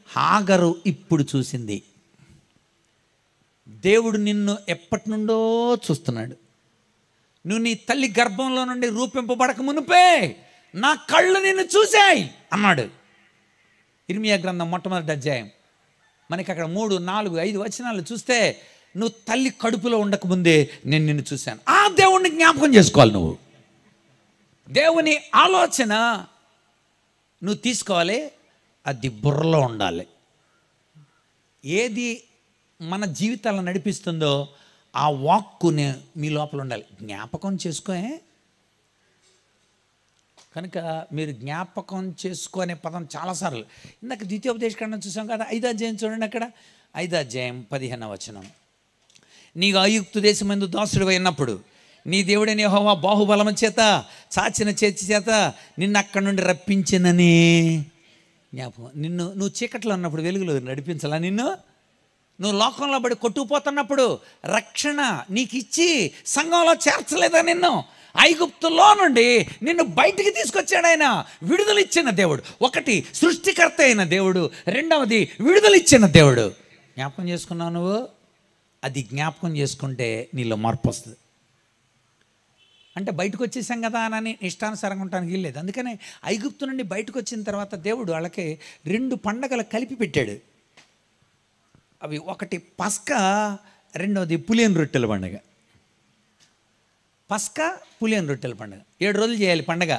హాగరు ఇప్పుడు చూసింది. దేవుడు నిన్ను ఎప్పటి నుండో చూస్తున్నాడు. నువ్వు నీ తల్లి గర్భంలో నుండి రూపింపబడక మునిపే నా కళ్ళు నిన్ను చూశాయి అన్నాడు. ఇర్మియా గ్రంథం మొట్టమొదటి అధ్యాయం. మనకి అక్కడ 3, 4, 5 వచనాలు చూస్తే నువ్వు తల్లి కడుపులో ఉండకముందే నేను నిన్ను చూశాను. ఆ దేవుణ్ణి జ్ఞాపకం చేసుకోవాలి. నువ్వు దేవుని ఆలోచన నువ్వు తీసుకోవాలి, అది బుర్రలో ఉండాలి. ఏది మన జీవితాలను నడిపిస్తుందో ఆ వాక్కుని మీ లోపల ఉండాలి. జ్ఞాపకం చేసుకో. కనుక మీరు జ్ఞాపకం చేసుకునే పదం చాలాసార్లు ఇందాక ద్వితీయోపదేశకాండం చూసాం కదా. 5వ అధ్యాయం చూడండి. అక్కడ 5వ అధ్యాయం 15వ వచనం. నీకు ఐగుప్తు దేశమందు దాసుడివై ఉన్నప్పుడు నీ దేవుడైన యెహోవా బాహుబలము చేత చాచిన చేతి చేత నిన్ను అక్కడి నుండి రప్పించినని జ్ఞాపకం. నువ్వు చీకట్లో ఉన్నప్పుడు వెలుగులో నడిపించాలా నిన్ను? నువ్వు లోకంలో పడి కొట్టుకుపోతున్నప్పుడు రక్షణ నీకు ఇచ్చి సంఘంలో చేర్చలేదా నిన్ను? ఐగుప్తులో నుండి నిన్ను బయటికి తీసుకొచ్చాడు ఆయన. విడుదలిచ్చిన దేవుడు. ఒకటి సృష్టికర్త అయిన దేవుడు, రెండవది విడుదలిచ్చిన దేవుడు. జ్ఞాపకం చేసుకున్నావు నువ్వు? అది జ్ఞాపకం చేసుకుంటే నీలో మార్పు వస్తుంది. అంటే బయటకు వచ్చేసాం కదా అని ఇష్టానుసారంగా ఉండటానికి వీల్లేదు. అందుకనే ఐగుప్తు నుండి బయటకు వచ్చిన తర్వాత దేవుడు వాళ్ళకి 2 పండగలు కలిపి పెట్టాడు. అవి ఒకటి పస్కా, రెండవది పులియన్ రొట్టెల పండుగ. పస్కా, పులియన్ రొట్టెల పండుగ 7 రోజులు చేయాలి పండగ.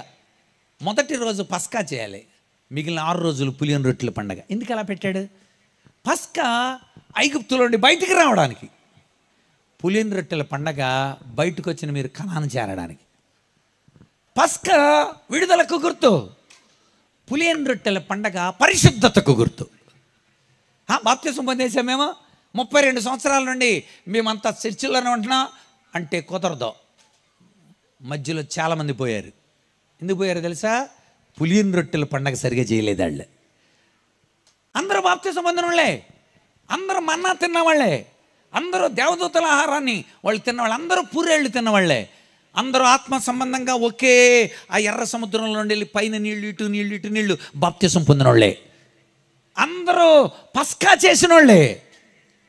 మొదటి రోజు పస్కా చేయాలి, మిగిలిన 6 రోజులు పులియన్ రొట్టెల పండుగ. ఎందుకు అలా పెట్టాడు? పస్కా ఐగుప్తులో నుండి బయటికి రావడానికి, పులియన్ రొట్టెల పండగ బయటకు వచ్చిన మీరు కనాను చేరడానికి. పస్కా విడుదలకు గుర్తు, పులియన్ రొట్టెల పండగ పరిశుద్ధతకు గుర్తు. బాప్తిసం పొందేసాం మేము 32 సంవత్సరాల నుండి మేమంతా చర్చిల్లోనే ఉంటున్నాం అంటే కుదరదు. మధ్యలో చాలామంది పోయారు. ఎందుకు పోయారు తెలుసా? పులియన్ రొట్టెల పండగ సరిగా చేయలేదు వాళ్ళు. అందరూ బాప్తిసం పొందిన వాళ్ళే, అందరూ మన్నా తిన్న వాళ్ళే, అందరూ దేవదూతల ఆహారాన్ని వాళ్ళు తిన్నవాళ్ళు, అందరూ పూరేళ్ళు తిన్నవాళ్ళే, అందరూ ఆత్మ సంబంధంగా ఒకే ఆ ఎర్ర సముద్రంలో నుండి వెళ్ళి పైన నీళ్ళు ఇటు నీళ్ళు ఇటు నీళ్ళు బాప్తిసం పొందిన వాళ్ళే, అందరూ పస్కా చేసిన వాళ్ళే.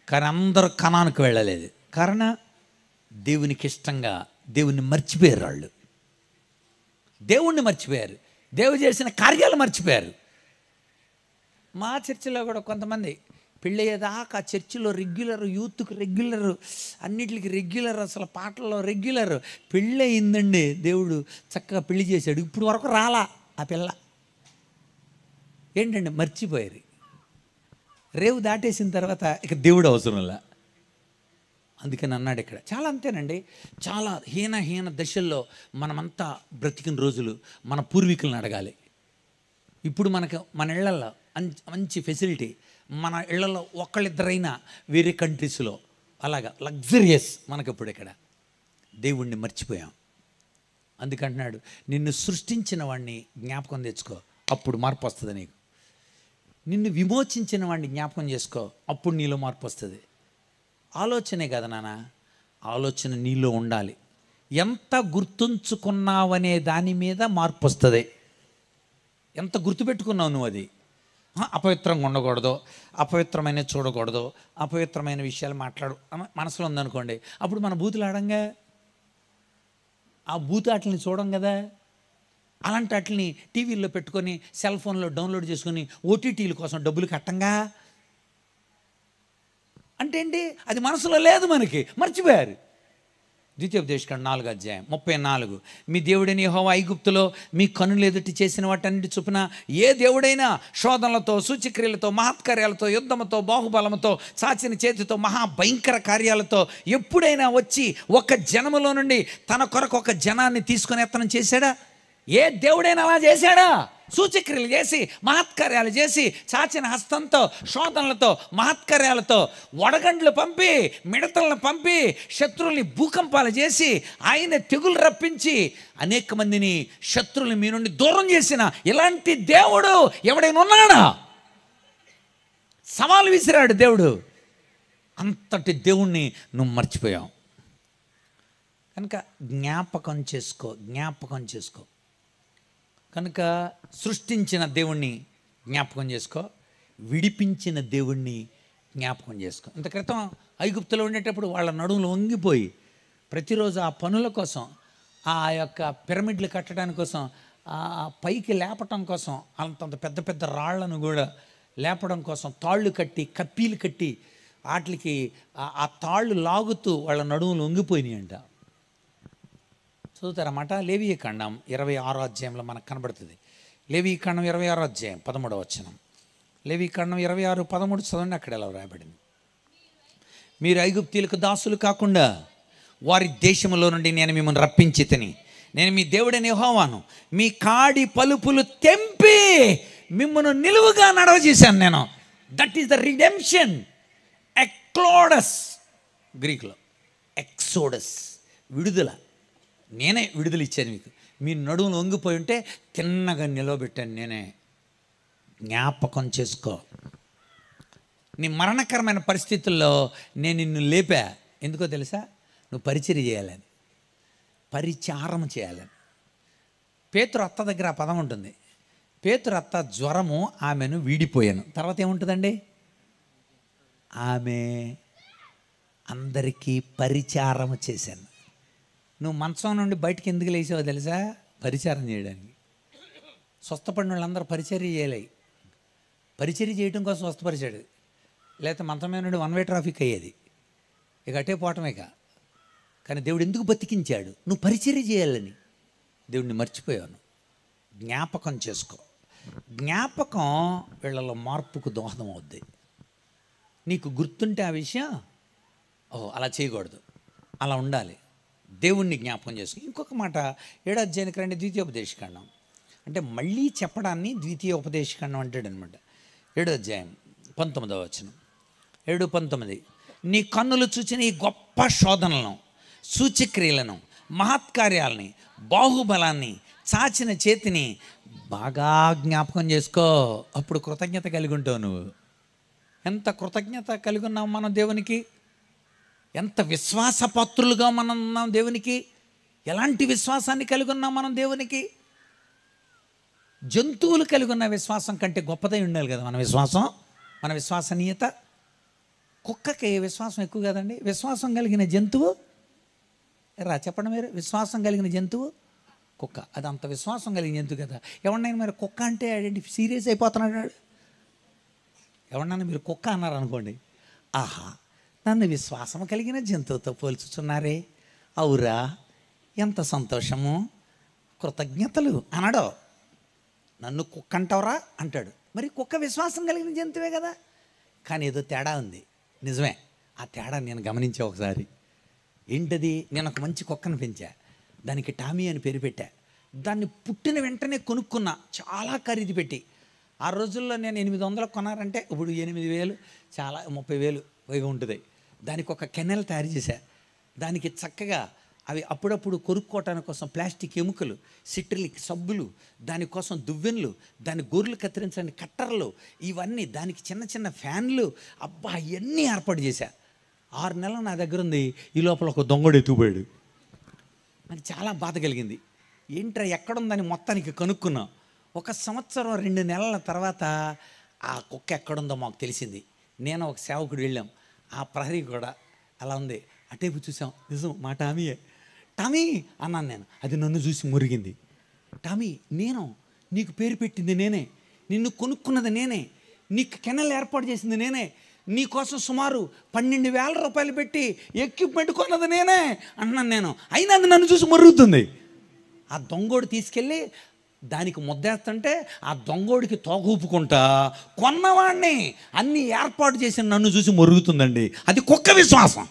కానీ అందరూ కనానుకు వెళ్ళలేదు. కారణం దేవునికి ఇష్టంగా దేవుణ్ణి మర్చిపోయారు. వాళ్ళు దేవుణ్ణి మర్చిపోయారు, దేవుడు చేసిన కార్యాలు మర్చిపోయారు. మా చర్చిలో కూడా కొంతమంది పెళ్ళయ్యేదాకా చర్చిలో రెగ్యులర్, యూత్కి రెగ్యులర్, అన్నిటికి రెగ్యులర్, అసలు పాటల్లో రెగ్యులర్. పెళ్ళి అయిందండి, దేవుడు చక్కగా పెళ్లి చేశాడు, ఇప్పుడు వరకు రాలా ఆ పిల్ల. ఏంటండి మర్చిపోయారు. రేవు దాటేసిన తర్వాత ఇక దేవుడు అవసరంలా. అందుకని అన్నాడు ఇక్కడ చాలా అంతేనండి. చాలా హీన దశల్లో మనమంతా బ్రతికిన రోజులు మన పూర్వీకులను అడగాలి. ఇప్పుడు మనకు మన ఇళ్లలో మంచి ఫెసిలిటీ, మన ఇళ్లలో ఒకళ్ళిద్దరైనా వేరే కంట్రీస్లో అలాగా లగ్జరియస్. మనకు ఇప్పుడు ఇక్కడ దేవుణ్ణి మర్చిపోయాం. అందుకంటున్నాడు నిన్ను సృష్టించిన వాడిని జ్ఞాపకం తెచ్చుకో, అప్పుడు మార్పు వస్తుంది నీకు. నిన్ను విమోచించిన వాడిని జ్ఞాపకం చేసుకో, అప్పుడు నీలో మార్పు వస్తుంది. ఆలోచనే కదా నాన్న, ఆలోచన నీలో ఉండాలి. ఎంత గుర్తుంచుకున్నావనే దాని మీద మార్పు వస్తుంది. ఎంత గుర్తుపెట్టుకున్నావు నువ్వు, అది అపవిత్రంగా ఉండకూడదు, అపవిత్రమైన చూడకూడదు, అపవిత్రమైన విషయాలు మాట్లాడు మనసులో ఉందనుకోండి, అప్పుడు మన బూతులు ఆడంగా ఆ బూతాటల్ని చూడం కదా. అలాంటి వాటిని టీవీల్లో పెట్టుకొని సెల్ ఫోన్లో డౌన్లోడ్ చేసుకొని ఓటీటీల కోసం డబ్బులు కట్టంగా అంటే ఏంటి, అది మనసులో లేదు, మనకి మర్చిపోయారు. ద్వితీయోపదేశకాండం 4:34, మీ దేవుడైన యెహోవా ఐగుప్తులో మీ కన్నులు ఎదుటి చేసిన వాటన్నిటి చొప్పున ఏ దేవుడైనా శోధనలతో, సూచక్రియలతో, మహత్కార్యాలతో, యుద్ధముతో, బాహుబలముతో, చాచిన చేతితో, మహాభయంకర కార్యాలతో ఎప్పుడైనా వచ్చి ఒక జనములో నుండి తన కొరకు ఒక జనాన్ని తీసుకొని ఎత్తనం చేశాడా? ఏ దేవుడైనా అలా చేశాడా? సూచక్రియలు చేసి, మహత్కార్యాలు చేసి, చాచిన హస్తంతో, శోధనలతో, మహత్కార్యాలతో, వడగండ్లు పంపి, మిడతలను పంపి, శత్రువుల్ని భూకంపాలు చేసి, ఆయన తెగులు రప్పించి అనేక మందిని శత్రువుల్ని మీ నుండి దూరం చేసిన ఇలాంటి దేవుడు ఎవడైనా ఉన్నాడా? సవాలు విసిరాడు దేవుడు. అంతటి దేవుణ్ణి నువ్వు మర్చిపోయావు కనుక జ్ఞాపకం చేసుకో. కనుక సృష్టించిన దేవుణ్ణి జ్ఞాపకం చేసుకో, విడిపించిన దేవుణ్ణి జ్ఞాపకం చేసుకో. ఇంత క్రితం ఐగుప్తులో ఉండేటప్పుడు వాళ్ళ నడుములు వంగిపోయి ప్రతిరోజు ఆ పనుల కోసం, ఆ యొక్క పిరమిడ్లు కట్టడానికి కోసం, ఆ పైకి లేపటం కోసం, అంతంత పెద్ద పెద్ద రాళ్లను కూడా లేపడం కోసం తాళ్ళు కట్టి, కప్పీలు కట్టి, వాటికి ఆ తాళ్ళు లాగుతూ వాళ్ళ నడుములు వంగిపోయినాయి అంట. చదువుతారన్నమాట. లేవీకాండం 26 మనకు కనబడుతుంది. లేవీకాండం 26 13 లేవీకాండం 26:13 చదవండి. అక్కడ ఎలా రాయబడింది? మీరు ఐగుప్తీయులకు దాసులు కాకుండా వారి దేశంలో నుండి నేను మిమ్మల్ని రప్పించి తిని, నేను మీ దేవుడైన యెహోవాను, మీ కాడి పలుపులు తెంపి మిమ్మల్ని నిలువుగా నడవజేశాను నేను. That is the redemption. Exodus, గ్రీకులో ఎక్సోడస్, విడుదల. నేనే విడుదల ఇచ్చాను మీకు. మీ నడుములు వంగిపోయి ఉంటే తిన్నగా నిలవబెట్టాను నేనే. జ్ఞాపకం చేసుకో. నీ మరణకరమైన పరిస్థితుల్లో నేను నిన్ను లేపా. ఎందుకో తెలుసా? నువ్వు పరిచర్య చేయాలని, పరిచారం చేయాలని. పేతురు అత్త దగ్గర ఆ పదం ఉంటుంది. పేతురు అత్త జ్వరము ఆమెను వీడిపోయాను. తర్వాత ఏముంటుందండి? ఆమె అందరికీ పరిచారం చేశాను. నువ్వు మంచం నుండి బయటికి ఎందుకు లేచావో తెలుసా? పరిచారం చేయడానికి. స్వస్థపడిన వాళ్ళందరూ పరిచర్య చేయలే, పరిచర్య చేయడం కోసం స్వస్థపరిచాడు. లేకపోతే మంచం మీద నుండి వన్ వే ట్రాఫిక్ అయ్యేది, ఇక అటే పోవటమేక. కానీ దేవుడు ఎందుకు బతికించాడు? నువ్వు పరిచర్య చేయాలని. దేవుడిని మర్చిపోయాను. జ్ఞాపకం చేసుకో. జ్ఞాపకం వీళ్ళలో మార్పుకు దోహదం అవుద్ది. నీకు గుర్తుంటే ఆ విషయం, అలా చేయకూడదు, అలా ఉండాలి. దేవుణ్ణి జ్ఞాపకం చేసుకో. ఇంకొక మాట 7వ అధ్యాయానికి రండి. ద్వితీయోపదేశకాండం అంటే మళ్ళీ చెప్పడాన్ని ద్వితీయోపదేశకాండం అంటాడు అనమాట. 7వ అధ్యాయం 19 7:19 నీ కన్నులు చూచిన ఈ గొప్ప శోధనలను, సూచక్రియలను, మహత్కార్యాలని, బాహుబలాన్ని, చాచిన చేతిని బాగా జ్ఞాపకం చేసుకో. అప్పుడు కృతజ్ఞత కలిగి ఉంటావు నువ్వు. ఎంత కృతజ్ఞత కలిగి ఉన్నావు మనం దేవునికి? ఎంత విశ్వాసపాత్రులుగా మనం ఉన్నాం దేవునికి, ఎలాంటి విశ్వాసాన్ని కలిగి ఉన్నాం మనం దేవునికి. జంతువులు కలిగి ఉన్న విశ్వాసం కంటే గొప్పదై ఉండాలి కదా మన విశ్వాసం, మన విశ్వసనీయత. కుక్కకి విశ్వాసం ఎక్కువ కదండి. విశ్వాసం కలిగిన జంతువు చెప్పండి మీరు, విశ్వాసం కలిగిన జంతువు కుక్క. అది అంత విశ్వాసం కలిగిన జంతువు కదా. ఎవరినైనా మరి కుక్క అంటే సీరియస్ అయిపోతున్నాడు. ఎవరినైనా మీరు కుక్క అన్నారు అనుకోండి, ఆహా నన్ను విశ్వాసం కలిగిన జంతువుతో పోల్చుతున్నారే, అవురా ఎంత సంతోషము, కృతజ్ఞతలు అనడో. నన్ను కుక్క అంటావురా అంటాడు. మరి కుక్క విశ్వాసం కలిగిన జంతువే కదా. కానీ ఏదో తేడా ఉంది, నిజమే. ఆ తేడా నేను గమనించా ఒకసారి. ఏంటది? నేను ఒక మంచి కుక్కను పెంచా, దానికి టామీ అని పేరు పెట్టా. దాన్ని పుట్టిన వెంటనే కొనుక్కున్నా, చాలా ఖరీదు పెట్టి. ఆ రోజుల్లో నేను 800 కొన్నారంటే ఇప్పుడు 8,000, చాలా 30,000 పైగా ఉంటుంది. దానికి ఒక కెనెల్ తయారు చేశా. దానికి చక్కగా అవి అప్పుడప్పుడు కొరుక్కోవటానికి కోసం ప్లాస్టిక్ ఎముకలు, సిట్రిలిక్ సబ్బులు, దానికోసం దువ్వెనలు, దాని గొర్రెలు కత్తిరించడానికి కట్టర్లు, ఇవన్నీ, దానికి చిన్న చిన్న ఫ్యాన్లు, అబ్బా ఇవన్నీ ఏర్పాటు చేశా. 6 నెలలు నా దగ్గర ఉంది. ఈ లోపల ఒక దొంగడు ఎత్తుకుపోయాడు. నాకు చాలా బాధ కలిగింది. ఏంట్రా ఎక్కడుందని మొత్తానికి కనుక్కున్నాం. 1 సంవత్సరం 2 నెలల తర్వాత ఆ కుక్క ఎక్కడుందో మాకు తెలిసింది. నేను ఒక సేవకుడు వెళ్ళాం, ఆ ప్రహరీ కూడా అలా ఉంది. అటేపు చూసాం, నిజం మా టామీయే. టామీ అన్నాను నేను. అది నన్ను చూసి మురిగింది. టామీ, నేను నీకు పేరు పెట్టింది నేనే, నిన్ను కొనుక్కున్నది నేనే, నీకు కెనల్ ఏర్పాటు చేసింది నేనే, నీకోసం సుమారు 12,000 రూపాయలు పెట్టి ఎక్విప్మెంట్ కొన్నది నేనే అన్నాను నేను. అయినా అది నన్ను చూసి మురుగుతుంది. ఆ దొంగోడు తీసుకెళ్ళి దానికి ముద్దేస్తుంటే ఆ దొంగోడికి తోగూపుకుంటా కొన్నవాడిని అన్నీ ఏర్పాటు చేసి నన్ను చూసి మురుగుతుందండి. అది కుక్క విశ్వాసం.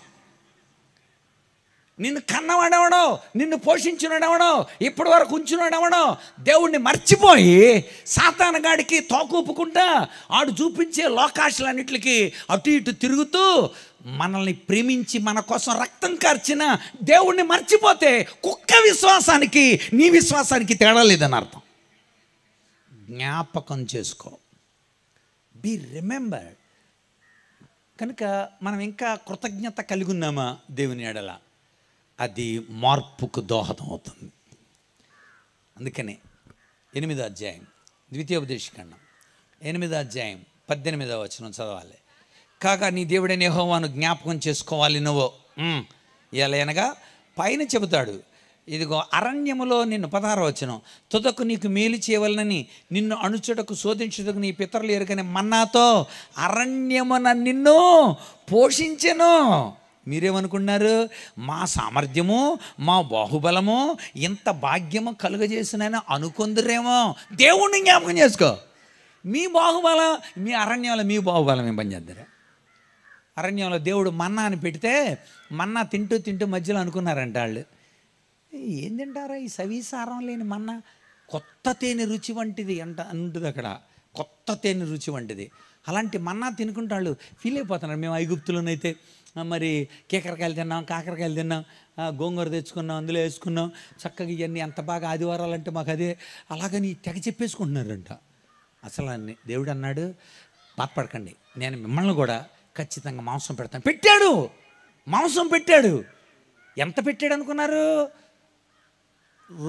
నిన్ను కన్నవాడెవడో, నిన్ను పోషించినడెవడో, ఇప్పటి వరకు ఉంచినడెవడో దేవుణ్ణి మర్చిపోయి సాతానగాడికి తోకూపుకుంటా ఆడు చూపించే లోకాశలన్నిటికి అటు ఇటు తిరుగుతూ మనల్ని ప్రేమించి మన కోసం రక్తం కార్చిన దేవుణ్ణి మర్చిపోతే కుక్క విశ్వాసానికి నీ విశ్వాసానికి తేడా లేదని అర్థం. జ్ఞాపకం చేసుకో, బి రిమెంబర్డ్. కనుక మనం ఇంకా కృతజ్ఞత కలిగి ఉన్నామా దేవుని ఎడల, అది మార్పుకు దోహదం అవుతుంది. అందుకని 8వ అధ్యాయం ద్వితీయోపదేశకాండం 8వ అధ్యాయం 18వ వచనం చదవాలి. కాగా నీ దేవుడైన యెహోవాను జ్ఞాపకం చేసుకోవాలి నువ్వు. ఎలాగనగా పైన చెబుతాడు, ఇదిగో అరణ్యములో నిన్ను 16వ వచనం, తుదకు నీకు మేలు చేయవలనని నిన్ను అణుచుటకు శోధించుటకు నీ పితరులు ఎరుకని మన్నాతో అరణ్యమున నిన్ను పోషించెను. మీరేమనుకున్నారు? మా సామర్థ్యము, మా బాహుబలము, ఇంత భాగ్యము కలుగజేసినని అనుకుందరేమో. దేవుణ్ణి జ్ఞాపకం చేసుకో. మీ బాహుబలం, మీ అరణ్యంలో మీ బాహుబలం ఏం పని చేద్దరు? అరణ్యంలో దేవుడు మన్నా అని పెడితే మన్నా తింటూ తింటూ మధ్యలో అనుకున్నారంట వాళ్ళు, ఏం తింటారా ఈ సవీసారం లేని మన్నా, కొత్త తేనె రుచి వంటిది అంటుంది అక్కడ, కొత్త తేనె రుచి వంటిది. అలాంటి మన్నా తినుకుంటాళ్ళు ఫీల్ అయిపోతున్నారు. మేము ఐగుప్తులోనైతే మరి కేకరకాయలు తిన్నాం, కాకరకాయలు తిన్నాం, గోంగూర తెచ్చుకున్నాం, అందులో వేసుకున్నాం, చక్కగా ఇవన్నీ అంత బాగా ఆదివారాలు అంటే మాకు అదే, అలాగని తెగ చెప్పేసుకుంటున్నారంట. అసలు దేవుడు అన్నాడు, బాధపడకండి, నేను మిమ్మల్ని కూడా ఖచ్చితంగా మాంసం పెడతాను. పెట్టాడు, మాంసం పెట్టాడు. ఎంత పెట్టాడు అనుకున్నారు?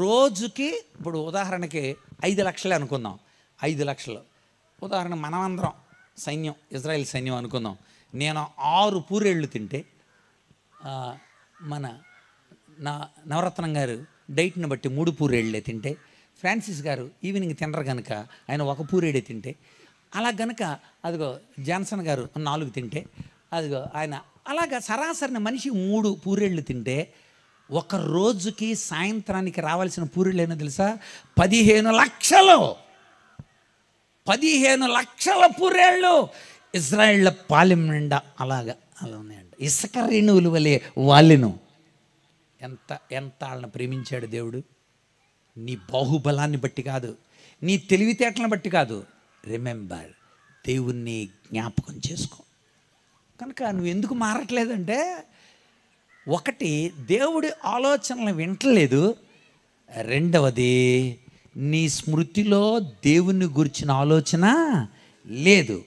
రోజుకి ఇప్పుడు ఉదాహరణకి 5 లక్షలే అనుకుందాం. 5 లక్షలు ఉదాహరణ మనమందరం సైన్యం, ఇజ్రాయెల్ సైన్యం అనుకుందాం. నేను 6 పూరేళ్ళు తింటే, మన నవరత్నం గారు డైట్ని బట్టి 3 పూరేళ్ళే తింటే, ఫ్రాన్సిస్ గారు ఈవినింగ్ తినరు కనుక ఆయన 1 పూరేడే తింటే, అలా గనుక అదిగో జాన్సన్ గారు 4 తింటే, అదిగో ఆయన అలాగా సరాసరిన మనిషి 3 పూరేళ్ళు తింటే, ఒక రోజుకి సాయంత్రానికి రావాల్సిన పూరేళ్ళు ఏమో తెలుసా? 15 లక్షలు. 15 లక్షల పూరేళ్ళు ఇజ్రాయేళ్ల పాలెం నిండా అలా ఉన్నాయండి. ఇసుక రేణువులు వలె వాళ్ళను. ఎంత వాళ్ళని ప్రేమించాడు దేవుడు. నీ బాహుబలాన్ని బట్టి కాదు, నీ తెలివితేటలను బట్టి కాదు. రిమెంబర్, దేవుణ్ణి జ్ఞాపకం చేసుకో. కనుక నువ్వు ఎందుకు మారట్లేదంటే, ఒకటి దేవుడి ఆలోచనలు వింటలేదు, రెండవది నీ స్మృతిలో దేవుని గురించిన ఆలోచన లేదు.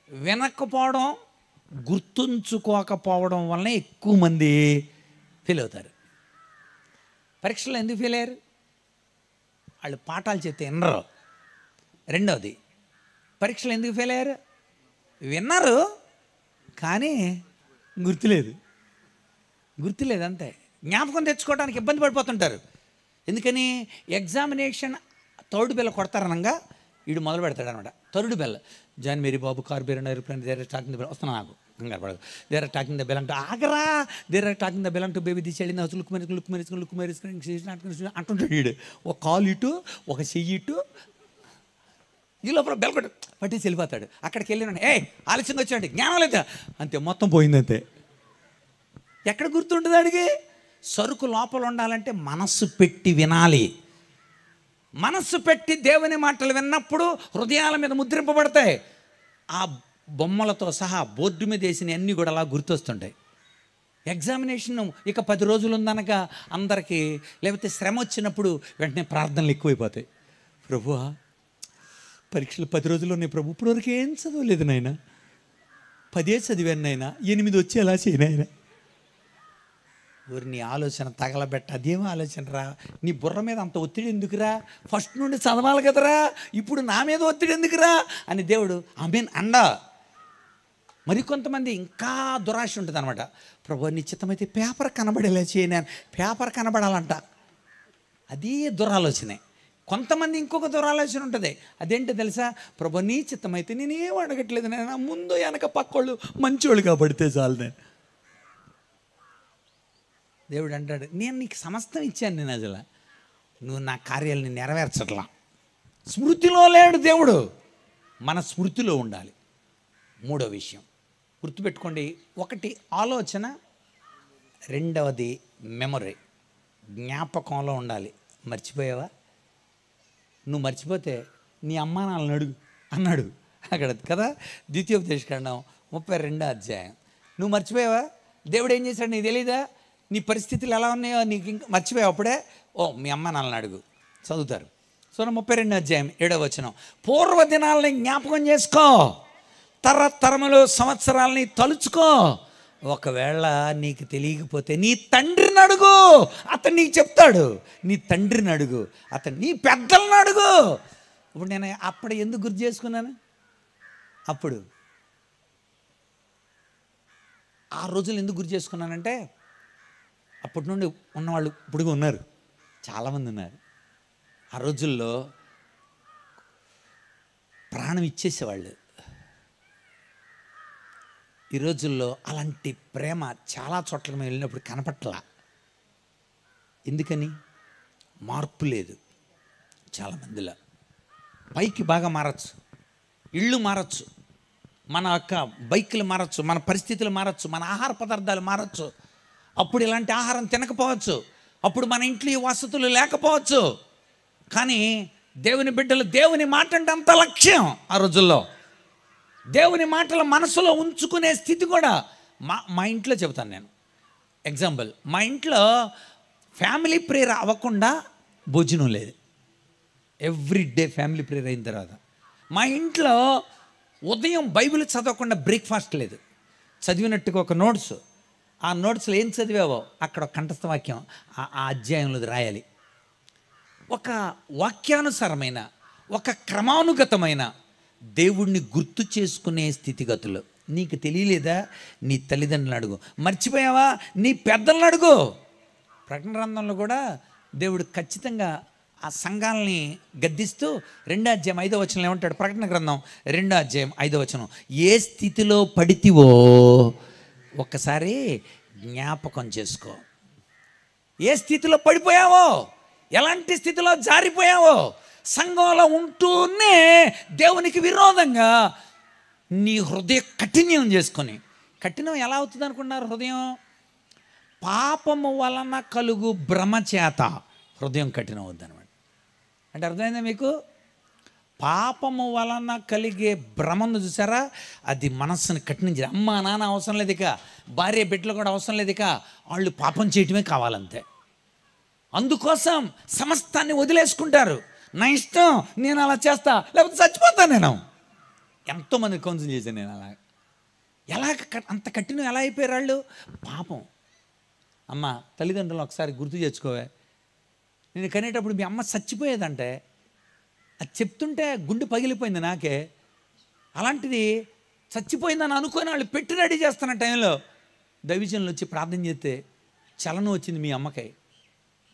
వినకపోవడం గుర్తుంచుకోకపోవడం వలన ఎక్కువ మంది ఫెయిల్ అవుతారు. పరీక్షలో ఎందుకు ఫెయిల్ అయ్యారు? వాళ్ళు పాఠాలు చెప్తే వినరు. రెండవది, పరీక్షలు ఎందుకు ఫెయిల్ అయ్యారు? విన్నారు కానీ గుర్తులేదు అంతే. జ్ఞాపకం తెచ్చుకోవడానికి ఇబ్బంది పడిపోతుంటారు. ఎందుకని? ఎగ్జామినేషన్ థర్డ్ బెల్ కొడతారనగా వీడు మొదలు పెడతాడు అనమాట. Third bell, John Mary Babu car bear aeroplane there talking the bell, వస్తున్నా నాకు కంగారు పడదు, there are talking the bell అంటూ ఆగరా, there are talking the bell అంటూ బేబీ తీసేళ్ళి లుక్ మెరుచుకుని అంటుంటాడు వీడు. ఒక కాలు ఇటు, ఒక చెయ్యి ఇటు, ఈ లోపల బెల్ కొట్టు పట్టేసి వెళ్ళిపోతాడు. అక్కడికి వెళ్ళిన ఆలస్యంగా వచ్చాడు, జ్ఞానం లేదా అంతే, మొత్తం పోయిందంతే. ఎక్కడ గుర్తుంటుంది అడిగి? సరుకు లోపల ఉండాలంటే మనస్సు పెట్టి వినాలి. మనస్సు పెట్టి దేవుని మాటలు విన్నప్పుడు హృదయాల మీద ముద్రింపబడతాయి. ఆ బొమ్మలతో సహా బోర్డు మీద వేసిన అన్నీ కూడా అలా గుర్తొస్తుంటాయి. ఎగ్జామినేషన్ ఇక 10 రోజులు ఉందనగా అందరికీ, లేకపోతే శ్రమ వచ్చినప్పుడు వెంటనే ప్రార్థనలు ఎక్కువైపోతాయి. ప్రభువా, పరీక్షలు 10 రోజుల్లో ఉన్నాయి ప్రభు, ఇప్పటివరకు ఏం చదవలేదు నాయన, 10 చదివాను నాయన, 8 వచ్చి ఎలా చేయనాయన. నీ ఆలోచన తగలబెట్ట, అదేమో ఆలోచన రా, నీ బుర్ర మీద అంత ఒత్తిడి ఎందుకురా, ఫస్ట్ నుండి చదవాలి కదరా, ఇప్పుడు నా మీద ఒత్తిడి ఎందుకురా అని దేవుడు ఆమేన్ అండా. మరికొంతమంది ఇంకా దురాశ ఉంటుంది అనమాట. ప్రభు నిశ్చితమైతే పేపర్ కనబడేలా చేయను, పేపర్ కనబడాలంట, అదే దురాలోచనే. కొంతమంది ఇంకొక దురాలోచన ఉంటుంది. అదేంటో తెలుసా? ప్రభు నీ చిత్తమైతే నేనేం అడగట్లేదు నేను, ముందు వెనక పక్కోళ్ళు మంచోళ్ళు కాబడితే చాలు. దేవుడు అంటాడు, నేను నీకు సమస్తం ఇచ్చాను, నేను అసలు నువ్వు నా కార్యాలని నెరవేర్చట్లా. స్మృతిలో లేడు దేవుడు, మన స్మృతిలో ఉండాలి. మూడో విషయం గుర్తుపెట్టుకోండి, ఒకటి ఆలోచన, రెండవది మెమొరీ, జ్ఞాపకంలో ఉండాలి. మర్చిపోయావా? నువ్వు మర్చిపోతే నీ అమ్మా నాన్నని అడుగు అన్నాడు అక్కడ కదా, ద్వితీయోపదేశకాండం 32వ అధ్యాయం. నువ్వు మర్చిపోయావా? దేవుడు ఏం చేశాడు నీకు తెలీదా? నీ పరిస్థితులు ఎలా ఉన్నాయో నీకు ఇంకా మర్చిపోయావు. అప్పుడే మీ అమ్మ నాన్నని అడుగు, చదువుతారు. సో 32వ అధ్యాయం 7వ వచనం, పూర్వదినాలని జ్ఞాపకం చేసుకో, తరతరములు సంవత్సరాలని తలుచుకో. ఒకవేళ నీకు తెలియకపోతే నీ తండ్రిని అడుగు, అతను నీకు చెప్తాడు. నీ తండ్రిని అడుగు, అతను నీ పెద్దలను అడుగు. ఇప్పుడు నేను అప్పుడు ఎందుకు గుర్తు చేసుకున్నాను? అప్పుడు ఆ రోజులు ఎందుకు గుర్తు చేసుకున్నానంటే, అప్పటి నుండి ఉన్నవాళ్ళు ఇప్పుడు ఉన్నారు, చాలామంది ఉన్నారు. ఆ రోజుల్లో ప్రాణం ఇచ్చేసేవాళ్ళు. ఈ రోజుల్లో అలాంటి ప్రేమ చాలా చోట్ల మేము వెళ్ళినప్పుడు కనపట్లా. ఎందుకని? మార్పు లేదు చాలామందిలో. పైకి బాగా మారచ్చు, ఇళ్ళు మారచ్చు, మన యొక్క బైకులు మారచ్చు, మన పరిస్థితులు మారచ్చు, మన ఆహార పదార్థాలు మారచ్చు. అప్పుడు ఇలాంటి ఆహారం తినకపోవచ్చు, అప్పుడు మన ఇంట్లో ఈ వసతులు లేకపోవచ్చు. కానీ దేవుని బిడ్డలు దేవుని మాట అంటే అంత లక్ష్యం. ఆ రోజుల్లో దేవుని మాటల మనసులో ఉంచుకునే స్థితి కూడా మా ఇంట్లో చెబుతాను నేను. ఎగ్జాంపుల్, మా ఇంట్లో ఫ్యామిలీ ప్రేయర్ అవ్వకుండా భోజనం లేదు. ఎవ్రీడే ఫ్యామిలీ ప్రేయర్ అయిన తర్వాత మా ఇంట్లో ఉదయం బైబిల్ చదవకుండా బ్రేక్ఫాస్ట్ లేదు. చదివినట్టుగా ఒక నోట్స్, ఆ నోట్స్లో ఏం చదివావో అక్కడ ఒక కంఠస్థ వాక్యం ఆ అధ్యాయంలో రాయాలి. ఒక వాక్యానుసారమైన, ఒక క్రమానుగతమైన దేవుణ్ణి గుర్తు చేసుకునే స్థితిగతులు. నీకు తెలియలేదా? నీ తల్లిదండ్రులను అడుగు. మర్చిపోయావా? నీ పెద్దలను అడుగు. ప్రకటన గ్రంథంలో కూడా దేవుడు ఖచ్చితంగా ఆ సంఘాలని గద్దిస్తూ 2వ అధ్యాయం 5వ వచనంలో ఏమంటాడు? ప్రకటన గ్రంథం 2వ అధ్యాయం 5వ వచనం, ఏ స్థితిలో పడితివో ఒక్కసారి జ్ఞాపకం చేసుకో. ఏ స్థితిలో పడిపోయావో, ఎలాంటి స్థితిలో జారిపోయావో, సంఘంలో ఉంటూనే దేవునికి విరోధంగా నీ హృదయ కఠినం చేసుకొని. కఠినం ఎలా అవుతుంది అనుకున్నారు? హృదయం పాపము వలన కలుగు భ్రమ చేత హృదయం కఠినం అవుద్ది అనమాట. అంటే అర్థమైందా మీకు? పాపము వలన కలిగే భ్రమను చూసారా, అది మనస్సుని కఠినం. అమ్మ నాన్న అవసరం లేదు, ఇక భార్య బిడ్డలు కూడా అవసరం లేదు, ఇక వాళ్ళు పాపం చేయటమే కావాలంతే. అందుకోసం సమస్తాన్ని వదిలేసుకుంటారు. నా ఇష్టం, నేను అలా చేస్తా, లేకపోతే చచ్చిపోతాను. నేను ఎంతోమంది కౌన్సిల్ చేశాను, నేను అలా ఎలా అంత కఠినం ఎలా అయిపోయారు వాళ్ళు? పాపం. అమ్మ, తల్లిదండ్రులను ఒకసారి గుర్తు తెచ్చుకోవే. నేను కనేటప్పుడు మీ అమ్మ చచ్చిపోయేదంటే అది చెప్తుంటే గుండె పగిలిపోయింది నాకే. అలాంటిది చచ్చిపోయిందని అనుకొని వాళ్ళు పెట్టి రెడీ చేస్తున్న టైంలో దైవజనులు వచ్చి ప్రార్థన చేస్తే చలనం వచ్చింది మీ అమ్మకై.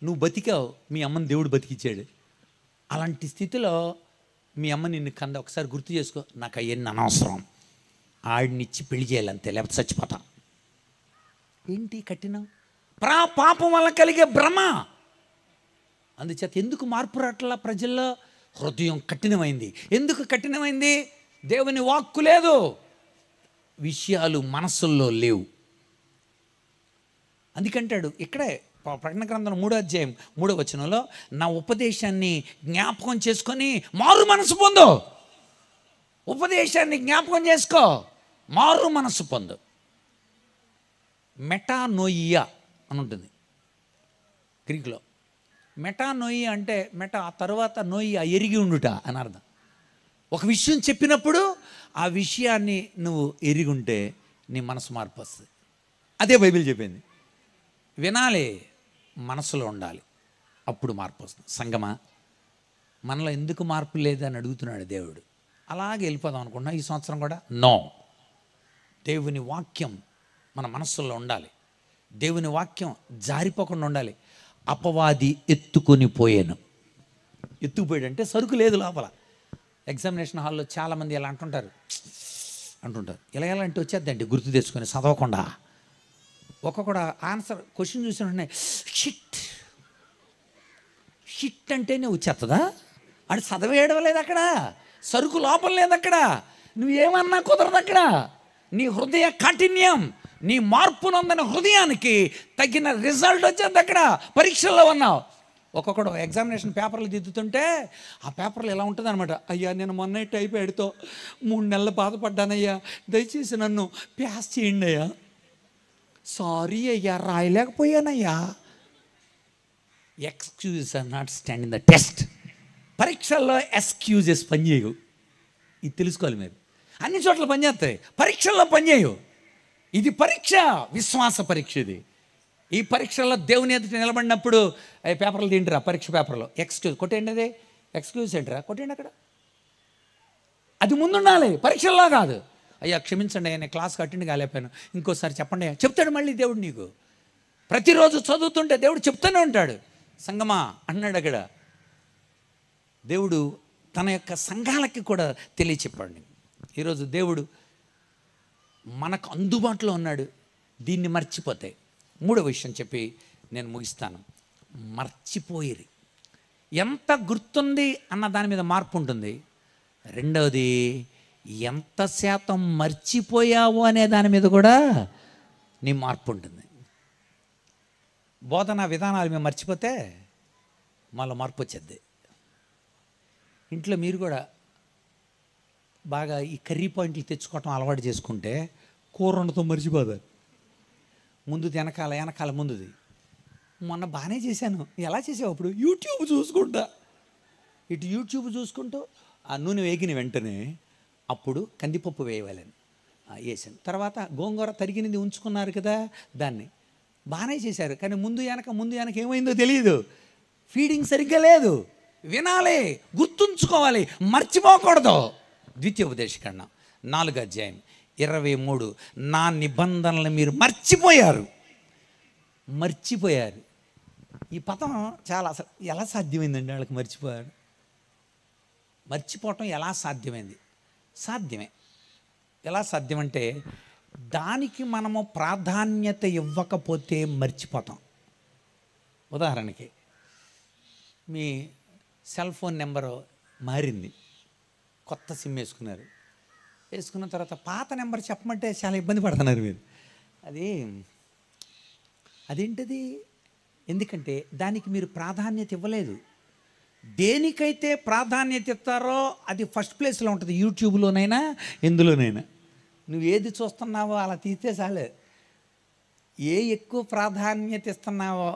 నువ్వు బతికావు, మీ అమ్మని దేవుడు బతికిచ్చాడు. అలాంటి స్థితిలో మీ అమ్మ నిన్ను కంద, ఒకసారి గుర్తు చేసుకో. నాకు అవన్నీ అనవసరం, ఆడినిచ్చి పెళ్లి చేయాలంతే, లేకపోతే చచ్చిపోతా. ఏంటి కఠినం? పాపం వల్ల కలిగే భ్రమ. అందుచేత ఎందుకు మార్పు రాట్లా ప్రజల్లో? హృదయం కఠినమైంది. ఎందుకు కఠినమైంది? దేవుని వాక్కు లేదు, విషయాలు మనసుల్లో లేవు. అందుకంటాడు ఇక్కడే ప్రకటన గ్రంథం 3వ అధ్యాయం 3వ వచనంలో, నా ఉపదేశాన్ని జ్ఞాపకం చేసుకొని మారు మనసు పొందు. ఉపదేశాన్ని జ్ఞాపకం చేసుకో, మారు మనసు పొందు. మెటానోయియా అని ఉంటుంది గ్రీకులో. మెటానోయియా అంటే ఆ తర్వాత నోయియా ఎరిగి ఉండుట అని అర్థం. ఒక విషయం చెప్పినప్పుడు ఆ విషయాన్ని నువ్వు ఎరిగి ఉంటే నీ మనసు మార్పు వస్తుంది. అదే బైబిల్ చెప్పింది. వినాలి, మనసులో ఉండాలి, అప్పుడు మార్పు వస్తుంది. సంగమా, మనలో ఎందుకు మార్పు లేదని అడుగుతున్నాడు దేవుడు. అలాగే వెళ్ళిపోదాం అనుకున్నా ఈ సంవత్సరం కూడా? నో. దేవుని వాక్యం మన మనస్సులో ఉండాలి. దేవుని వాక్యం జారిపోకుండా ఉండాలి. అపవాది ఎత్తుకొని పోయాను. ఎత్తుకుపోయాడు అంటే సరుకు లేదు లోపల. ఎగ్జామినేషన్ హాల్లో చాలామంది ఇలా అంటుంటారు. ఇలా అంటే వచ్చేద్దండి గుర్తు తెచ్చుకొని చదవకుండా. ఒక్కొక్కడు ఆన్సర్ క్వశ్చన్ చూసిన వెంటనే షిట్ అంటేనే వచ్చేస్తుందా? అది చదవేయడం లేదు అక్కడ, సరుకు లోపల లేదు అక్కడ, నువ్వేమన్నా కుదరదు అక్కడ. నీ హృదయ కాఠిన్యం, నీ మార్పు నొందిన హృదయానికి తగిన రిజల్ట్ వచ్చేది అక్కడ. పరీక్షల్లో ఉన్నావు. ఒక్కొక్కడు ఎగ్జామినేషన్ పేపర్లు దిద్దుతుంటే ఆ పేపర్లు ఎలా ఉంటుంది అనమాట. అయ్యా, నేను మొన్న టైఫాయిడ్తో 3 నెలలు బాధపడ్డానయ్యా, దయచేసి నన్ను పాస్ చేయండి అయ్యా. సారీ అయ్యా, రాయలేకపోయానయ్యా. Excuses are not stand in the test. పరీక్షల్లో ఎక్స్క్యూజెస్ పనిచేయవు. ఇది తెలుసుకోవాలి మీరు. అన్ని చోట్ల పనిచేస్తాయి, పరీక్షల్లో పనిచేయవు. ఇది పరీక్ష, విశ్వాస పరీక్ష. ఇది ఈ పరీక్షల్లో దేవుని ఎదుట నిలబడినప్పుడు పేపర్లు తింటారా, పరీక్ష పేపర్లో ఎక్స్క్యూజ్ కొట్టేయండి. అదే ఎక్స్క్యూజ్ ఏంటరా, కొట్టేయండి అక్కడ. అది ముందుండాలి, పరీక్షల్లో కాదు. అయ్యా క్షమించండి అయ్యా, నేను క్లాస్కి అటెండ్ కాలేకపోయాను, ఇంకోసారి చెప్పండి అయ్యా. చెప్తాడు మళ్ళీ దేవుడు నీకు. ప్రతిరోజు చదువుతుంటే దేవుడు చెప్తూనే ఉంటాడు. సంగమా అన్నాడు అక్కడ. దేవుడు తన యొక్క సంఘాలకి కూడా తెలియచెప్పాడు. ఈరోజు దేవుడు మనకు అందుబాటులో ఉన్నాడు. దీన్ని మర్చిపోతే, 3వ విషయం చెప్పి నేను ముగిస్తాను. మర్చిపోయిరి. ఎంత గుర్తుంది అన్న దాని మీద మార్పు ఉంటుంది. రెండవది, ఎంత శాతం మర్చిపోయావు అనే దాని మీద కూడా నీ మార్పు ఉంటుంది. బోధనా విధానాలు మేము మర్చిపోతే మళ్ళీ మార్పు వచ్చేద్ది. ఇంట్లో మీరు కూడా బాగా ఈ కర్రీ పాయింట్లు తెచ్చుకోవటం అలవాటు చేసుకుంటే కూర వండటం మర్చిపోతారు. ముందు వెనకాల ముందుది. మొన్న బాగానే చేశాను, ఎలా చేసావు? అప్పుడు యూట్యూబ్ చూసుకుంటా. ఇటు యూట్యూబ్ చూసుకుంటూ ఆ నూనె వేగిన వెంటనే అప్పుడు కందిపప్పు వేయవాలని వేసాను. తర్వాత గోంగూర తరిగినది ఉంచుకున్నారు కదా, దాన్ని బాగానే చేశారు. కానీ ముందు వెనక ఏమైందో తెలియదు. ఫీడింగ్ సరిగ్గా లేదు. వినాలి, గుర్తుంచుకోవాలి, మర్చిపోకూడదు. ద్వితీయోపదేశకాండం 4వ అధ్యాయం 23, నా నిబంధనలు మీరు మర్చిపోయారు. ఈ పదం చాలా అసలు ఎలా సాధ్యమైందండి వాళ్ళకి? మర్చిపోవటం ఎలా సాధ్యమైంది? సాధ్యమే. ఎలా సాధ్యమంటే, దానికి మనము ప్రాధాన్యత ఇవ్వకపోతే మర్చిపోతాం. ఉదాహరణకి మీ సెల్ ఫోన్ నెంబరు మారింది, కొత్త సిమ్ వేసుకున్న తర్వాత పాత నెంబర్ చెప్పమంటే చాలా ఇబ్బంది పడుతున్నారు మీరు. అదేంటిది? ఎందుకంటే దానికి మీరు ప్రాధాన్యత ఇవ్వలేదు. దేనికైతే ప్రాధాన్యత ఇస్తారో అది ఫస్ట్ ప్లేస్లో ఉంటుంది. యూట్యూబ్లోనైనా ఎందులోనైనా నువ్వు ఏది చూస్తున్నావో అలా తీస్తే చాలే. ఎక్కువ ప్రాధాన్యత ఇస్తున్నావో,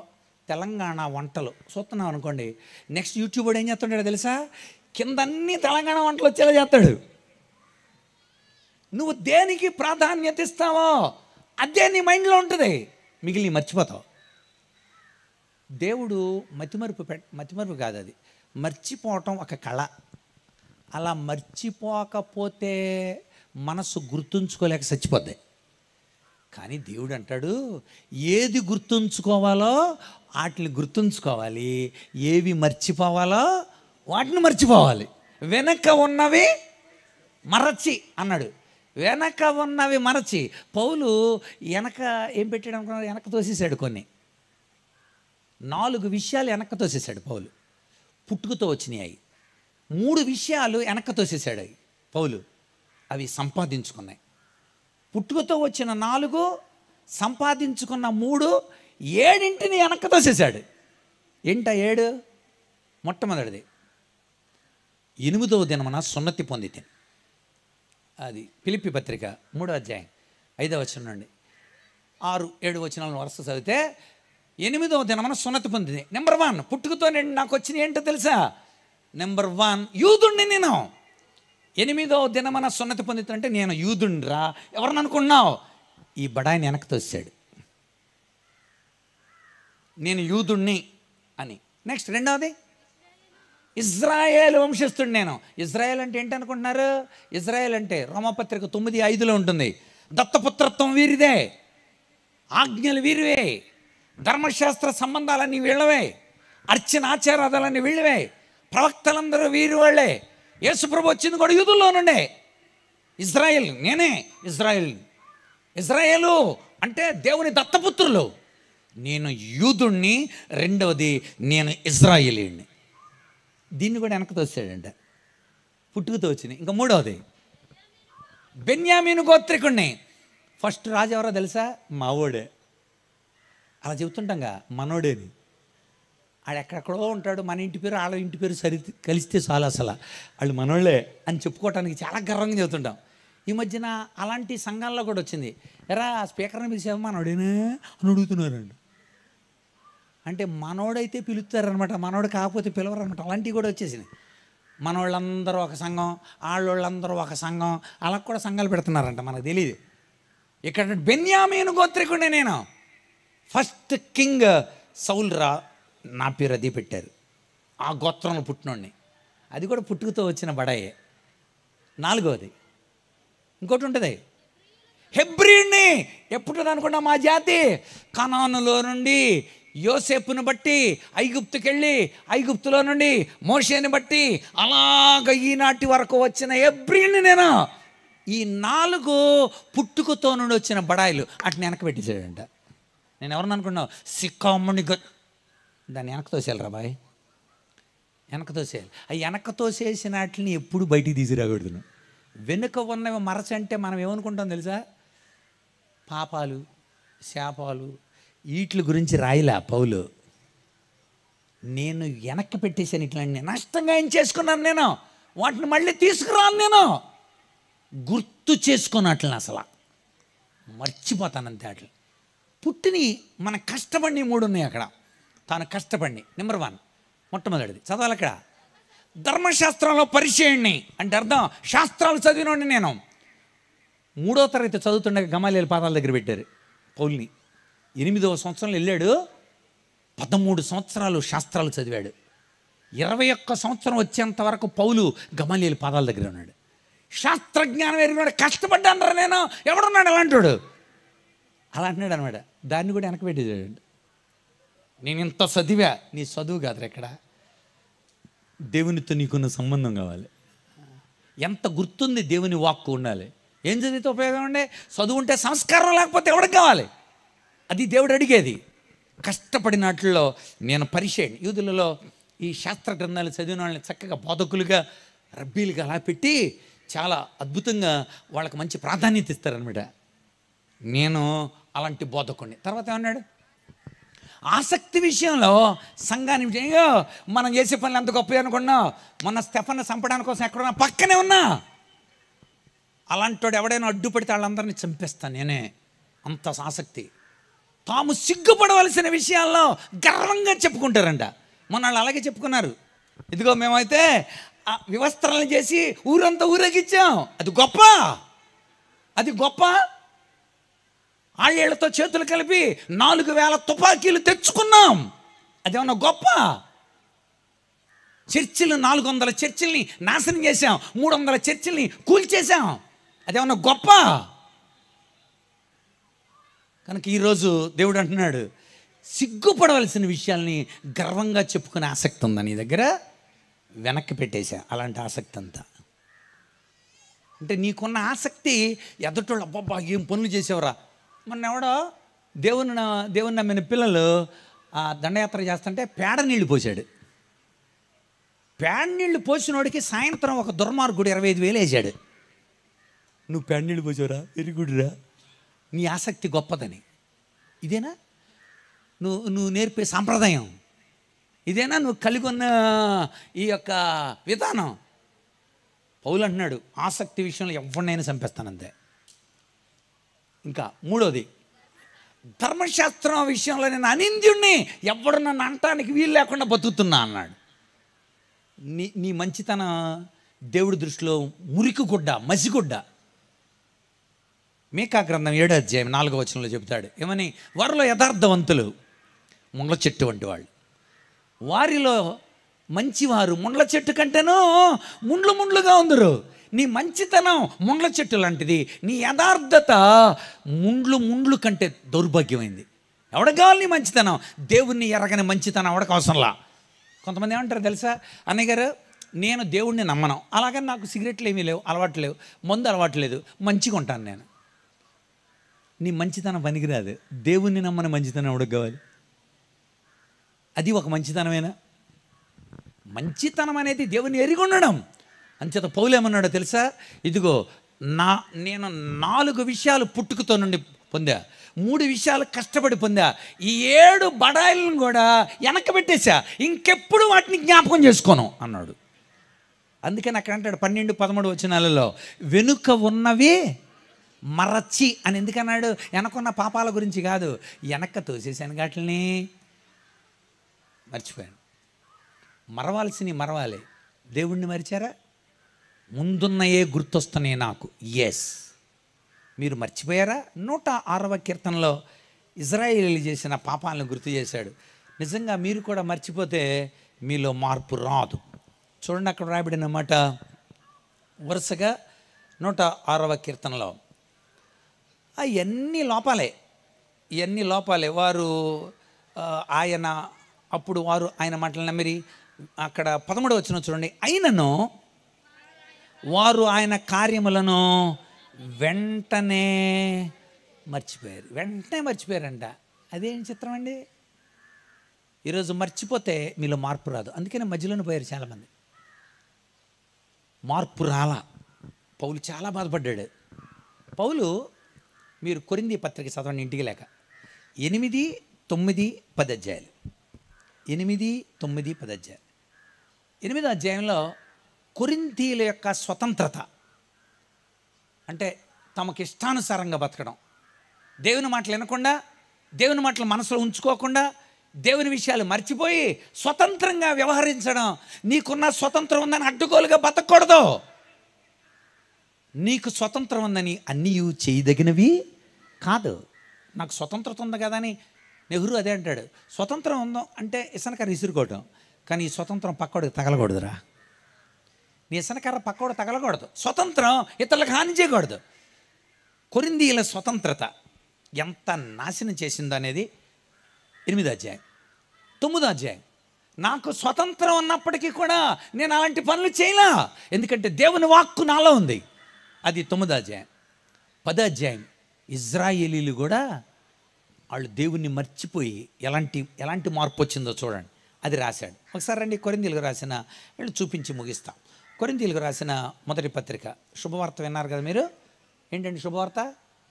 తెలంగాణ వంటలు చూస్తున్నావు అనుకోండి, నెక్స్ట్ యూట్యూబ్ ఏం చేస్తాడో తెలుసా? కిందన్నీ తెలంగాణ వంటలు వచ్చేలా చేస్తాడు. నువ్వు దేనికి ప్రాధాన్యత ఇస్తావో అదే నీ మైండ్లో ఉంటుంది, మిగిలిన మర్చిపోతావు. దేవుడు మతిమరుపు కాదు, అది మర్చిపోవటం ఒక కళ. అలా మర్చిపోకపోతే మనసు గుర్తుంచుకోలేక చచ్చిపోద్ది. కానీ దేవుడు అంటాడు, ఏది గుర్తుంచుకోవాలో వాటిని గుర్తుంచుకోవాలి, ఏవి మర్చిపోవాలో వాటిని మర్చిపోవాలి. వెనక ఉన్నవి మరచి అన్నాడు. వెనక ఉన్నవి మరచి. పౌలు వెనక ఏం పెట్టాడు అనుకున్నాడు? వెనక తోసేసాడు. 4 విషయాలు వెనక తోసేసాడు పౌలు. పుట్టుకతో వచ్చినాయి 3 విషయాలు వెనక తోసేసాడు పౌలు. అవి సంపాదించుకున్నాయి. పుట్టుకతో వచ్చిన 4, సంపాదించుకున్న 3, 7 వెనక తోసేసాడు. ఏంట 7? మొట్టమొదటిది, 8వ దినమున సున్నతి పొందితే. అది ఫిలిప్పీ పత్రిక 3వ అధ్యాయం 5వ వచనం నుండి 6, 7 వచనాలను వరుస చదివితే, 8వ దినమున సున్నతి పొందింది. నెంబర్ 1 పుట్టుకతో నాకు వచ్చిన ఏంటో తెలుసా? నెంబర్ 1 యూదుణ్ణి నేను. 8వ దినమున సున్నతి పొందితే నేను యూదుణ్ణిరా. ఎవరిని అనుకున్నావు? ఈ బడాయిని వెనక్కి తోసాడు, నేను యూదుణ్ణి అని. నెక్స్ట్ 2వది, ఇజ్రాయేల్ వంశస్థుడు నేను. ఇజ్రాయేల్ అంటే ఏంటి అనుకుంటున్నారు? ఇజ్రాయేల్ అంటే రోమపత్రిక 9:5లో ఉంటుంది. దత్తపుత్రత్వం వీరిదే, ఆజ్ఞలు వీరివే, ధర్మశాస్త్ర సంబంధాలన్నీ వీళ్ళవే, అర్చన ఆచారాలన్నీ వీళ్ళవే, ప్రవక్తలందరూ వీరి వాళ్ళే. యేసుప్రభు వచ్చింది కూడా యూదుల్లో నుండే. ఇజ్రాయేల్ నేనే. ఇజ్రాయేలు అంటే దేవుని దత్తపుత్రులు. నేను యూదుణ్ణి. 2వది, నేను ఇజ్రాయేలీని. దీన్ని కూడా వెనక్కి తోసాడంట, పుట్టుకతో వచ్చినాయి. ఇంకా 3వది, బెన్యామీను గోత్రికుణ్ణి. ఫస్ట్ రాజు ఎవరో తెలుసా? మావోడే. అలా చెబుతుంటాంగా మనోడేని. ఆడెక్కడెక్కడో ఉంటాడు, మన ఇంటి పేరు వాళ్ళ ఇంటి పేరు కలిస్తే చాలు అసలు వాళ్ళు మనోళ్ళే అని చెప్పుకోవటానికి చాలా గర్వంగా చెబుతుంటాం. ఈ మధ్యన అలాంటి సంఘాల్లో కూడా వచ్చింది. ఎరా స్పీకర్ని పిలిచావు మనోడేనా అని అడుగుతున్నారండి. అంటే మనోడైతే పిలుస్తారనమాట, మనోడు కాకపోతే పిలవరనమాట. అలాంటివి కూడా వచ్చేసినాయి. మనోళ్ళందరూ ఒక సంఘం, వాళ్ళందరూ ఒక సంఘం, అలా కూడా సంఘాలు పెడుతున్నారంట, మనకు తెలియదు. ఇక్కడ బెన్యామీను గోత్రికుడే నేను. ఫస్ట్ కింగ్ సౌల్ రా, నా పేరు అది పెట్టారు. ఆ గోత్రంలో పుట్టినోడిని. అది కూడా పుట్టుకతో వచ్చిన బడాయే. 4వది ఇంకోటి ఉంటుంది, హెబ్రీయుణ్ణి. ఎప్పుడు అనుకున్నా మా జాతి కనానులో నుండి యోసేపును బట్టి ఐగుప్తుకి వెళ్ళి, ఐగుప్తులో నుండి మోషేని బట్టి అలాగ ఈనాటి వరకు వచ్చిన హెబ్రీయుణ్ణి నేను. ఈ 4 పుట్టుకతో నుండి వచ్చిన బడాయిలు అట్ని వెనక పెట్టేసాడంట. నేను ఎవరిని అనుకున్నావు? సిక్కాముని దాన్ని వెనక తోసేయాలి రా బాయ్, వెనక తోసేయాలి. ఆ వెనక తోసేసిన వాటిని ఎప్పుడు బయటికి తీసుకురాకూడదు. వెనుక ఉన్నవి మరచంటే మనం ఏమనుకుంటాం తెలుసా? పాపాలు, శాపాలు, వీటి గురించి రాయలే పౌలు. నేను వెనక్కి పెట్టేశాను, ఇట్లాంటి నష్టంగా ఏం చేసుకున్నాను నేను, వాటిని మళ్ళీ తీసుకురాను. నేను గుర్తు చేసుకున్నట్లని అసలు మర్చిపోతానంతే. అట్లా పుట్టిని మన కష్టపడి 3 ఉన్నాయి అక్కడ. తాను కష్టపడి నెంబర్ 1 మొట్టమొదటిది చదవాలి అక్కడ. ధర్మశాస్త్రంలో పరిచయుణ్ణి అంటే అర్థం శాస్త్రాలు చదివినోడిని నేను. 3వ తరగతి చదువుతుండగా గమాలియేలు పాదాల దగ్గర పెట్టారు పౌల్ని. 8వ సంవత్సరంలో వెళ్ళాడు. 13 సంవత్సరాలు శాస్త్రాలు చదివాడు. 21 సంవత్సరం వచ్చేంత వరకు పౌలు గమాలియేలు పాదాల దగ్గర ఉన్నాడు. శాస్త్రజ్ఞానం ఎరిగినాడు. కష్టపడ్డాను రా నేను. ఎవడున్నాడు అలాంటాడు? అలా అంటున్నాడు అనమాట. దాన్ని కూడా వెనక పెట్టేసాడు. నేను ఇంత చదివా. నీ చదువు కాదు ఎక్కడ, దేవునితో నీకున్న సంబంధం కావాలి. ఎంత గుర్తుంది దేవుని వాక్కు ఉండాలి. ఏం చదివితే ఉపయోగం ఉండే? చదువు ఉంటే సంస్కారం లేకపోతే ఎవరికి కావాలి? అది దేవుడు అడిగేది. కష్టపడినట్లో నేను పరిచయం. యూదులలో ఈ శాస్త్ర గ్రంథాలు చదివిన వాళ్ళని చక్కగా బోధకులుగా, రబ్బీలుగా అలా పెట్టి చాలా అద్భుతంగా వాళ్ళకి మంచి ప్రాధాన్యత ఇస్తారనమాట. నేను అలాంటి బోధకుడిని. తర్వాత ఏమన్నాడు? ఆసక్తి విషయంలో సంఘాన్ని అయ్యో మనం చేసే పనులు ఎంత గొప్ప అనుకున్నావు. మొన్న స్టెఫన్ను చంపడానికి కోసం ఎక్కడున్నా పక్కనే ఉన్నా. అలాంటి వాడు ఎవడైనా అడ్డుపడితే వాళ్ళందరినీ చంపేస్తాను నేనే. అంత ఆసక్తి. తాము సిగ్గుపడవలసిన విషయాల్లో గర్వంగా చెప్పుకుంటారంట. మొన్న వాళ్ళు అలాగే చెప్పుకున్నారు. ఇదిగో మేమైతే వివస్త్రాలను చేసి ఊరంతా ఊరేగిచ్చాం, అది గొప్ప. అది గొప్ప. ఆళ్ళతో చేతులు కలిపి 4000 తుపాకీలు తెచ్చుకున్నాం, అదేమన్నా గొప్ప? చర్చిలు 400 చర్చిల్ని నాశనం చేశాం, 300 చర్చిల్ని కూల్చేశాం, అదేమన్నా గొప్ప? కనుక ఈరోజు దేవుడు అంటున్నాడు, సిగ్గుపడవలసిన విషయాల్ని గర్వంగా చెప్పుకునే ఆసక్తి ఉందా నీ దగ్గర? వెనక్కి పెట్టేశా అలాంటి ఆసక్తి అంతా. అంటే నీకున్న ఆసక్తి ఎదుటోళ్ళు అబ్బబ్బా ఏం పనులు చేసేవరా. మొన్న ఎవడో దేవుని నమ్మిన పిల్లలు దండయాత్ర చేస్తుంటే పేడ నీళ్లు పోసాడు. పేడ నీళ్లు పోసినోడికి సాయంత్రం ఒక దుర్మార్గుడు 25,000 వేసాడు. నువ్వు పేడ నీళ్ళు పోసావురా, వెరీ గుడ్ రా, నీ ఆసక్తి గొప్పదని. ఇదేనా నువ్వు నేర్పే సాంప్రదాయం? ఇదేనా నువ్వు కలిగి ఉన్న ఈ యొక్క విధానం? పౌలు అంటున్నాడు, ఆసక్తి విషయంలో ఎవరినైనా చంపేస్తానంతే. ఇంకా మూడోది, ధర్మశాస్త్రం విషయంలో నేను అనింద్యుణ్ణి, ఎవడు నన్ను అంటానికి వీలు లేకుండా బతుకుతున్నా అన్నాడు. నీ మంచితనం దేవుడి దృష్టిలో మురికిగుడ్డ, మసిగుడ్డ. మీకా గ్రంథం 7వ అధ్యాయం 4వ వచనంలో చెబుతాడు ఏమని, వారిలో యథార్థవంతులు ముండ్ల చెట్టు వంటి వాళ్ళు, వారిలో మంచివారు ముండ్ల చెట్టు కంటేనూ ముండ్లుగా ఉందరు. నీ మంచితనం ముండ్ల చెట్టు లాంటిది, నీ యథార్థత ముండ్లు కంటే దౌర్భాగ్యమైంది. ఎవడికి కావాలి నీ మంచితనం? దేవుణ్ణి ఎరగని మంచితనం ఎవడికి అవసరంలా. కొంతమంది ఏమంటారు తెలుసా, అన్నయ్య గారు నేను దేవుణ్ణి నమ్మను, అలాగని నాకు సిగరెట్లు ఏమీ లేవు, అలవాటు లేవు, మందు అలవాటు లేదు, మంచిగా ఉంటాను నేను. నీ మంచితనం పనికిరాదు. దేవుణ్ణి నమ్మని మంచితనం ఎవడికి కావాలి? అది ఒక మంచితనమేనా? మంచితనం అనేది దేవుని ఎరిగి ఉండడం. అంచేత పౌలు ఏమన్నాడో తెలుసా, ఇదిగో నేను 4 విషయాలు పుట్టుకతో నుండి పొందా, 3 విషయాలు కష్టపడి పొందా, ఈ 7 బడాయిలను కూడా వెనక్కి పెట్టేశా, ఇంకెప్పుడు వాటిని జ్ఞాపకం చేసుకోను అన్నాడు. అందుకని అక్కడ అంటాడు 12, 13 వచనాలలో, వెనుక ఉన్నవి మరచి అని ఎందుకన్నాడు? వెనకున్న పాపాల గురించి కాదు, వెనక్క తోసేసాను వాటిని, మర్చిపోయాను. మరవాల్సినవి మరవాలి. దేవుణ్ణి మరిచారా? ముందున్నయే గుర్తొస్తున్నాయి నాకు. ఎస్, మీరు మర్చిపోయారా? 106వ కీర్తనలో ఇజ్రాయేలీలు చేసిన పాపాలను గుర్తు చేశాడు. నిజంగా మీరు కూడా మర్చిపోతే మీలో మార్పు రాదు. చూడండి అక్కడ రాయబడిన మాట వరుసగా 106వ కీర్తనలో. ఇవన్నీ లోపాలే. వారు ఆయన మాటలు నమ్మిరి. అక్కడ 13వ వచనం చూడండి, అయినను వారు ఆయన కార్యములను వెంటనే మర్చిపోయారంట. అదేం చిత్రం అండి. ఈరోజు మర్చిపోతే మీలో మార్పు రాదు. అందుకనే మధ్యలోనే పోయారు చాలామంది. మార్పు రాలా. పౌలు చాలా బాధపడ్డాడు. పౌలు, మీరు కొరింథీ పత్రిక చదవండి ఇంటికి లేక, 8, 9, 10 అధ్యాయాలు. 8, 9, 10 అధ్యాయాలు. 8వ అధ్యాయంలో కొరింథీయుల యొక్క స్వతంత్రత అంటే తమకి ఇష్టానుసారంగా బతకడం, దేవుని మాటలు వినకుండా, దేవుని మాటలు మనసులో ఉంచుకోకుండా, దేవుని విషయాలు మర్చిపోయి స్వతంత్రంగా వ్యవహరించడం. నీకున్న స్వతంత్రం ఉందని అడ్డుగోలుగా బతకూడదు. నీకు స్వతంత్రం ఉందని అన్నీ చేయదగినవి కాదు. నాకు స్వతంత్రత ఉంది కదా అని నెహ్రూ అదే అంటాడు. స్వతంత్రం ఉందో అంటే ఇసనకర్ర ఇసురుకోవటం, కానీ ఈ స్వతంత్రం పక్కోడికి తగలకూడదురా. నీ ఇసనకర్ర పక్కోడు తగలకూడదు. స్వతంత్రం ఇతరులకు హాని చేయకూడదు. కొరింథీయుల స్వతంత్రత ఎంత నాశనం చేసిందో అనేది 8వ అధ్యాయం. 9వ అధ్యాయం, నాకు స్వతంత్రం ఉన్నప్పటికీ కూడా నేను అలాంటి పనులు చేయలా, ఎందుకంటే దేవుని వాక్కు నాలో ఉంది. అది 9వ అధ్యాయం. 10వ అధ్యాయం, ఇజ్రాయేలీలు కూడా వాళ్ళు దేవుణ్ణి మర్చిపోయి ఎలాంటి మార్పు వచ్చిందో చూడండి. అది రాశాడు. ఒకసారి రండి, కొరింథీయులకు రాసిన వీళ్ళు చూపించి ముగిస్తాం. కొరింథీయులకు రాసిన మొదటి పత్రిక. శుభవార్త విన్నారు కదా మీరు. ఏంటండి శుభవార్త?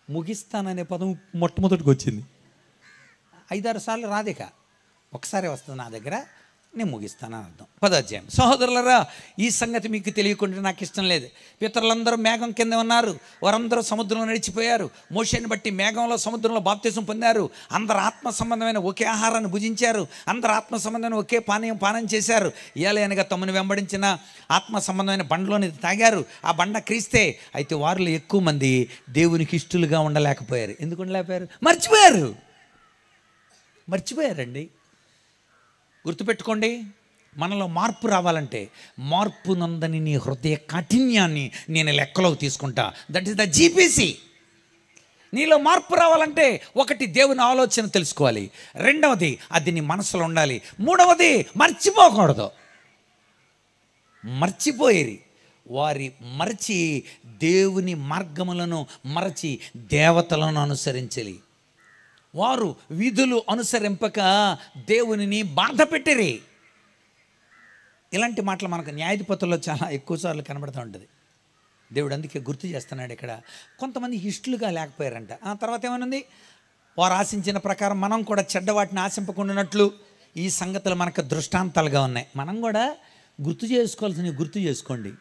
ముగిస్తాననే పదం మొట్టమొదటికి వచ్చింది. 5-6 సార్లు రాదిక, ఒకసారి వస్తుంది నా దగ్గర. నేను ముగిస్తానని అర్థం. 10వ అధ్యాయం. సహోదరులరా, ఈ సంగతి మీకు తెలియకుండా నాకు ఇష్టం లేదు. పితరులందరూ మేఘం కింద ఉన్నారు, వారందరూ సముద్రంలో నడిచిపోయారు. మోషేని బట్టి మేఘంలో సముద్రంలో బాప్తిసం పొందారు. అందరు ఆత్మ సంబంధమైన ఒకే ఆహారాన్ని భుజించారు. అందరు ఆత్మ సంబంధమైన ఒకే పానం చేశారు. ఏలయనగా తమను వెంబడించిన ఆత్మ సంబంధమైన బండలోని తాగారు. ఆ బండ క్రీస్తే. అయితే వారిలో ఎక్కువ మంది దేవునికి ఇష్టలుగా ఉండలేకపోయారు. ఎందుకు ఉండలేకపోయారు? మర్చిపోయారండి. గుర్తుపెట్టుకోండి, మనలో మార్పు రావాలంటే మార్పు నందని నీ హృదయ కాఠిన్యాన్ని నేను లెక్కలోకి తీసుకుంటా. That is the GPC. నీలో మార్పు రావాలంటే ఒకటి, దేవుని ఆలోచన తెలుసుకోవాలి. రెండవది, అది నీ మనసులో ఉండాలి. మూడవది, మర్చిపోకూడదు. మర్చిపోయేరి వారి మరచి దేవుని మార్గములను మరచి దేవతలను అనుసరించాలి. వారు విధులు అనుసరింపక దేవునిని బాధ పెట్టిరి. ఇలాంటి మాటలు మనకు న్యాయాధిపతుల్లో చాలా ఎక్కువసార్లు కనబడుతూ ఉంటుంది. దేవుడు అందుకే గుర్తు చేస్తున్నాడు ఇక్కడ. కొంతమంది ఇష్టలుగా లేకపోయారంట. ఆ తర్వాత ఏమనుంది? వారు ఆశించిన ప్రకారం మనం కూడా చెడ్డవాటిని ఆశింపకుండానట్లు ఈ సంగతులు మనకు దృష్టాంతాలుగా ఉన్నాయి. మనం కూడా గుర్తు చేసుకోవాల్సినవి గుర్తు చేసుకోండి,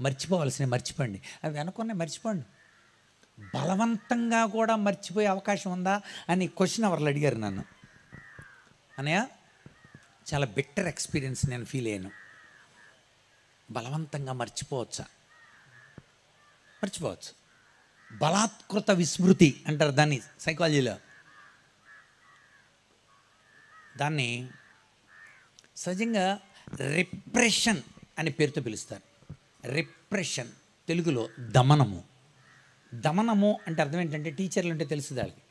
మర్చిపోవాల్సినవి మర్చిపోండి. అవి వెనకున్నాయి మర్చిపోండి. బలవంతంగా కూడా మర్చిపోయే అవకాశం ఉందా అని క్వశ్చన్ అవర్లు అడిగారు నన్ను. అన్నయ్య, చాలా బెటర్ ఎక్స్పీరియన్స్ నేను ఫీల్ అయ్యాను. బలవంతంగా మర్చిపోవచ్చు. బలాత్కృత విస్మృతి అంటారు దాన్ని సైకాలజీలో. దాన్ని సహజంగా రిప్రెషన్ అనే పేరుతో పిలుస్తారు. రిప్రెషన్, తెలుగులో దమనము. దమనము అంటే అర్థం ఏంటంటే, టీచర్లు అంటే తెలుసు దానికి.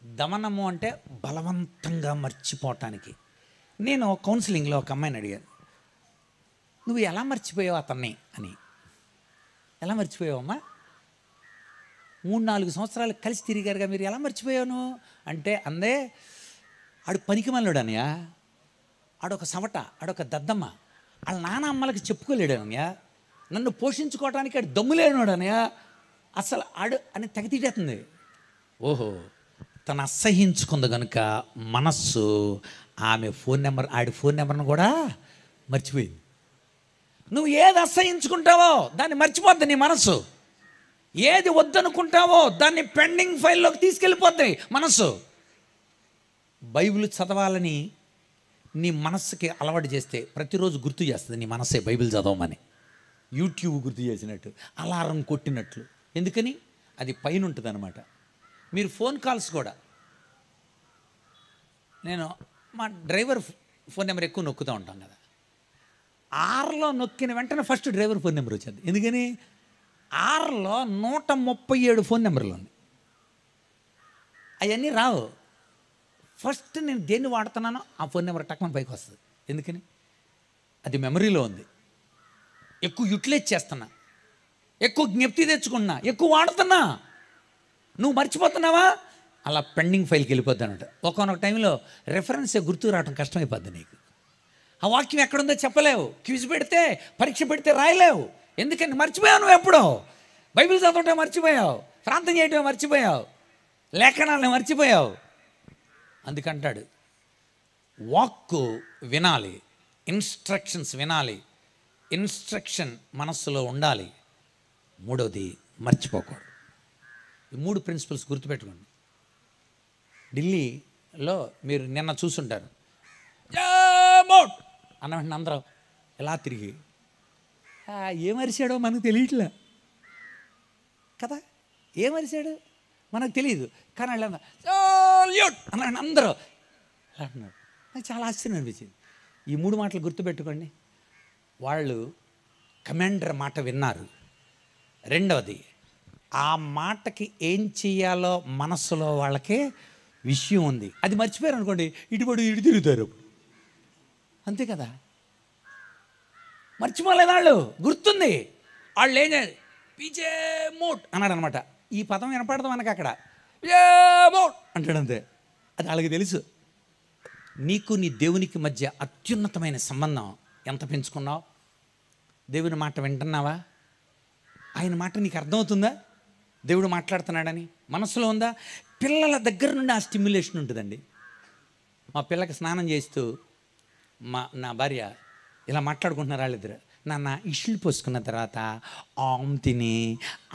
దమనము అంటే బలవంతంగా మర్చిపోవటానికి. నేను కౌన్సిలింగ్లో ఒక అమ్మాయిని అడిగాను, నువ్వు ఎలా మర్చిపోయావు అతన్ని అని. ఎలా మర్చిపోయావమ్మా? 3-4 సంవత్సరాలు కలిసి తిరిగారుగా, మీరు ఎలా మర్చిపోయావు అంటే అందే, ఆడు పనికి మళ్ళాడనయ్యా, ఆడొక సవట, ఆడొక దద్దమ్మ, వాళ్ళ నాన్న అమ్మలకి చెప్పుకోలేడు అనయ్యా, నన్ను పోషించుకోవడానికి ఆడు దమ్ములేనాడు అనయ్యా, అసలు ఆడు అని తెగతీటేస్తుంది. ఓహో, తను అసహించుకుంది కనుక మనస్సు ఆమె ఫోన్ నెంబర్, ఆడి ఫోన్ నెంబర్ను కూడా మర్చిపోయింది. నువ్వు ఏది అసహించుకుంటావో దాన్ని మర్చిపోద్ది నీ మనస్సు. ఏది వద్దనుకుంటావో దాన్ని పెండింగ్ ఫైల్లోకి తీసుకెళ్ళిపోద్ది మనస్సు. బైబిల్ చదవాలని నీ మనస్సుకి అలవాటు చేస్తే ప్రతిరోజు గుర్తు చేస్తుంది నీ మనస్సే బైబిల్ చదవమని. యూట్యూబ్ గుర్తు చేసినట్టు, అలారం కొట్టినట్లు. ఎందుకని? అది పైన ఉంటుంది అన్నమాట. మీరు ఫోన్ కాల్స్ కూడా, నేను మా డ్రైవర్ ఫోన్ నెంబర్ ఎక్కువ నొక్కుతూ ఉంటాం కదా, 6లో నొక్కిన వెంటనే ఫస్ట్ డ్రైవర్ ఫోన్ నెంబర్ వచ్చింది. ఎందుకని? 6లో 137 ఫోన్ నెంబర్లు ఉన్నాయి. అవన్నీ రావు. ఫస్ట్ నేను దేన్ని వాడుతున్నానో ఆ ఫోన్ నెంబర్ టక్మని పైకి వస్తుంది. ఎందుకని? అది మెమరీలో ఉంది. ఎక్కువ యూటిలైజ్ చేస్తున్నా, ఎక్కువ జ్ఞప్తి తెచ్చుకున్నా, ఎక్కువ వాడుతున్నా. నువ్వు మర్చిపోతున్నావా? అలా పెండింగ్ ఫైల్కి వెళ్ళిపోద్ది అన్నట్టు. ఒకనొక టైంలో రెఫరెన్స్ గుర్తు రావడం కష్టమైపోద్ది నీకు. ఆ వాక్యం ఎక్కడుందో చెప్పలేవు. క్విజ్ పెడితే, పరీక్ష పెడితే రాయలేవు. ఎందుకని? మర్చిపోయావు. నువ్వు ఎప్పుడో బైబిల్ చదవటం మర్చిపోయావు, ప్రార్థన చేయటం మర్చిపోయావు, లేఖనాలను మర్చిపోయావు. అందుకంటాడు, వాక్కు వినాలి, ఇన్స్ట్రక్షన్స్ వినాలి, ఇన్స్ట్రక్షన్ మనస్సులో ఉండాలి. మూడవది, మర్చిపోకూడదు. ఈ 3 ప్రిన్సిపల్స్ గుర్తుపెట్టుకోండి. ఢిల్లీలో మీరు నిన్న చూసుంటారు, అన్న వెంటనే అందరూ ఎలా తిరిగి ఏమరిశాడో మనకు తెలియట్లే కదా. ఏమరిశాడు మనకు తెలియదు, కానీ వాళ్ళు అన్న అందరూ అలా అంటున్నారు. నాకు చాలా ఆశ్చర్యం అనిపించింది. ఈ 3 మాటలు గుర్తుపెట్టుకోండి. వాళ్ళు కమాండర్ మాట విన్నారు. రెండవది, ఆ మాటకి ఏం చెయ్యాలో మనస్సులో వాళ్ళకి విషయం ఉంది. అది మర్చిపోయారు అనుకోండి, ఇటుపడి ఇటు తిరుగుతారు. అంతే కదా. మర్చిపోలేదు వాళ్ళు, గుర్తుంది. వాళ్ళు ఏం చేయాలి? పీచే మోట్ అన్నాడు అనమాట. ఈ పదం వినపడదు మనకు అక్కడ. మోట్ అంటాడు అంతే. అది వాళ్ళకి తెలుసు. నీకు నీ దేవునికి మధ్య అత్యున్నతమైన సంబంధం ఎంత పెంచుకున్నావు? దేవుని మాట వింటున్నావా? ఆయన మాట నీకు అర్థమవుతుందా? దేవుడు మాట్లాడుతున్నాడని మనసులో ఉందా? పిల్లల దగ్గర నుండి ఆ స్టిమ్యులేషన్ ఉంటుందండి. మా పిల్లకి స్నానం చేస్తూ నా భార్య ఇలా మాట్లాడుకుంటున్నారు వాళ్ళిద్దరు. నాన్న ఇష్లు పోసుకున్న తర్వాత ఆమ్ తిని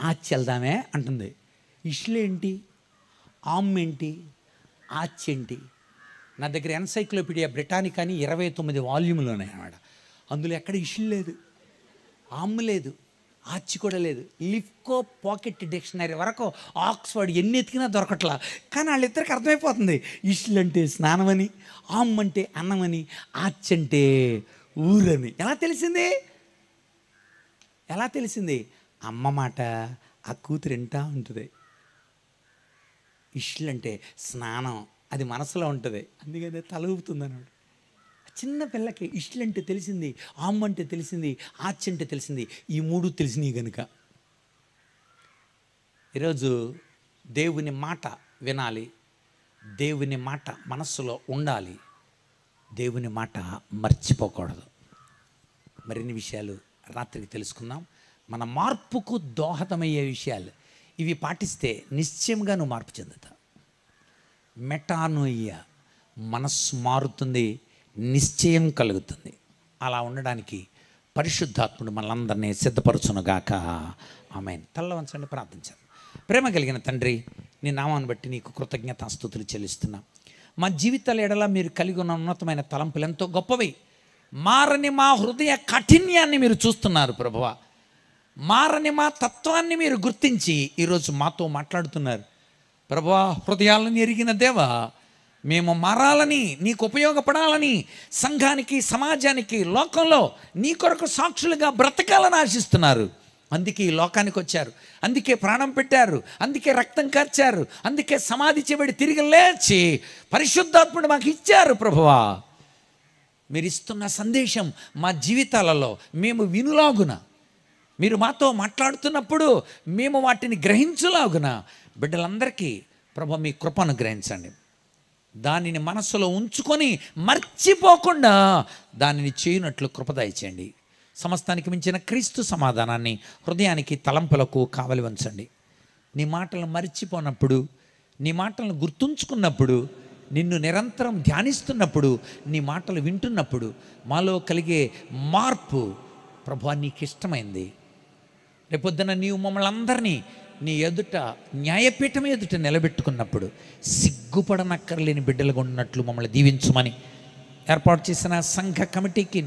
ఆచి వెళ్దామే అంటుంది. ఇష్లు ఏంటి, ఆమ్ ఏంటి, ఆచి ఏంటి? నా దగ్గర ఎన్సైక్లోపీడియా బ్రిటానికా అని 29 వాల్యూములు ఉన్నాయి అన్నమాట. అందులో ఎక్కడ ఇష్లు లేదు, ఆమ్ లేదు, ఆచి కూడా లేదు. లిఫ్కో పాకెట్ డిక్షనరీ వరకు ఆక్స్ఫర్డ్ ఎన్ని ఎతికినా దొరకట్లా. కానీ వాళ్ళిద్దరికి అర్థమైపోతుంది ఇష్లు అంటే స్నానమని, ఆమ్ అంటే అన్నమని, ఆచి అంటే ఊరని. ఎలా తెలిసింది? అమ్మ మాట ఆ కూతురు వింటా ఉంటుంది. ఇష్లు అంటే స్నానం, అది మనసులో ఉంటుంది, అందుకని తల ఊపుతుంది అన్నాడు. చిన్న పిల్లకి ఇష్లు అంటే తెలిసింది, ఆమ్ అంటే తెలిసింది, ఆచి అంటే తెలిసింది. ఈ 3 తెలిసినాయి కనుక ఈరోజు దేవుని మాట వినాలి, దేవుని మాట మనస్సులో ఉండాలి, దేవుని మాట మర్చిపోకూడదు. మరిన్ని విషయాలు రాత్రికి తెలుసుకుందాం. మన మార్పుకు దోహదమయ్యే విషయాలు ఇవి పాటిస్తే నిశ్చయంగా నువ్వు మార్పు చెందుతావు. మెటానోయ, మనస్సు మారుతుంది, నిశ్చయం కలుగుతుంది. అలా ఉండడానికి పరిశుద్ధాత్ముడు మనందరినీ సిద్ధపరచునుగాక. ఆమేన్. తల్ల వంచండి, ప్రార్థించాను. ప్రేమ కలిగిన తండ్రి, నీ నామాన్ని బట్టి నీకు కృతజ్ఞతాస్తుతులు చెల్లిస్తున్నా. మా జీవితాల ఎడల మీరు కలిగి ఉన్న ఉన్నతమైన తలంపులు ఎంతో గొప్పవి. మారని మా హృదయ కాఠిన్యాన్ని మీరు చూస్తున్నారు ప్రభువా. మారని మా తత్వాన్ని మీరు గుర్తించి ఈరోజు మాతో మాట్లాడుతున్నారు ప్రభువా. హృదయాలను ఎరిగిన దేవా, మేము మారాలని, నీకు ఉపయోగపడాలని, సంఘానికి, సమాజానికి, లోకంలో నీ కొరకు సాక్షులుగా బ్రతకాలని ఆశిస్తున్నారు. అందుకే ఈ లోకానికి వచ్చారు, అందుకే ప్రాణం పెట్టారు, అందుకే రక్తం కార్చారు, అందుకే సమాధి చేయబడి తిరిగి లేచి పరిశుద్ధాత్ముడు మాకు ఇచ్చారు ప్రభువా. మీరు ఇస్తున్న సందేశం మా జీవితాలలో మేము వినులాగున, మీరు మాతో మాట్లాడుతున్నప్పుడు మేము వాటిని గ్రహించులాగున బిడ్డలందరికీ ప్రభు మీ కృపను గ్రహించండి. దానిని మనసులో ఉంచుకొని మర్చిపోకుండా దానిని చేయనట్లు కృప దయచేయండి. సమస్తానికి మించిన క్రీస్తు సమాధానాన్ని హృదయానికి, తలంపులకు కావలి ఉంచండి. నీ మాటలను మర్చిపోనప్పుడు, నీ మాటలను గుర్తుంచుకున్నప్పుడు, నిన్ను నిరంతరం ధ్యానిస్తున్నప్పుడు, నీ మాటలు వింటున్నప్పుడు మాలో కలిగే మార్పు ప్రభువా నీకు ఇష్టమైంది. రేపొద్దున నీవు మమ్మల్ని అందరినీ నీ ఎదుట, న్యాయపీఠం ఎదుట నిలబెట్టుకున్నప్పుడు సిగ్గుపడనక్కర్లేని బిడ్డలుగా ఉన్నట్లు మమ్మల్ని దీవించమని ఏర్పాటు చేసిన సంఘ కమిటీకి,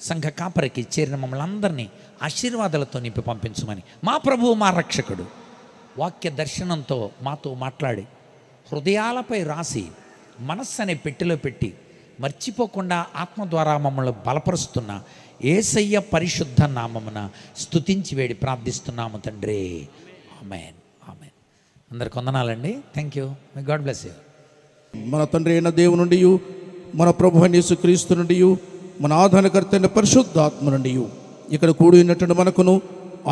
సంఘ కాపరికి చేరిన మమ్మల్ని అందరినీ ఆశీర్వాదాలతో నింపి పంపించమని మా ప్రభువు, మా రక్షకుడు వాక్య దర్శనంతో మాతో మాట్లాడి హృదయాలపై రాసి మనస్సు అనే పెట్టెలో పెట్టి మర్చిపోకుండా ఆత్మ ద్వారా మమ్మల్ని బలపరుస్తున్న యేసయ్య పరిశుద్ధ నామమున స్తుతించి వేడి ప్రార్థిస్తున్నాము తండ్రి. ఆమేన్, ఆమేన్. అందరికి వందనాలండి. Thank you. May God bless you. మన తండ్రి అయిన దేవుని నుండి, మన ప్రభు అయిన యేసుక్రీస్తు నుండి, మన ఆధారకర్త అయిన పరిశుద్ధాత్మ నుండి ఇక్కడ కూడి ఉన్నటువంటి మనకును,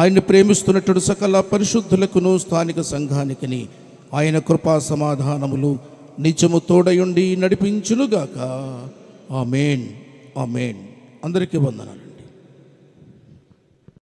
ఆయన్ని ప్రేమిస్తున్నటువంటి సకల పరిశుద్ధులకును, స్థానిక సంఘానికి ఆయన కృపా సమాధానములు నిత్యము తోడయుండి నడిపించునుగాక. ఆమేన్, ఆమేన్. అందరికీ వందనాలు.